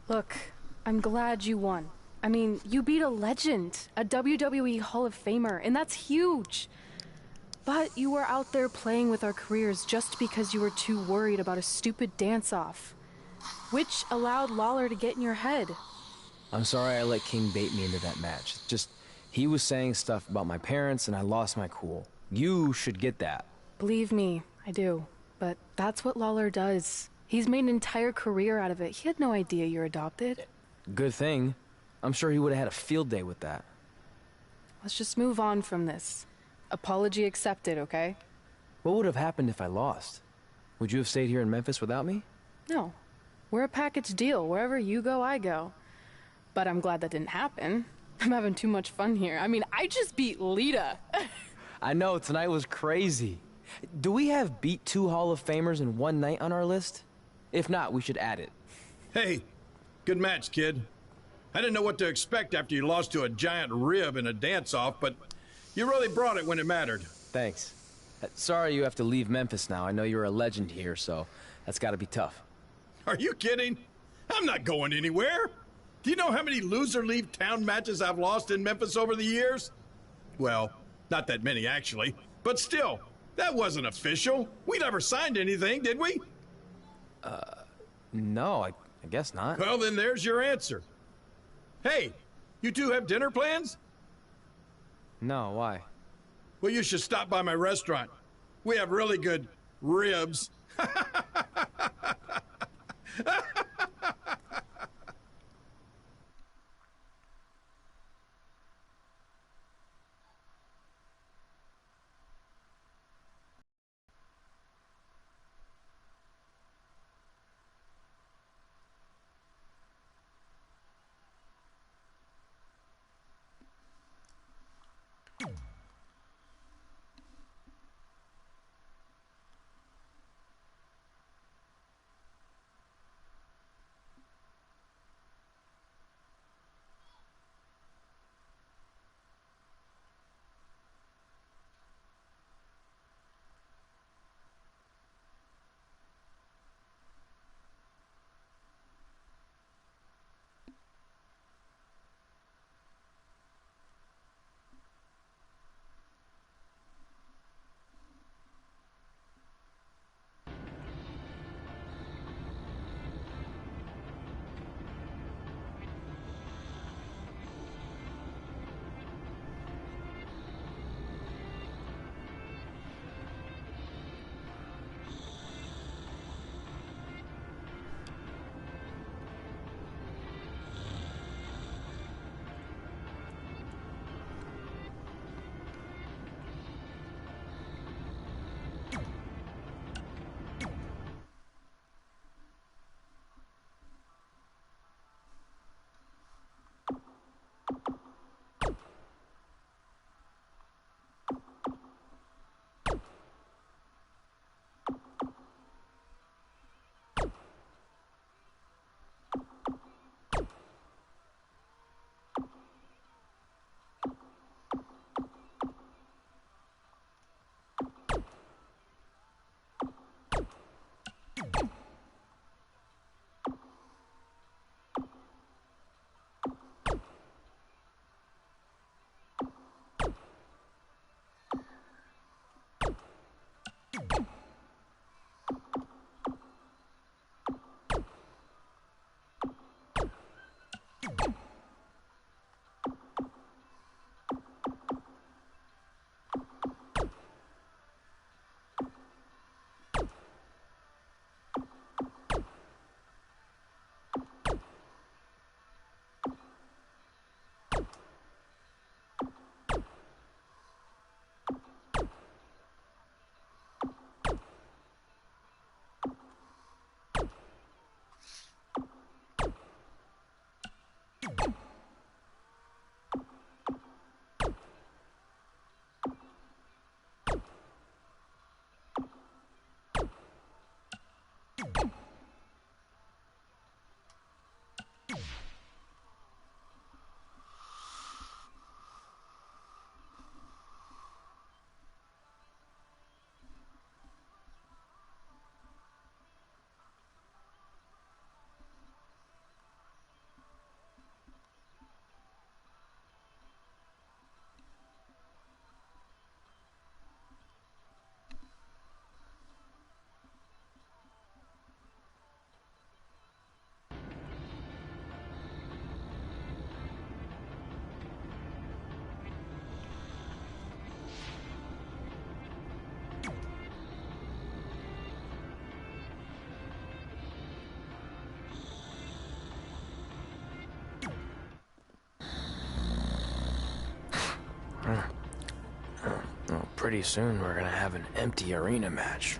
Look, I'm glad you won. I mean, you beat a legend, a WWE Hall of Famer, and that's huge. But you were out there playing with our careers just because you were too worried about a stupid dance-off, which allowed Lawler to get in your head. I'm sorry I let King bait me into that match. Just, he was saying stuff about my parents and I lost my cool. You should get that. Believe me, I do. But that's what Lawler does. He's made an entire career out of it. He had no idea you're adopted. Good thing. I'm sure he would have had a field day with that. Let's just move on from this. Apology accepted, okay? What would have happened if I lost? Would you have stayed here in Memphis without me? No. We're a package deal. Wherever you go, I go. But I'm glad that didn't happen. I'm having too much fun here. I mean, I just beat Lita. I know, tonight was crazy. Do we have beat 2 Hall of Famers in one night on our list? If not, we should add it. Hey, good match, kid. I didn't know what to expect after you lost to a giant rib in a dance-off, but you really brought it when it mattered. Thanks. Sorry you have to leave Memphis now. I know you're a legend here, so that's gotta be tough. Are you kidding? I'm not going anywhere. Do you know how many loser leave town matches I've lost in Memphis over the years? Well, not that many actually, but still, that wasn't official. We never signed anything, did we? No, I guess not. Well, then there's your answer. Hey, you two have dinner plans? No, why? Well, you should stop by my restaurant. We have really good ribs. Well, pretty soon we're gonna have an empty arena match.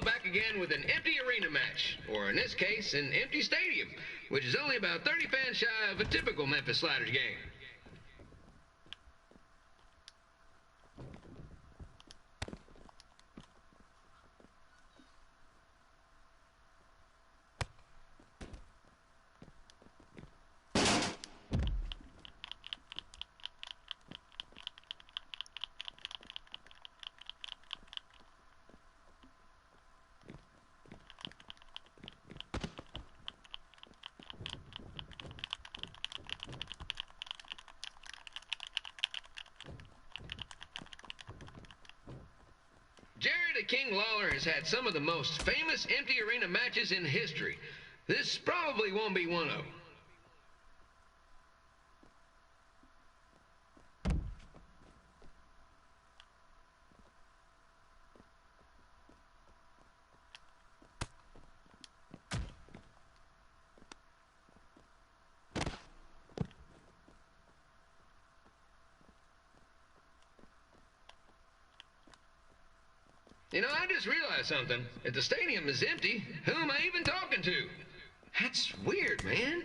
Back again with an empty arena match, or in this case, an empty stadium, which is only about 30 fans shy of a typical Memphis Sliders game. Jerry the King Lawler has had some of the most famous empty arena matches in history. This probably won't be one of them. You know, I just realized something. If the stadium is empty, who am I even talking to? That's weird, man.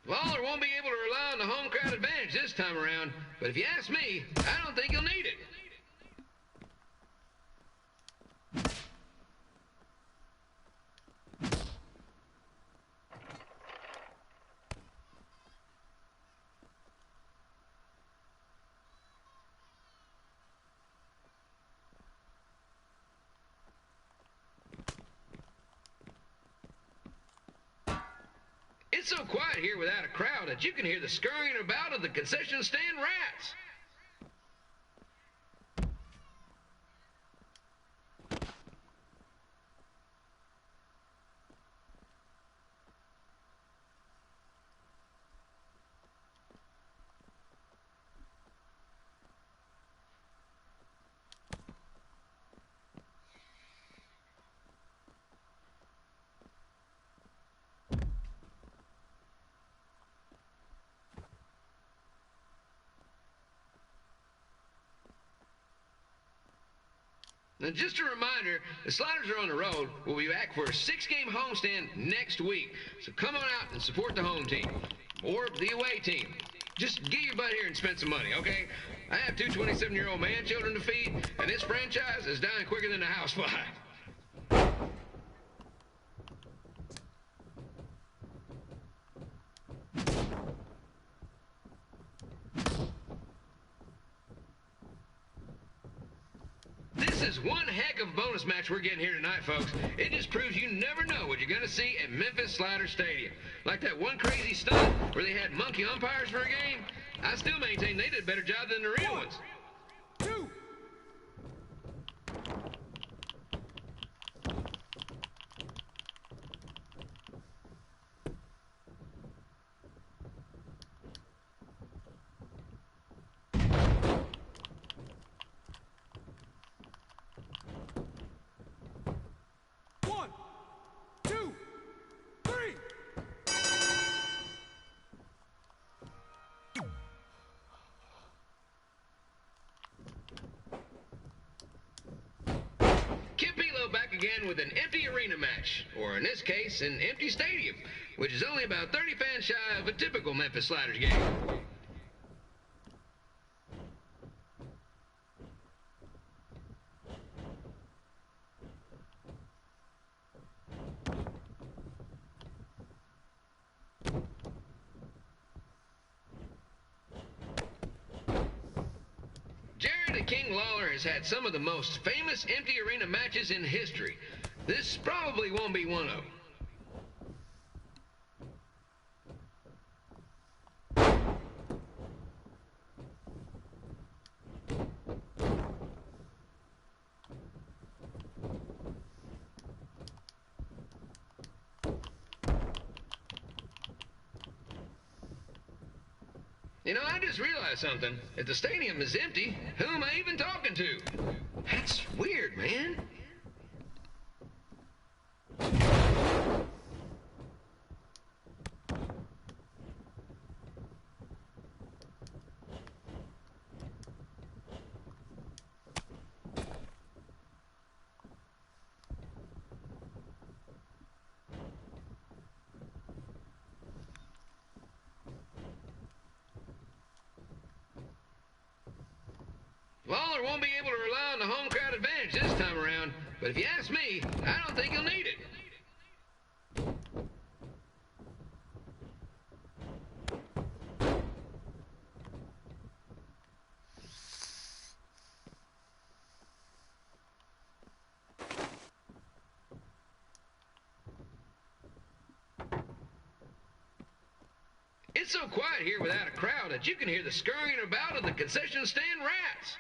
Lawler won't be able to rely on the home crowd advantage this time around, but if you ask me, I don't think he'll need it. It's so quiet here without a crowd that you can hear the scurrying about of the concession stand rats. And just a reminder, the Sliders are on the road. We'll be back for a 6-game homestand next week. So come on out and support the home team or the away team. Just get your butt here and spend some money, okay? I have 2 27-year-old man children to feed, and this franchise is dying quicker than a house fly. This is one heck of a bonus match we're getting here tonight, folks. It just proves you never know what you're going to see at Memphis Slider Stadium. Like that one crazy stunt where they had monkey umpires for a game. I still maintain they did a better job than the real ones. 2. Again with an empty arena match, or in this case, an empty stadium, which is only about 30 fans shy of a typical Memphis Sliders game. King Lawler has had some of the most famous empty arena matches in history. This probably won't be one of them. You know, I just realized something. If the stadium is empty, who am I even talking to? That's weird, man. Lawler won't be able to rely on the home crowd advantage this time around, but if you ask me, I don't think he'll need it. It's so quiet here without a crowd that you can hear the scurrying about of the concession stand rats.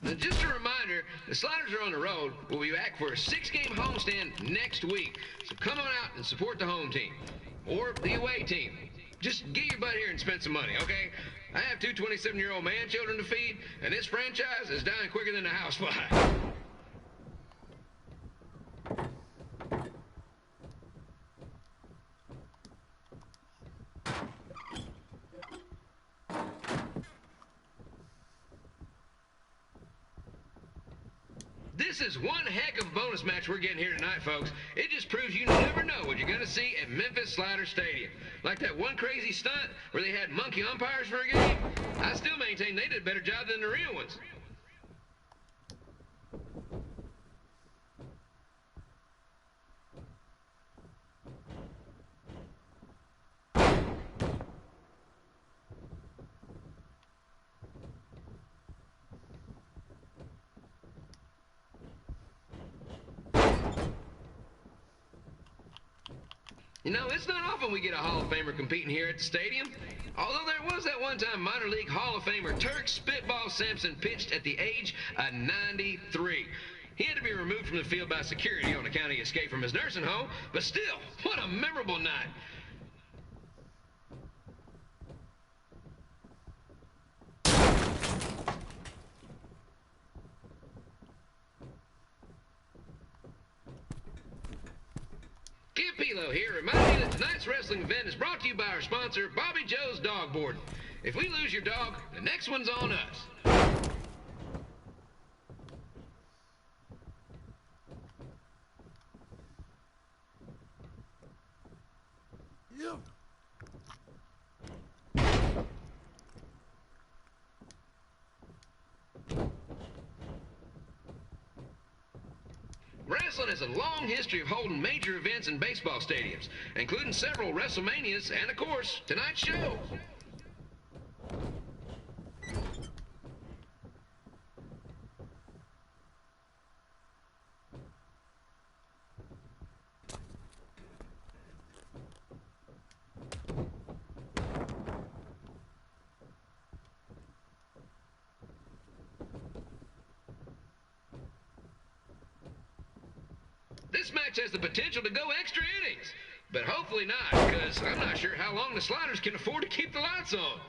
Now, just a reminder, the Sliders are on the road. We'll be back for a 6-game homestand next week. So come on out and support the home team or the away team. Just get your butt here and spend some money, okay? I have 2 27-year-old man children to feed, and this franchise is dying quicker than a house fly. This is one heck of a bonus match we're getting here tonight, folks. It just proves you never know what you're going to see at Memphis Slider Stadium. Like that one crazy stunt where they had monkey umpires for a game. I still maintain they did a better job than the real ones. You know, it's not often we get a Hall of Famer competing here at the stadium. Although there was that one time minor league Hall of Famer Turk Spitball Simpson pitched at the age of 93. He had to be removed from the field by security on account of his escape from his nursing home, but still, what a memorable night. D'Angelo here, reminding you that tonight's wrestling event is brought to you by our sponsor, Bobby Joe's Dog Boarding. If we lose your dog, the next one's on us. Yeah. Wrestling has a long history of holding major events in baseball stadiums, including several WrestleManias and, of course, tonight's show. This match has the potential to go extra innings, but hopefully not, because I'm not sure how long the Sliders can afford to keep the lights on.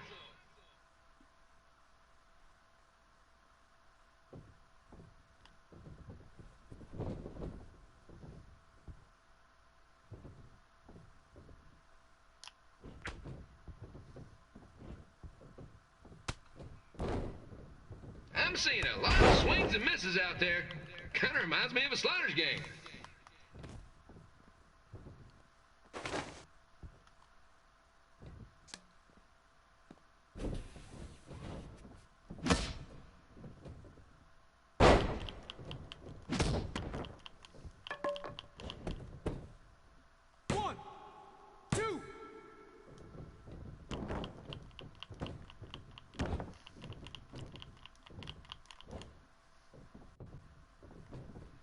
I'm seeing a lot of swings and misses out there. Kind of reminds me of a Sliders game.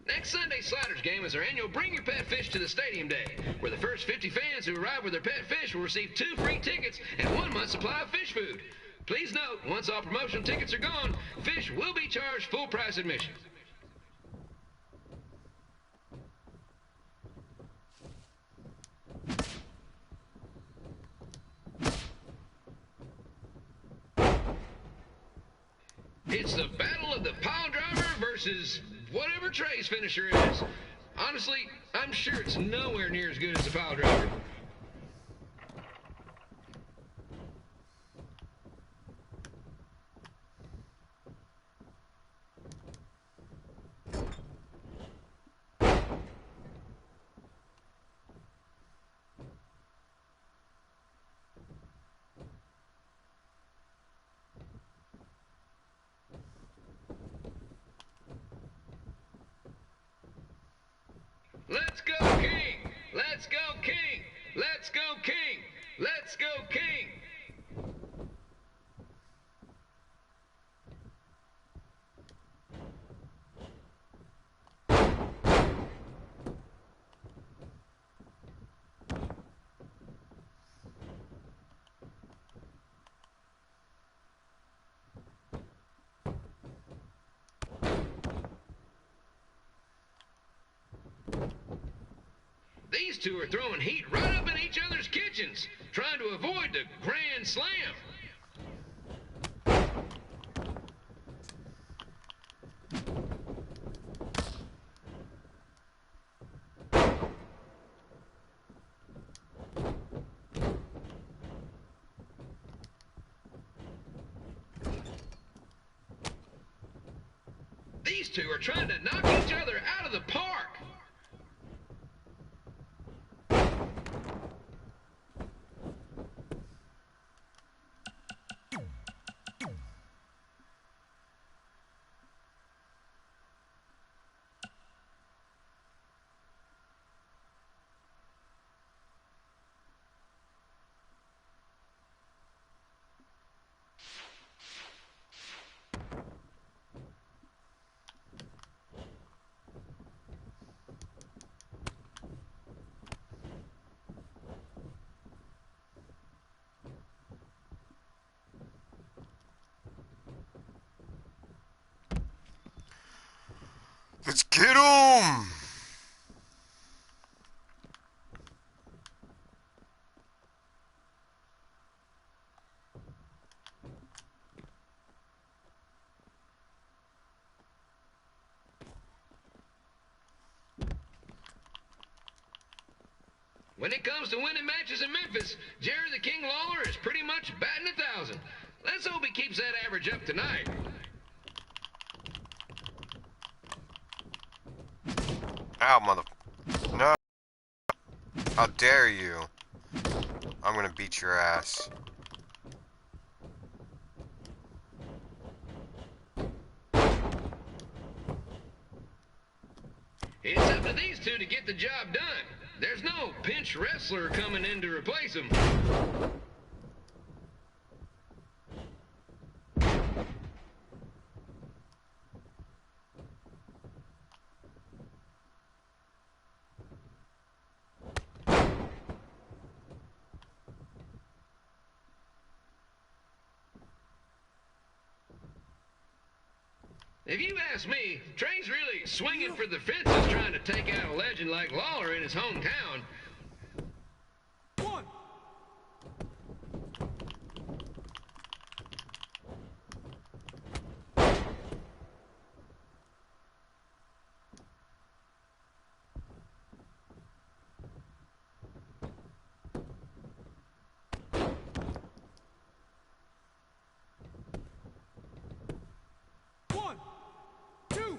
Next Sunday's Sliders game is our annual Bring Your Pet Fish to the Stadium Day, where the first 50 fans who arrive with their pet fish will receive 2 free tickets and 1 month's supply of fish food. Please note, once all promotional tickets are gone, fish will be charged full price admission. It's the battle of the pile driver versus whatever Trey's finisher is. Honestly, I'm sure it's nowhere near as good as the pile driver. Let's go, King! Let's go, King! Let's go, King! Let's go, King! These two are throwing heat right up in each other's kitchens, trying to avoid the Grand Slam. These two are trying to knock each other out of the park. Let's get 'em! When it comes to winning matches in Memphis, Jerry the King Lawler is pretty much batting 1,000. Let's hope he keeps that average up tonight. Ow, mother... No! How dare you? I'm gonna beat your ass. It's up to these two to get the job done. There's no pinch wrestler coming in to replace him. If you ask me, Trey's really swinging for the fences trying to take out a legend like Lawler in his hometown. One. One. Two.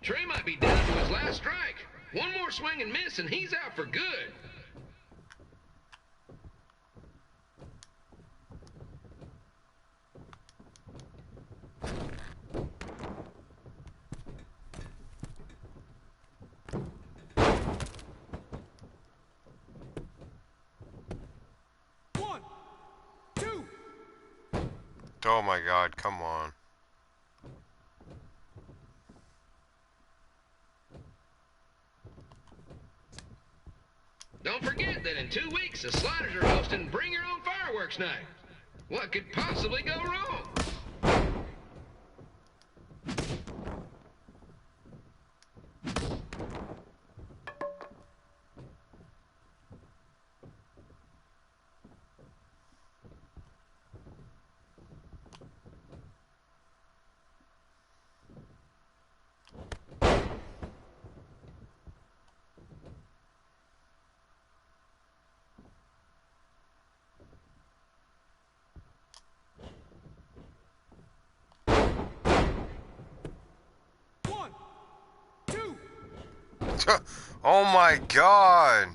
Trey might be down to his last strike. One more swing and miss and he's out for good. One. Two. Oh my god, come on. Don't forget that in 2 weeks, the Sliders are hosting Bring Your Own Fireworks Night. What could possibly go wrong? One. Two. Oh my god!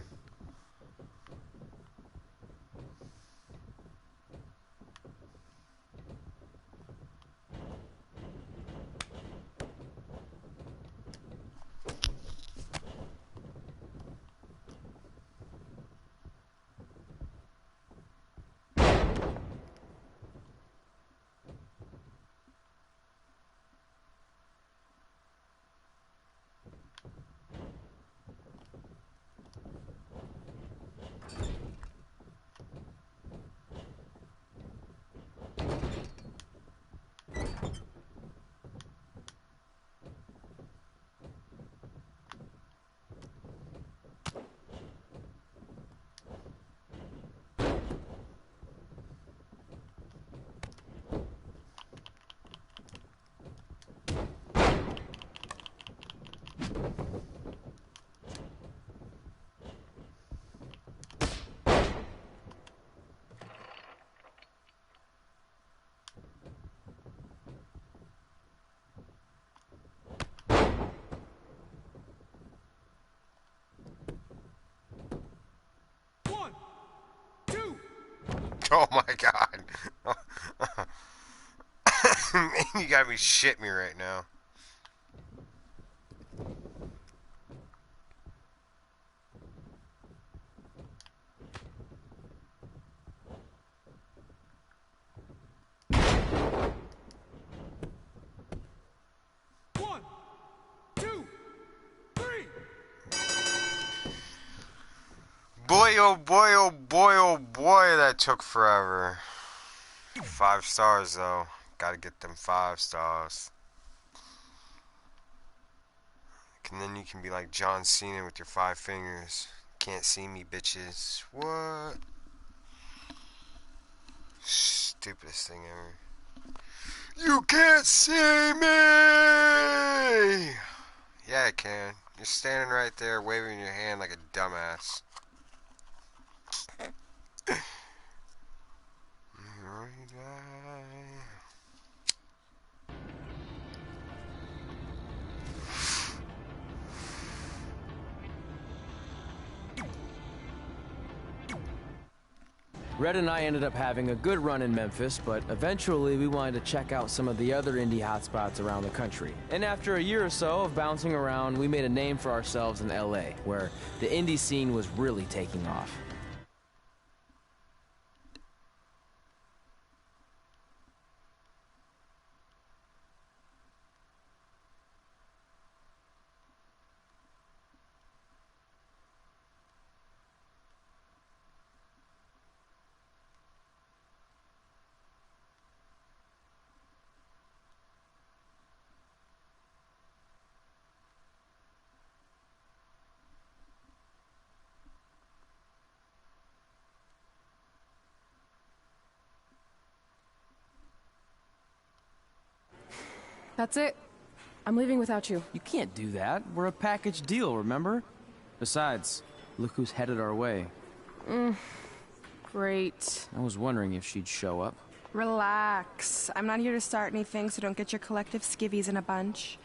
One. Two. Oh my god. Man, you gotta be shit me right now. One. Two. Three. Boy, oh boy, oh boy, oh boy, that took forever. 5 stars though. Gotta get them 5 stars. and then you can be like John Cena with your 5 fingers. Can't see me, bitches. What? Stupidest thing ever. You can't see me! Yeah, I can. You're standing right there waving your hand like a dumbass. Red and I ended up having a good run in Memphis, but eventually we wanted to check out some of the other indie hotspots around the country. And after a year or so of bouncing around, we made a name for ourselves in LA, where the indie scene was really taking off. That's it. I'm leaving without you. You can't do that. We're a package deal, remember? Besides, look who's headed our way. Great. I was wondering if she'd show up. Relax. I'm not here to start anything, so don't get your collective skivvies in a bunch.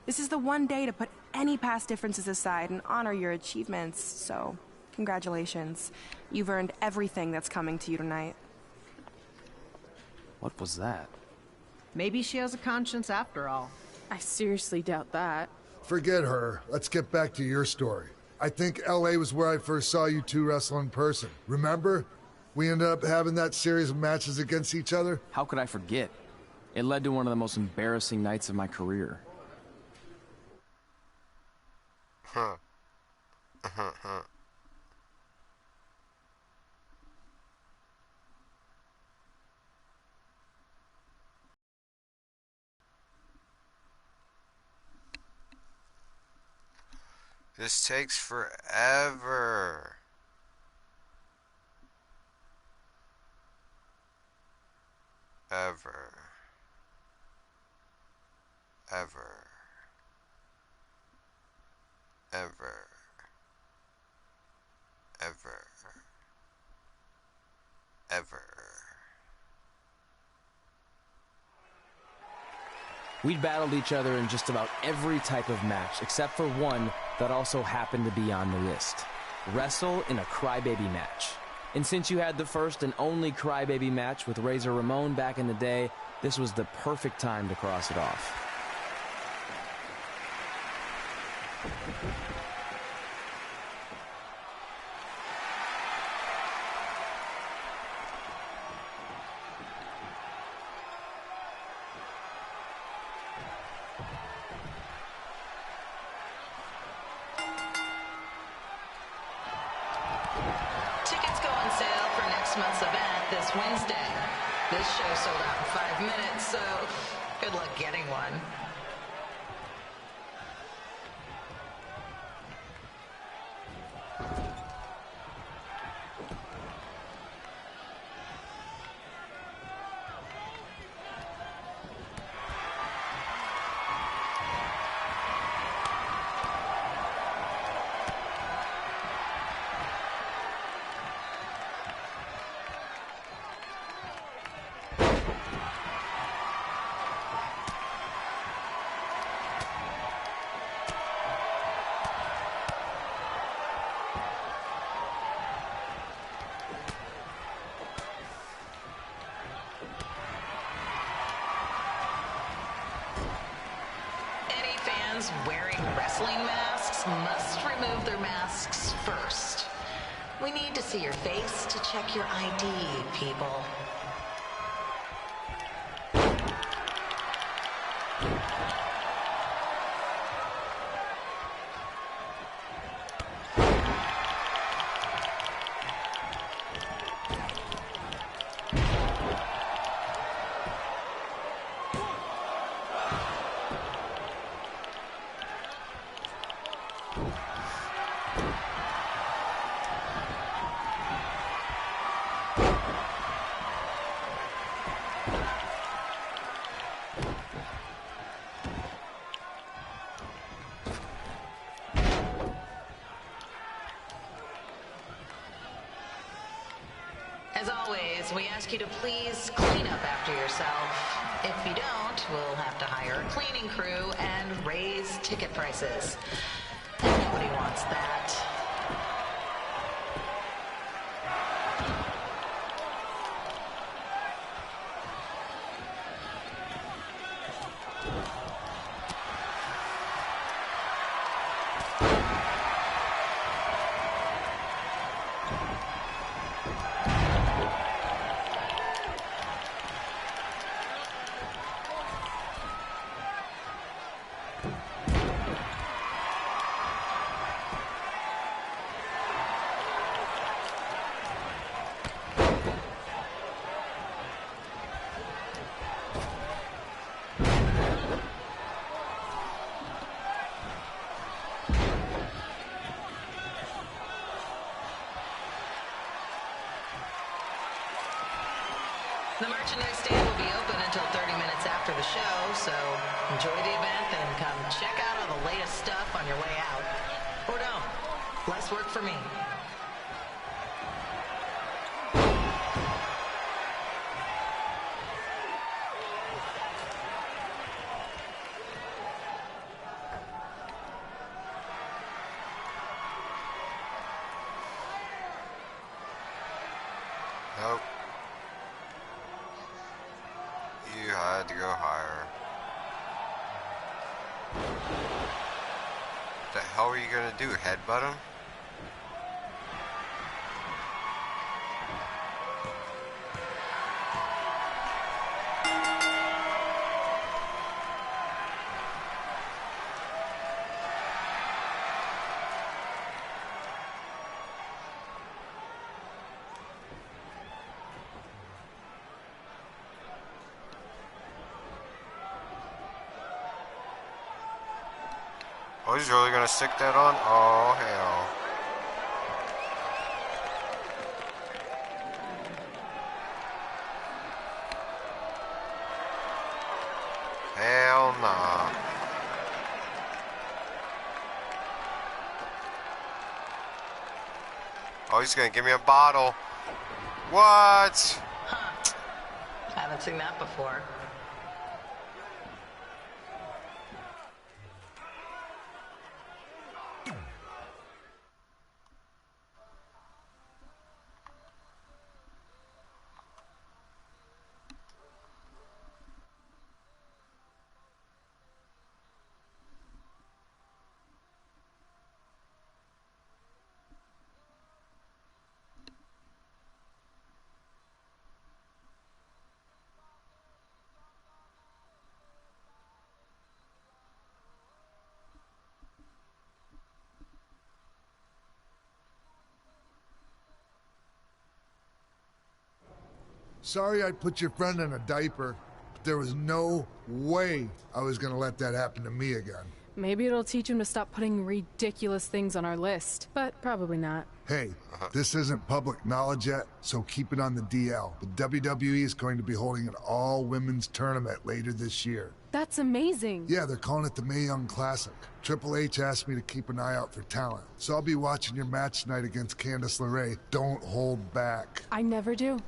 This is the one day to put any past differences aside and honor your achievements, so congratulations. You've earned everything that's coming to you tonight. What was that? Maybe she has a conscience after all. I seriously doubt that. Forget her. Let's get back to your story. I think LA was where I first saw you two wrestle in person. Remember? We ended up having that series of matches against each other. How could I forget? It led to one of the most embarrassing nights of my career. This takes forever. Ever. Ever. Ever. Ever. Ever. We'd battled each other in just about every type of match, except for one that also happened to be on the list. Wrestle in a crybaby match. And since you had the first and only crybaby match with Razor Ramon back in the day, this was the perfect time to cross it off. Tickets go on sale for next month's event this Wednesday. This show sold out in 5 minutes, so good luck getting one. Wearing wrestling masks must remove their masks first. We need to see your face to check your ID, people. we ask you to please clean up after yourself. If you don't, we'll have to hire a cleaning crew and raise ticket prices. And nobody wants that. The merchandise stand will be open until 30 minutes after the show, so enjoy the event and come check out all the latest stuff on your way out. Or don't. Less work for me. Nope. You had to go higher. What the hell are you gonna do? Headbutt him? Oh, he's really gonna stick that on? Oh, hell. Hell nah. Oh, he's gonna give me a bottle. What? Haven't seen that before. Sorry I put your friend in a diaper, but there was no way I was gonna let that happen to me again. Maybe it'll teach him to stop putting ridiculous things on our list, but probably not. Hey, this isn't public knowledge yet, so keep it on the DL. But WWE is going to be holding an all-women's tournament later this year. That's amazing. Yeah, they're calling it the Mae Young Classic. Triple H asked me to keep an eye out for talent, so I'll be watching your match tonight against Candice LeRae. Don't hold back. I never do.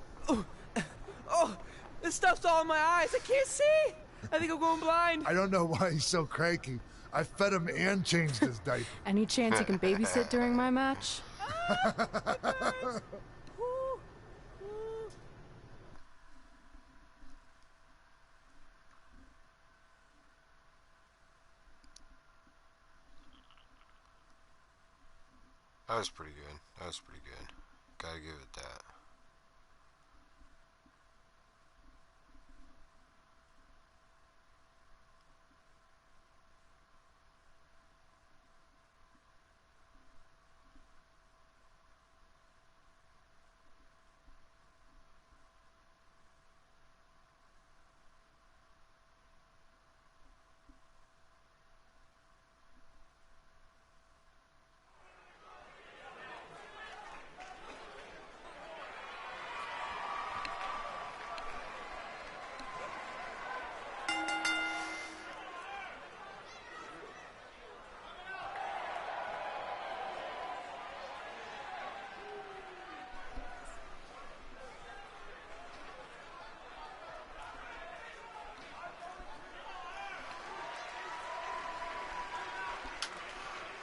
Oh, this stuff's all in my eyes. I can't see. I think I'm going blind. I don't know why he's so cranky. I fed him and changed his diaper. Any chance you can babysit during my match? That was pretty good. That was pretty good. Gotta give it that.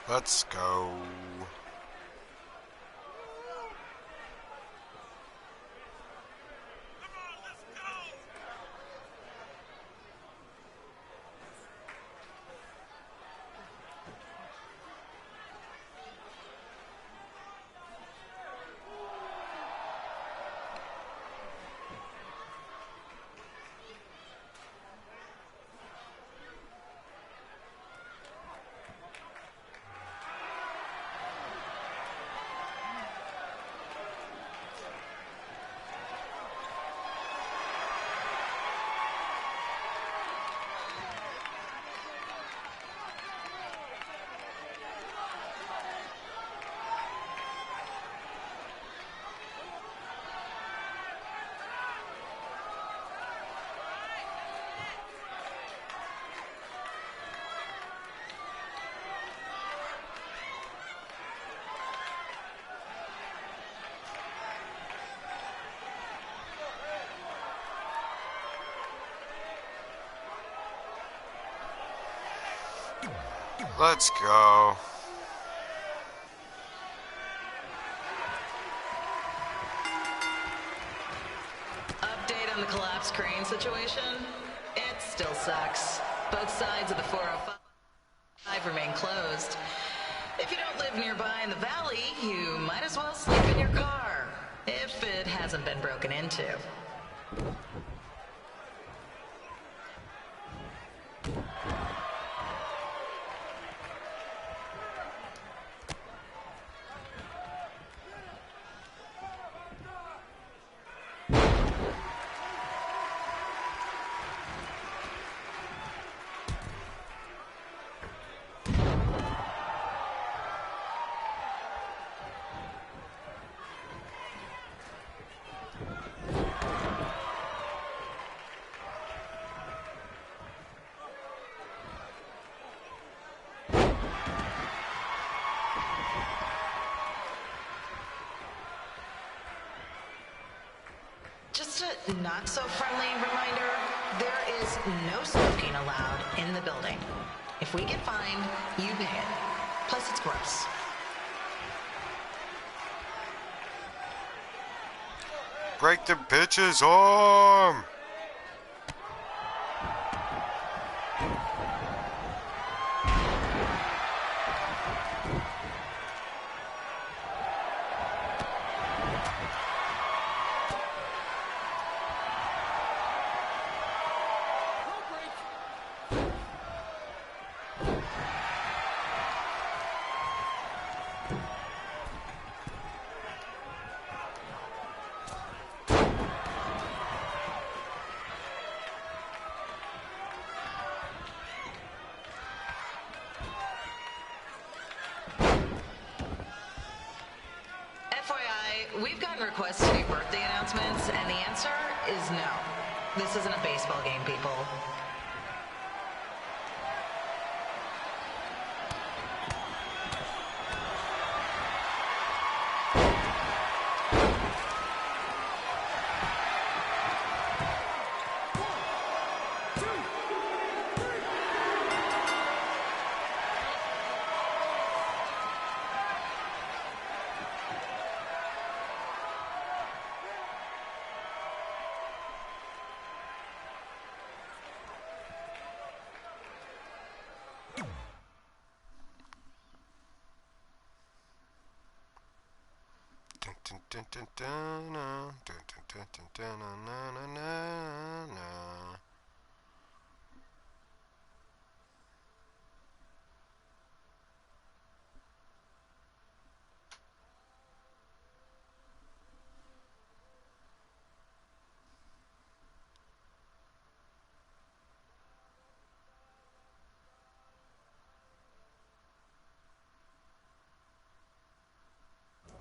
Let's go. Let's go. Update on the collapsed crane situation? It still sucks. Both sides of the 405 remain closed. If you don't live nearby in the valley, you might as well sleep in your car, if it hasn't been broken into. Just a not-so-friendly reminder, there is no smoking allowed in the building. If we get fined, you pay it. Plus, it's gross. Break the bitch's arm! We've gotten requests to do birthday announcements, and the answer is no. This isn't a baseball game, people.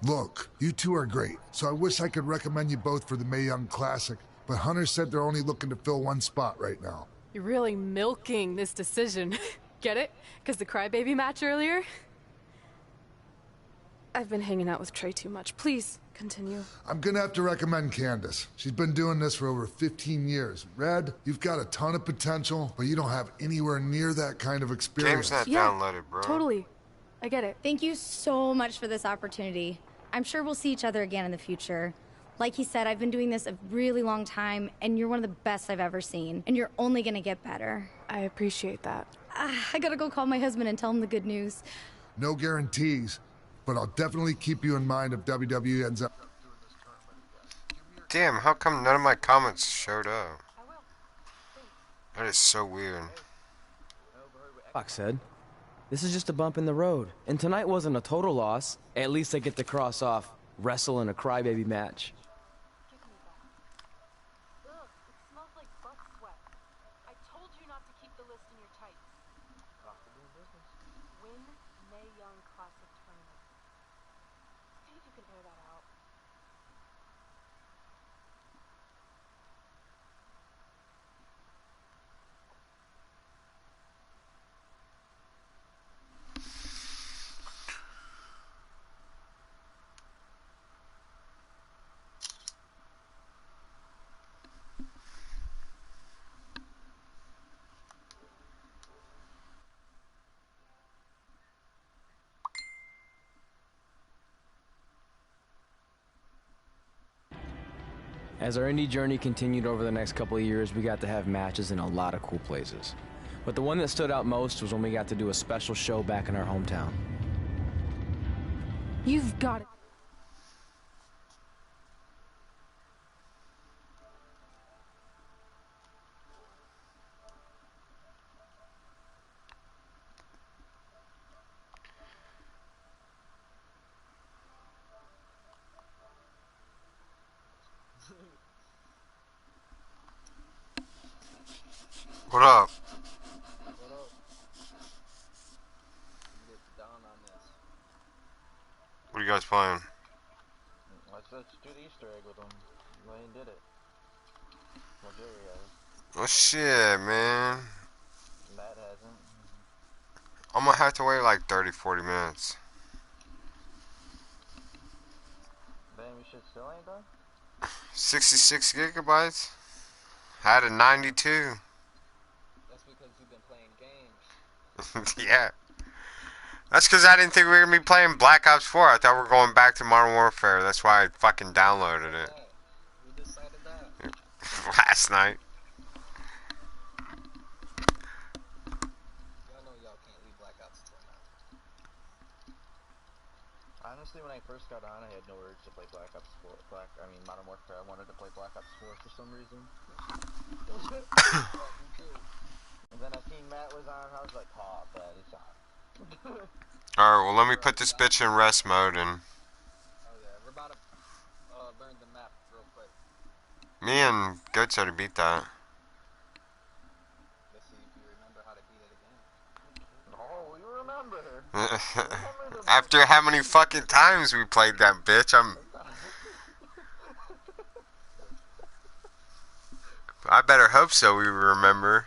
Look, you two are great, so I wish I could recommend you both for the Mae Young Classic, but Hunter said they're only looking to fill one spot right now. You're really milking this decision. Get it? Because the crybaby match earlier? I've been hanging out with Trey too much. Please, continue. I'm gonna have to recommend Candace. She's been doing this for over 15 years. Red, you've got a ton of potential, but you don't have anywhere near that kind of experience. Game's not downloaded, bro. Totally. I get it. Thank you so much for this opportunity. I'm sure we'll see each other again in the future. Like he said, I've been doing this a really long time, and you're one of the best I've ever seen. And you're only gonna get better. I appreciate that. I gotta go call my husband and tell him the good news. No guarantees, but I'll definitely keep you in mind if WWE ends up. Damn, how come none of my comments showed up? That is so weird. Fox said, this is just a bump in the road. And tonight wasn't a total loss. At least I get to cross off wrestle in a crybaby match. As our indie journey continued over the next couple of years, we got to have matches in a lot of cool places. But the one that stood out most was when we got to do a special show back in our hometown. You've got it. What up? What are you guys playing? Let's do the Easter egg with them. Lane did it. Well, Jerry has. Oh shit, man. Matt hasn't. I'm gonna have to wait like 30-40 minutes. Damn, you shit still ain't done? 66 gigabytes? Had a 92. That's because you've been playing games. Yeah. That's because I didn't think we were going to be playing Black Ops 4. I thought we were going back to Modern Warfare. That's why I fucking downloaded it. We decided that. Last night. Y'all know y'all can't leave Black Ops 4 now. Honestly, when I first got on, I had no urge to play Black Ops 4. Modern Warfare. I wanted to play Black Ops 4 for some reason. And then I seen Matt was on, I was like, oh, bet it's on. Alright, well let me put this bitch in rest mode and... Oh yeah, we're about to learn the map real quick. Me and Goats already beat that. Let's see if you remember how to beat it again. Oh, you remember. After how many fucking times we played that bitch, I better hope so we remember.